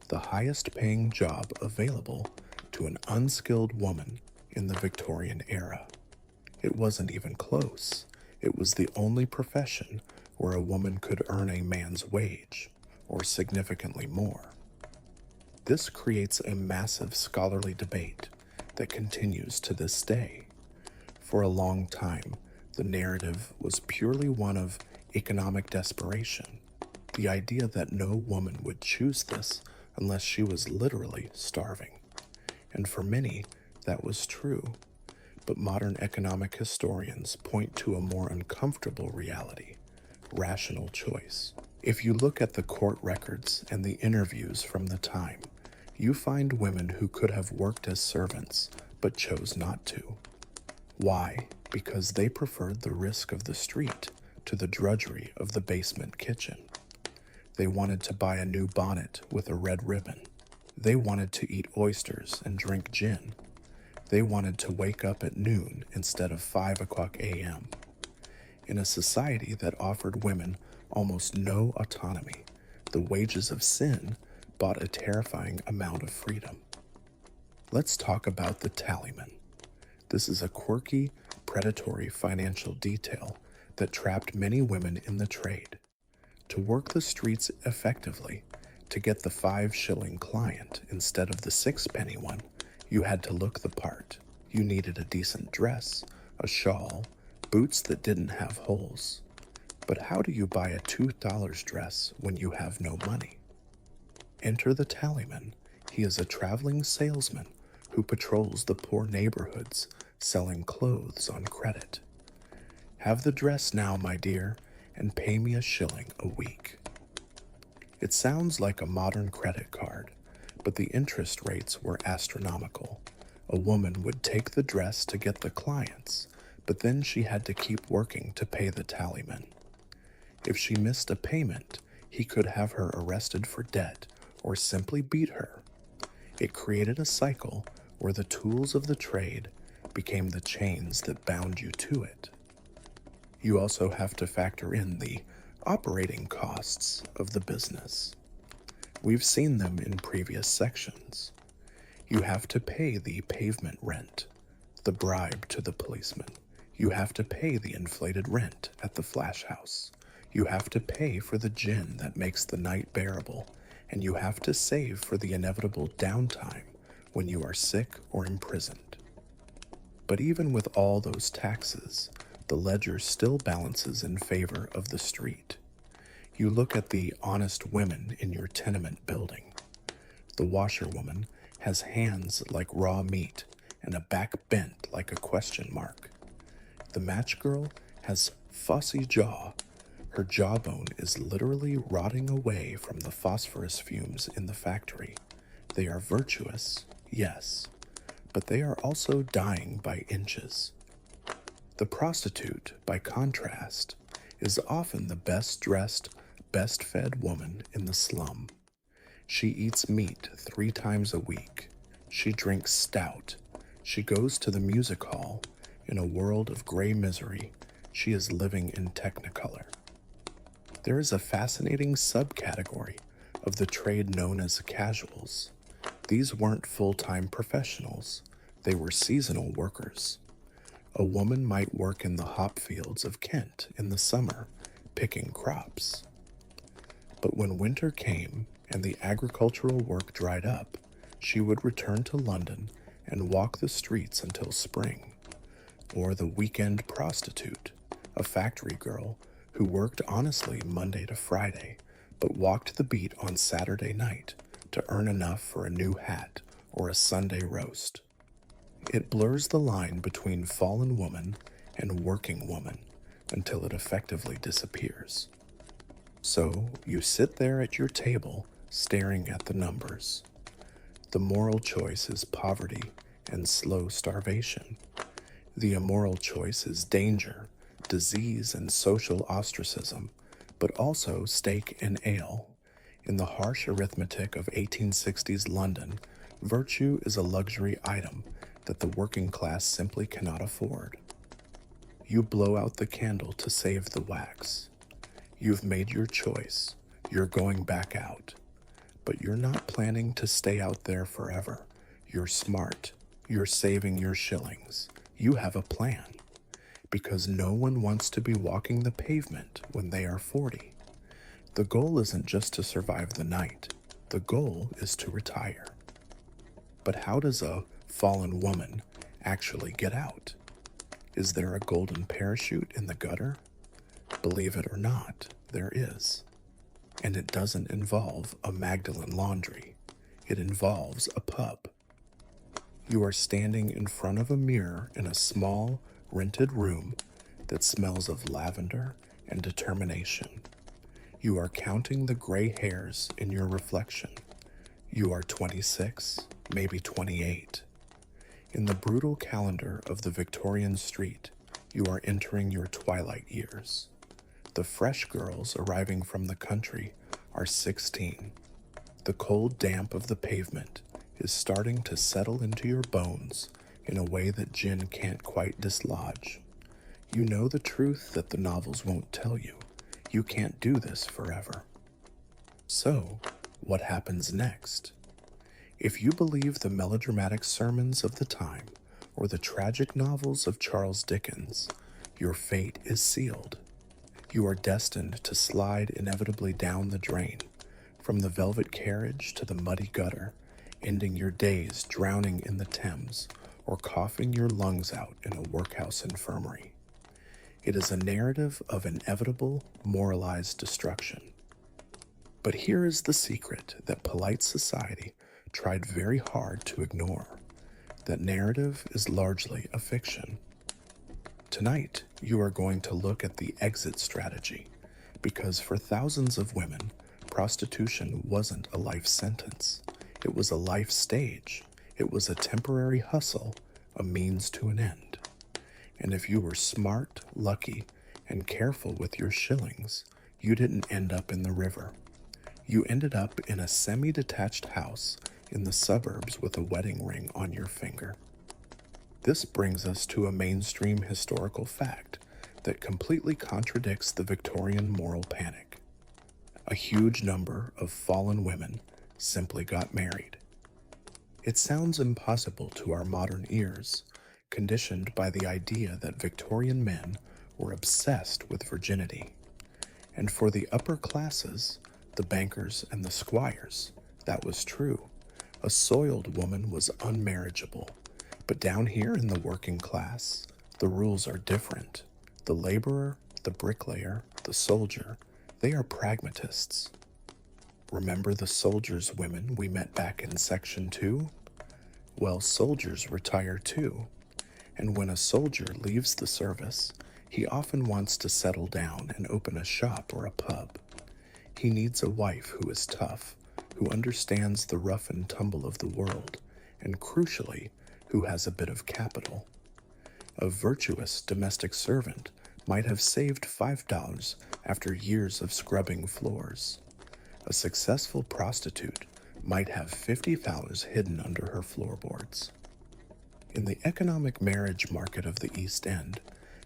the highest paying job available to an unskilled woman in the Victorian era. It wasn't even close. It was the only profession where a woman could earn a man's wage, or significantly more. This creates a massive scholarly debate that continues to this day. For a long time, the narrative was purely one of economic desperation, the idea that no woman would choose this unless she was literally starving. And for many, that was true. But modern economic historians point to a more uncomfortable reality: rational choice. If you look at the court records and the interviews from the time, you find women who could have worked as servants but chose not to. Why? Because they preferred the risk of the street to the drudgery of the basement kitchen. They wanted to buy a new bonnet with a red ribbon. They wanted to eat oysters and drink gin. They wanted to wake up at noon instead of 5 o'clock a.m. In a society that offered women almost no autonomy, the wages of sin bought a terrifying amount of freedom. Let's talk about the tallyman. This is a quirky, predatory financial detail that trapped many women in the trade. To work the streets effectively, to get the 5-shilling client instead of the 6-penny one, you had to look the part. You needed a decent dress, a shawl, boots that didn't have holes. But how do you buy a $2 dress when you have no money? Enter the tallyman. He is a traveling salesman who patrols the poor neighborhoods, selling clothes on credit. Have the dress now, my dear, and pay me 1 shilling a week. It sounds like a modern credit card, but the interest rates were astronomical. A woman would take the dress to get the clients, but then she had to keep working to pay the tallyman. If she missed a payment, he could have her arrested for debt or simply beat her. It created a cycle where the tools of the trade became the chains that bound you to it. You also have to factor in the operating costs of the business. We've seen them in previous sections. You have to pay the pavement rent, the bribe to the policeman. You have to pay the inflated rent at the flash house. You have to pay for the gin that makes the night bearable, and you have to save for the inevitable downtime when you are sick or imprisoned. But even with all those taxes, the ledger still balances in favor of the street. You look at the honest women in your tenement building. The washerwoman has hands like raw meat and a back bent like a question mark. The match girl has fussy jaw. Her jawbone is literally rotting away from the phosphorus fumes in the factory. They are virtuous, yes, but they are also dying by inches. The prostitute, by contrast, is often the best dressed, best fed woman in the slum. She eats meat 3 times a week. She drinks stout. She goes to the music hall. In a world of gray misery, she is living in technicolor. There is a fascinating subcategory of the trade known as casuals. These weren't full-time professionals. They were seasonal workers. A woman might work in the hop fields of Kent in the summer, picking crops. But when winter came and the agricultural work dried up, she would return to London and walk the streets until spring. Or the weekend prostitute, a factory girl who worked honestly Monday to Friday, but walked the beat on Saturday night to earn enough for a new hat or a Sunday roast. It blurs the line between fallen woman and working woman until it effectively disappears. So you sit there at your table staring at the numbers. The moral choice is poverty and slow starvation. The immoral choice is danger, disease, and social ostracism, but also steak and ale. In the harsh arithmetic of 1860s London, virtue is a luxury item that the working class simply cannot afford. You blow out the candle to save the wax. You've made your choice. You're going back out. But you're not planning to stay out there forever. You're smart. You're saving your shillings. You have a plan. Because no one wants to be walking the pavement when they are 40. The goal isn't just to survive the night. The goal is to retire. But how does a fallen woman actually get out? Is there a golden parachute in the gutter? Believe it or not, there is. And it doesn't involve a Magdalene laundry. It involves a pub. You are standing in front of a mirror in a small, rented room that smells of lavender and determination. You are counting the gray hairs in your reflection. You are 26, maybe 28. In the brutal calendar of the Victorian street, you are entering your twilight years. The fresh girls arriving from the country are 16. The cold damp of the pavement is starting to settle into your bones in a way that gin can't quite dislodge. You know the truth that the novels won't tell you. You can't do this forever. So, what happens next? If you believe the melodramatic sermons of the time or the tragic novels of Charles Dickens, your fate is sealed. You are destined to slide inevitably down the drain, from the velvet carriage to the muddy gutter, ending your days drowning in the Thames or coughing your lungs out in a workhouse infirmary. It is a narrative of inevitable, moralized destruction. But here is the secret that polite society tried very hard to ignore. That narrative is largely a fiction. Tonight, you are going to look at the exit strategy, because for thousands of women, prostitution wasn't a life sentence. It was a life stage. It was a temporary hustle, a means to an end. And if you were smart, lucky, and careful with your shillings, you didn't end up in the river. You ended up in a semi-detached house in the suburbs with a wedding ring on your finger. This brings us to a mainstream historical fact that completely contradicts the Victorian moral panic. A huge number of fallen women simply got married. It sounds impossible to our modern ears, conditioned by the idea that Victorian men were obsessed with virginity. And for the upper classes, the bankers and the squires, that was true. A soiled woman was unmarriageable. But down here in the working class, the rules are different. The laborer, the bricklayer, the soldier, they are pragmatists. Remember the soldiers' women we met back in Section 2? Well, soldiers retire too. And when a soldier leaves the service, he often wants to settle down and open a shop or a pub. He needs a wife who is tough, who understands the rough and tumble of the world, and crucially, who has a bit of capital. A virtuous domestic servant might have saved $5 after years of scrubbing floors. A successful prostitute might have $50 hidden under her floorboards. In the economic marriage market of the East End,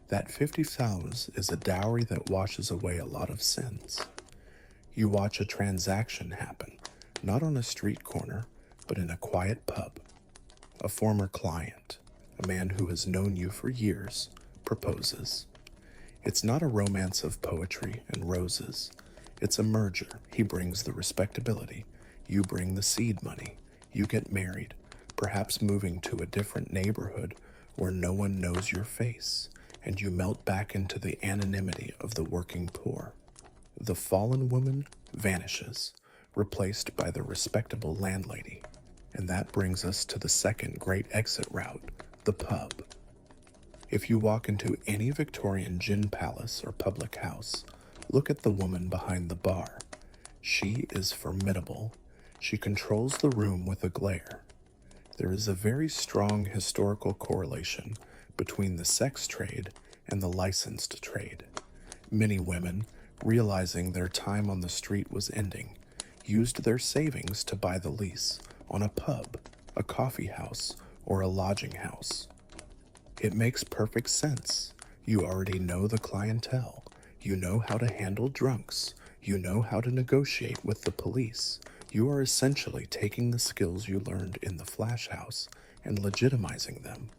that $50 is a dowry that washes away a lot of sins. You watch a transaction happen, not on a street corner, but in a quiet pub. A former client, a man who has known you for years, proposes. It's not a romance of poetry and roses. It's a merger. He brings the respectability. You bring the seed money. You get married, perhaps moving to a different neighborhood where no one knows your face, and you melt back into the anonymity of the working poor. The fallen woman vanishes, replaced by the respectable landlady. And that brings us to the second great exit route, the pub. If you walk into any Victorian gin palace or public house, look at the woman behind the bar. She is formidable. She controls the room with a glare. There is a very strong historical correlation between the sex trade and the licensed trade. Many women, realizing their time on the street was ending, used their savings to buy the lease on a pub, a coffee house, or a lodging house. It makes perfect sense. You already know the clientele. You know how to handle drunks. You know how to negotiate with the police. You are essentially taking the skills you learned in the flash house and legitimizing them.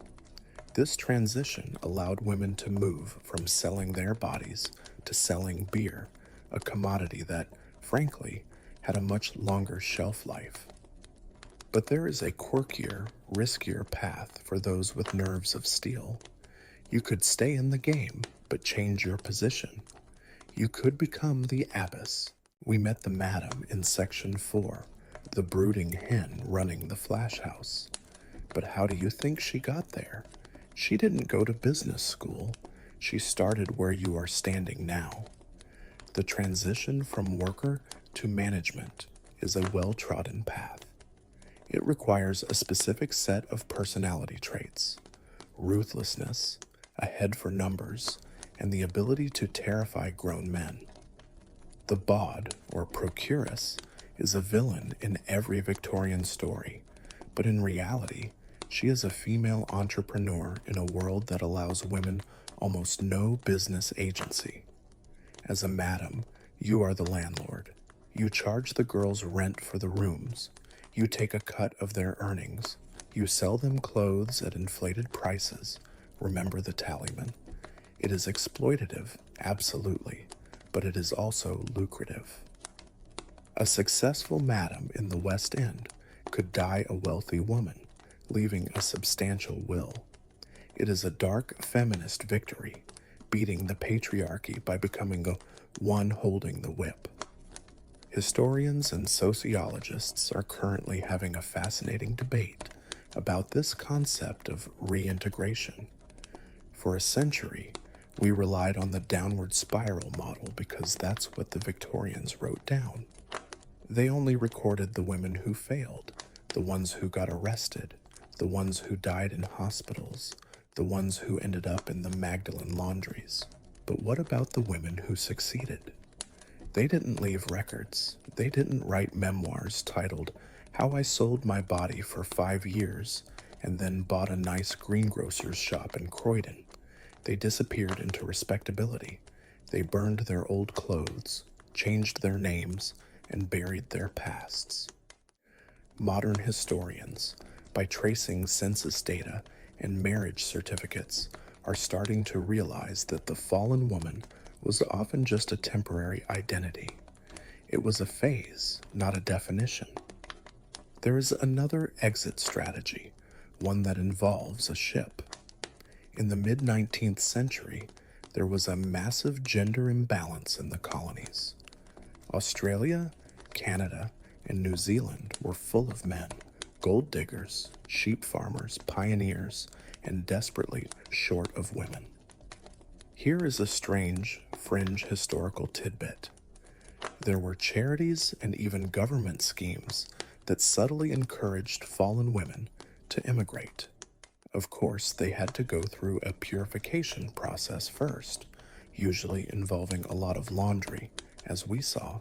This transition allowed women to move from selling their bodies to selling beer, a commodity that, frankly, had a much longer shelf life. But there is a quirkier, riskier path for those with nerves of steel. You could stay in the game, but change your position. You could become the abbess. We met the madam in section 4, the brooding hen running the flash house. But how do you think she got there? She didn't go to business school. She started where you are standing now. The transition from worker to management is a well-trodden path. It requires a specific set of personality traits: ruthlessness, a head for numbers, and the ability to terrify grown men. The bawd, or procuress, is a villain in every Victorian story, but in reality, she is a female entrepreneur in a world that allows women almost no business agency. As a madam, you are the landlord. You charge the girls rent for the rooms. You take a cut of their earnings. You sell them clothes at inflated prices. Remember the tallyman. It is exploitative, absolutely, but it is also lucrative. A successful madam in the West End could die a wealthy woman, leaving a substantial will. It is a dark feminist victory, beating the patriarchy by becoming the one holding the whip. Historians and sociologists are currently having a fascinating debate about this concept of reintegration. For a century, we relied on the downward spiral model because that's what the Victorians wrote down. They only recorded the women who failed, the ones who got arrested, the ones who died in hospitals, the ones who ended up in the Magdalen laundries. But what about the women who succeeded? They didn't leave records. They didn't write memoirs titled How I Sold My Body for 5 Years and then bought a nice greengrocer's shop in Croydon. They disappeared into respectability. They burned their old clothes, changed their names, and buried their pasts. Modern historians, by tracing census data and marriage certificates, are starting to realize that the fallen woman was often just a temporary identity. It was a phase, not a definition. There is another exit strategy, one that involves a ship. In the mid-19th century, there was a massive gender imbalance in the colonies. Australia, Canada, and New Zealand were full of men, gold diggers, sheep farmers, pioneers, and desperately short of women. Here is a strange, fringe historical tidbit. There were charities and even government schemes that subtly encouraged fallen women to immigrate. Of course, they had to go through a purification process first, usually involving a lot of laundry, as we saw,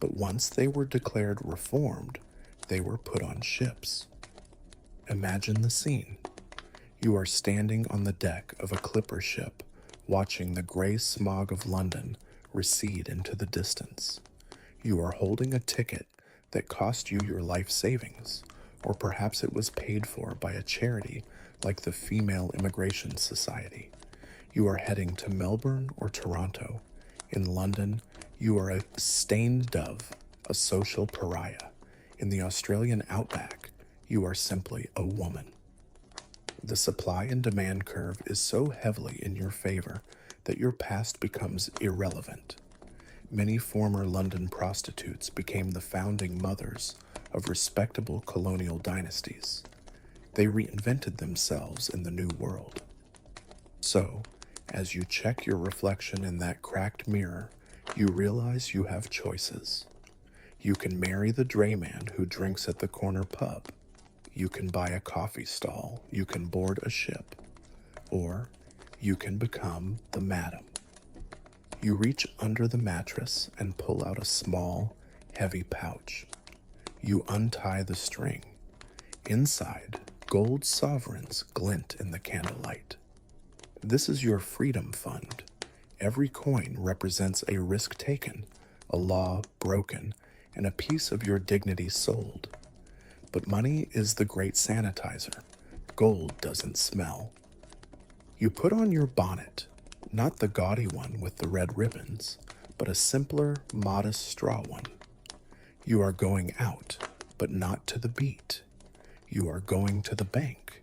but once they were declared reformed, they were put on ships. Imagine the scene. You are standing on the deck of a clipper ship, watching the gray smog of London recede into the distance. You are holding a ticket that cost you your life savings, or perhaps it was paid for by a charity like the Female Immigration Society. You are heading to Melbourne or Toronto. In London, you are a stained dove, a social pariah. In the Australian outback, you are simply a woman. The supply and demand curve is so heavily in your favor that your past becomes irrelevant. Many former London prostitutes became the founding mothers of respectable colonial dynasties. They reinvented themselves in the New World. So, as you check your reflection in that cracked mirror, you realize you have choices. You can marry the drayman who drinks at the corner pub. You can buy a coffee stall. You can board a ship. Or you can become the madam. You reach under the mattress and pull out a small, heavy pouch. You untie the string. Inside, gold sovereigns glint in the candlelight. This is your freedom fund. Every coin represents a risk taken, a law broken, and a piece of your dignity sold. But money is the great sanitizer. Gold doesn't smell. You put on your bonnet, not the gaudy one with the red ribbons, but a simpler, modest straw one. You are going out, but not to the beat. You are going to the bank.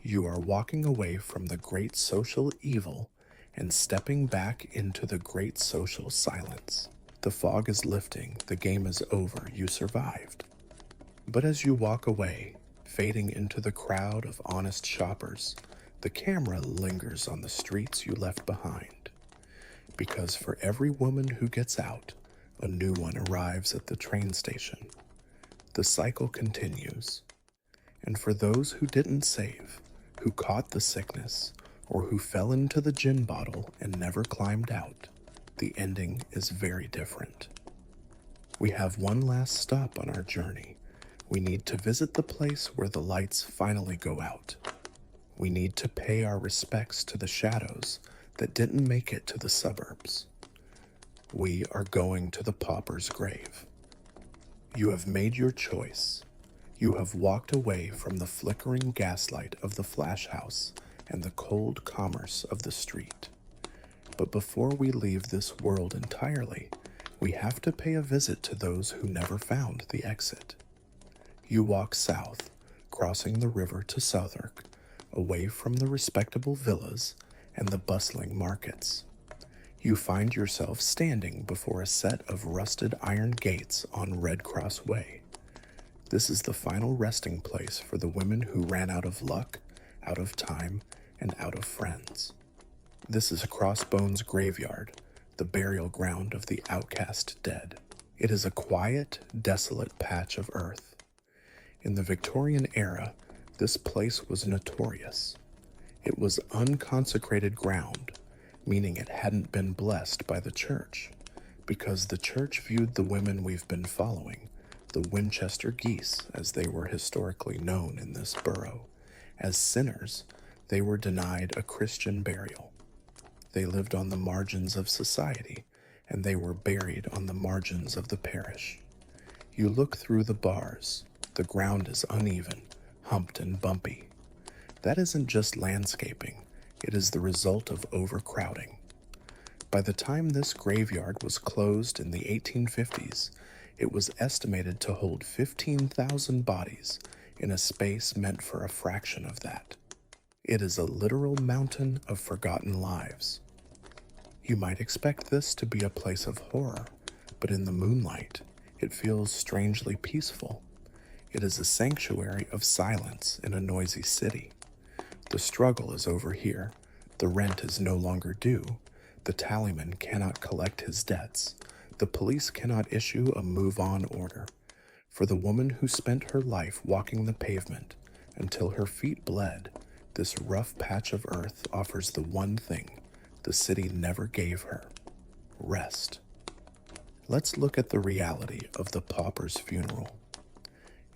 You are walking away from the great social evil and stepping back into the great social silence. The fog is lifting, the game is over, you survived. But as you walk away, fading into the crowd of honest shoppers, the camera lingers on the streets you left behind. Because for every woman who gets out, a new one arrives at the train station. The cycle continues. And for those who didn't save, who caught the sickness, or who fell into the gin bottle and never climbed out, the ending is very different. We have one last stop on our journey. We need to visit the place where the lights finally go out. We need to pay our respects to the shadows that didn't make it to the suburbs. We are going to the pauper's grave. You have made your choice. You have walked away from the flickering gaslight of the flash house and the cold commerce of the street. But before we leave this world entirely, we have to pay a visit to those who never found the exit. You walk south, crossing the river to Southwark, away from the respectable villas and the bustling markets. You find yourself standing before a set of rusted iron gates on Red Cross Way. This is the final resting place for the women who ran out of luck, out of time, and out of friends. This is Crossbones Graveyard, the burial ground of the outcast dead. It is a quiet, desolate patch of earth. In the Victorian era, this place was notorious. It was unconsecrated ground, meaning it hadn't been blessed by the church, because the church viewed the women we've been following, the Winchester geese as they were historically known in this borough, as sinners. They were denied a Christian burial. They lived on the margins of society, and they were buried on the margins of the parish. You look through the bars. The ground is uneven, humped and bumpy. That isn't just landscaping. It is the result of overcrowding. By the time this graveyard was closed in the 1850s, it was estimated to hold 15,000 bodies in a space meant for a fraction of that. It is a literal mountain of forgotten lives. You might expect this to be a place of horror, but in the moonlight, it feels strangely peaceful. It is a sanctuary of silence in a noisy city. The struggle is over here. The rent is no longer due. The tallyman cannot collect his debts. The police cannot issue a move-on order. For the woman who spent her life walking the pavement until her feet bled, this rough patch of earth offers the one thing, the the city never gave her: rest. Let's look at the reality of the pauper's funeral.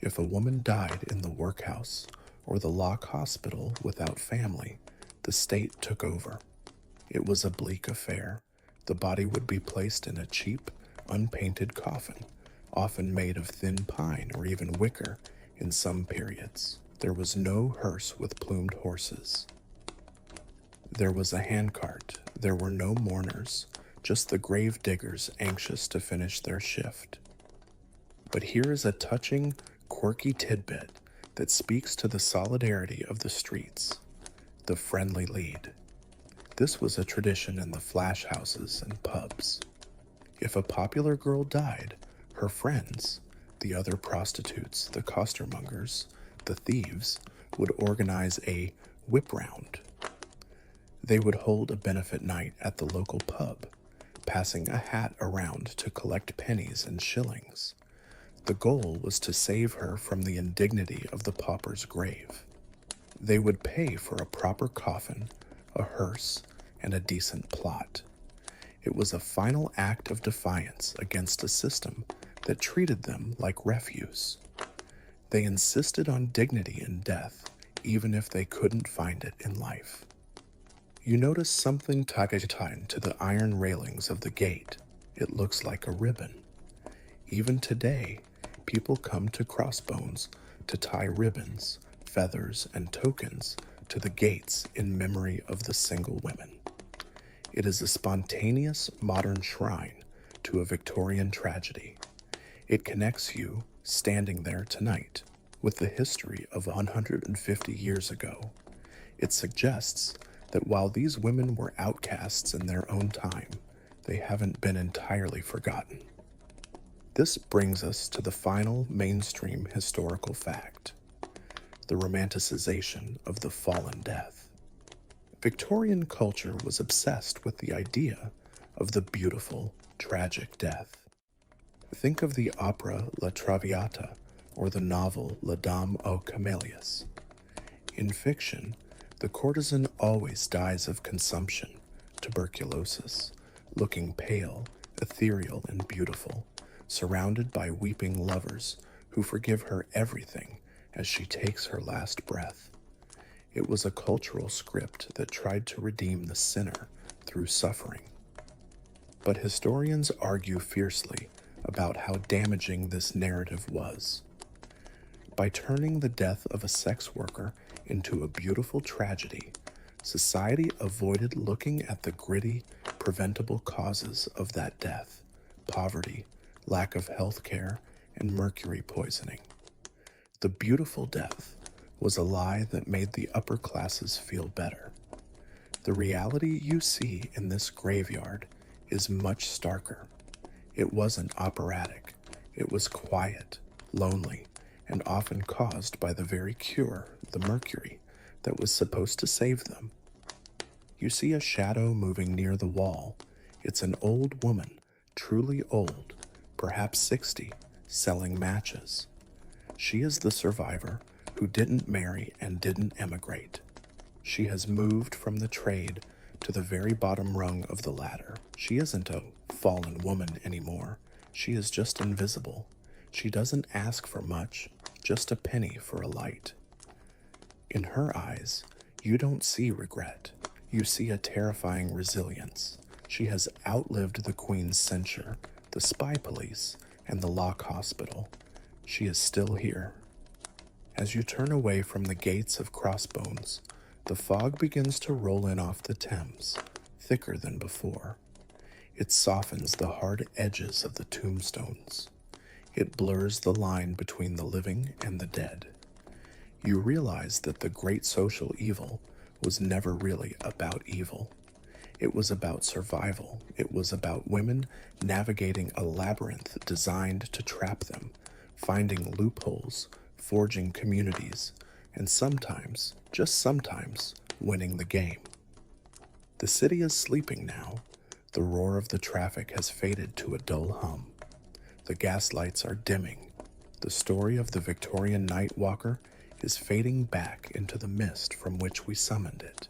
If a woman died in the workhouse or the lock hospital without family, the state took over. It was a bleak affair. The body would be placed in a cheap, unpainted coffin, often made of thin pine or even wicker in some periods. There was no hearse with plumed horses. There was a handcart. There were no mourners, just the grave diggers anxious to finish their shift. But here is a touching, quirky tidbit that speaks to the solidarity of the streets: the friendly lead. This was a tradition in the flash houses and pubs. If a popular girl died, her friends, the other prostitutes, the costermongers, the thieves, would organize a whip round. They would hold a benefit night at the local pub, passing a hat around to collect pennies and shillings. The goal was to save her from the indignity of the pauper's grave. They would pay for a proper coffin, a hearse, and a decent plot. It was a final act of defiance against a system that treated them like refuse. They insisted on dignity in death, even if they couldn't find it in life. You notice something tied to the iron railings of the gate. It looks like a ribbon. Even today, people come to Crossbones to tie ribbons, feathers, and tokens to the gates in memory of the single women. It is a spontaneous modern shrine to a Victorian tragedy. It connects you, standing there tonight, with the history of 150 years ago. It suggests that while these women were outcasts in their own time, they haven't been entirely forgotten. This brings us to the final mainstream historical fact: the romanticization of the fallen death. Victorian culture was obsessed with the idea of the beautiful, tragic death. Think of the opera La Traviata or the novel La Dame aux Camélias. In fiction, the courtesan always dies of consumption, tuberculosis, looking pale, ethereal, and beautiful, surrounded by weeping lovers who forgive her everything as she takes her last breath. It was a cultural script that tried to redeem the sinner through suffering. But historians argue fiercely about how damaging this narrative was. By turning the death of a sex worker into a beautiful tragedy, society avoided looking at the gritty, preventable causes of that death: poverty, lack of health care, and mercury poisoning. The beautiful death was a lie that made the upper classes feel better. The reality you see in this graveyard is much starker. It wasn't operatic. It was quiet, lonely, and often caused by the very cure, the mercury, that was supposed to save them. You see a shadow moving near the wall. It's an old woman, truly old, perhaps 60, selling matches. She is the survivor who didn't marry and didn't emigrate. She has moved from the trade to the very bottom rung of the ladder. She isn't a fallen woman anymore. She is just invisible. She doesn't ask for much, just a penny for a light. In her eyes, you don't see regret. You see a terrifying resilience. She has outlived the Queen's censure, the spy police, and the lock hospital. She is still here. As you turn away from the gates of Crossbones, the fog begins to roll in off the Thames, thicker than before. It softens the hard edges of the tombstones. It blurs the line between the living and the dead. You realize that the great social evil was never really about evil. It was about survival. It was about women navigating a labyrinth designed to trap them, finding loopholes, forging communities, and sometimes, just sometimes, winning the game. The city is sleeping now. The roar of the traffic has faded to a dull hum. The gaslights are dimming. The story of the Victorian night walker is fading back into the mist from which we summoned it.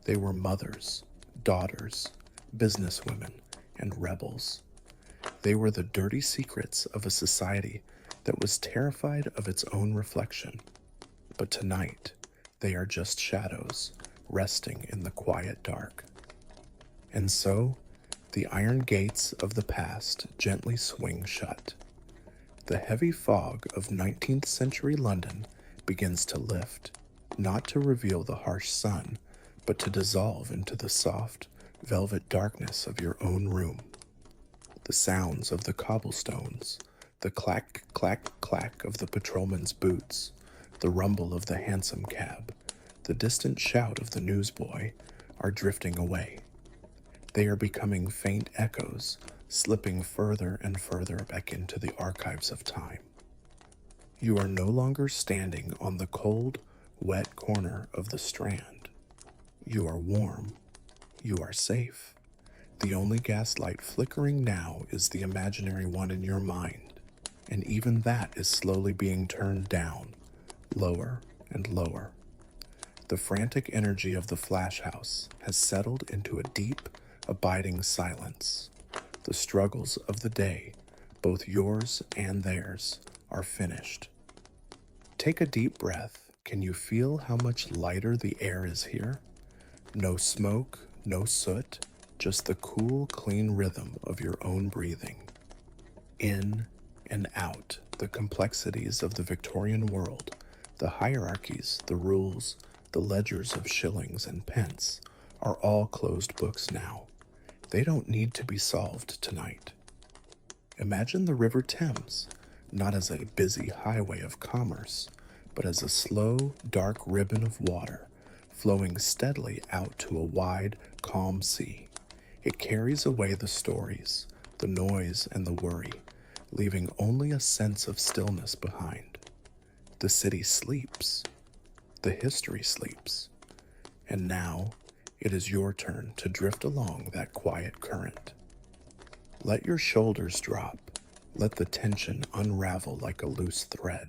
They were mothers, daughters, businesswomen, and rebels. They were the dirty secrets of a society that was terrified of its own reflection. But tonight, they are just shadows, resting in the quiet dark. And so, the iron gates of the past gently swing shut. The heavy fog of 19th century London begins to lift, not to reveal the harsh sun, but to dissolve into the soft, velvet darkness of your own room. The sounds of the cobblestones, the clack, clack, clack of the patrolman's boots, the rumble of the hansom cab, the distant shout of the newsboy are drifting away. They are becoming faint echoes, slipping further and further back into the archives of time. You are no longer standing on the cold, wet corner of the Strand. You are warm. You are safe. The only gaslight flickering now is the imaginary one in your mind, and even that is slowly being turned down, lower and lower. The frantic energy of the flash house has settled into a deep, abiding silence. The struggles of the day, both yours and theirs, are finished. Take a deep breath. Can you feel how much lighter the air is here? No smoke, no soot, just the cool, clean rhythm of your own breathing. In and out, the complexities of the Victorian world, the hierarchies, the rules, the ledgers of shillings and pence, are all closed books now. They don't need to be solved tonight. Imagine the River Thames, not as a busy highway of commerce, but as a slow, dark ribbon of water, flowing steadily out to a wide, calm sea. It carries away the stories, the noise, and the worry, leaving only a sense of stillness behind. The city sleeps. The history sleeps. And now, it is your turn to drift along that quiet current. Let your shoulders drop. Let the tension unravel like a loose thread.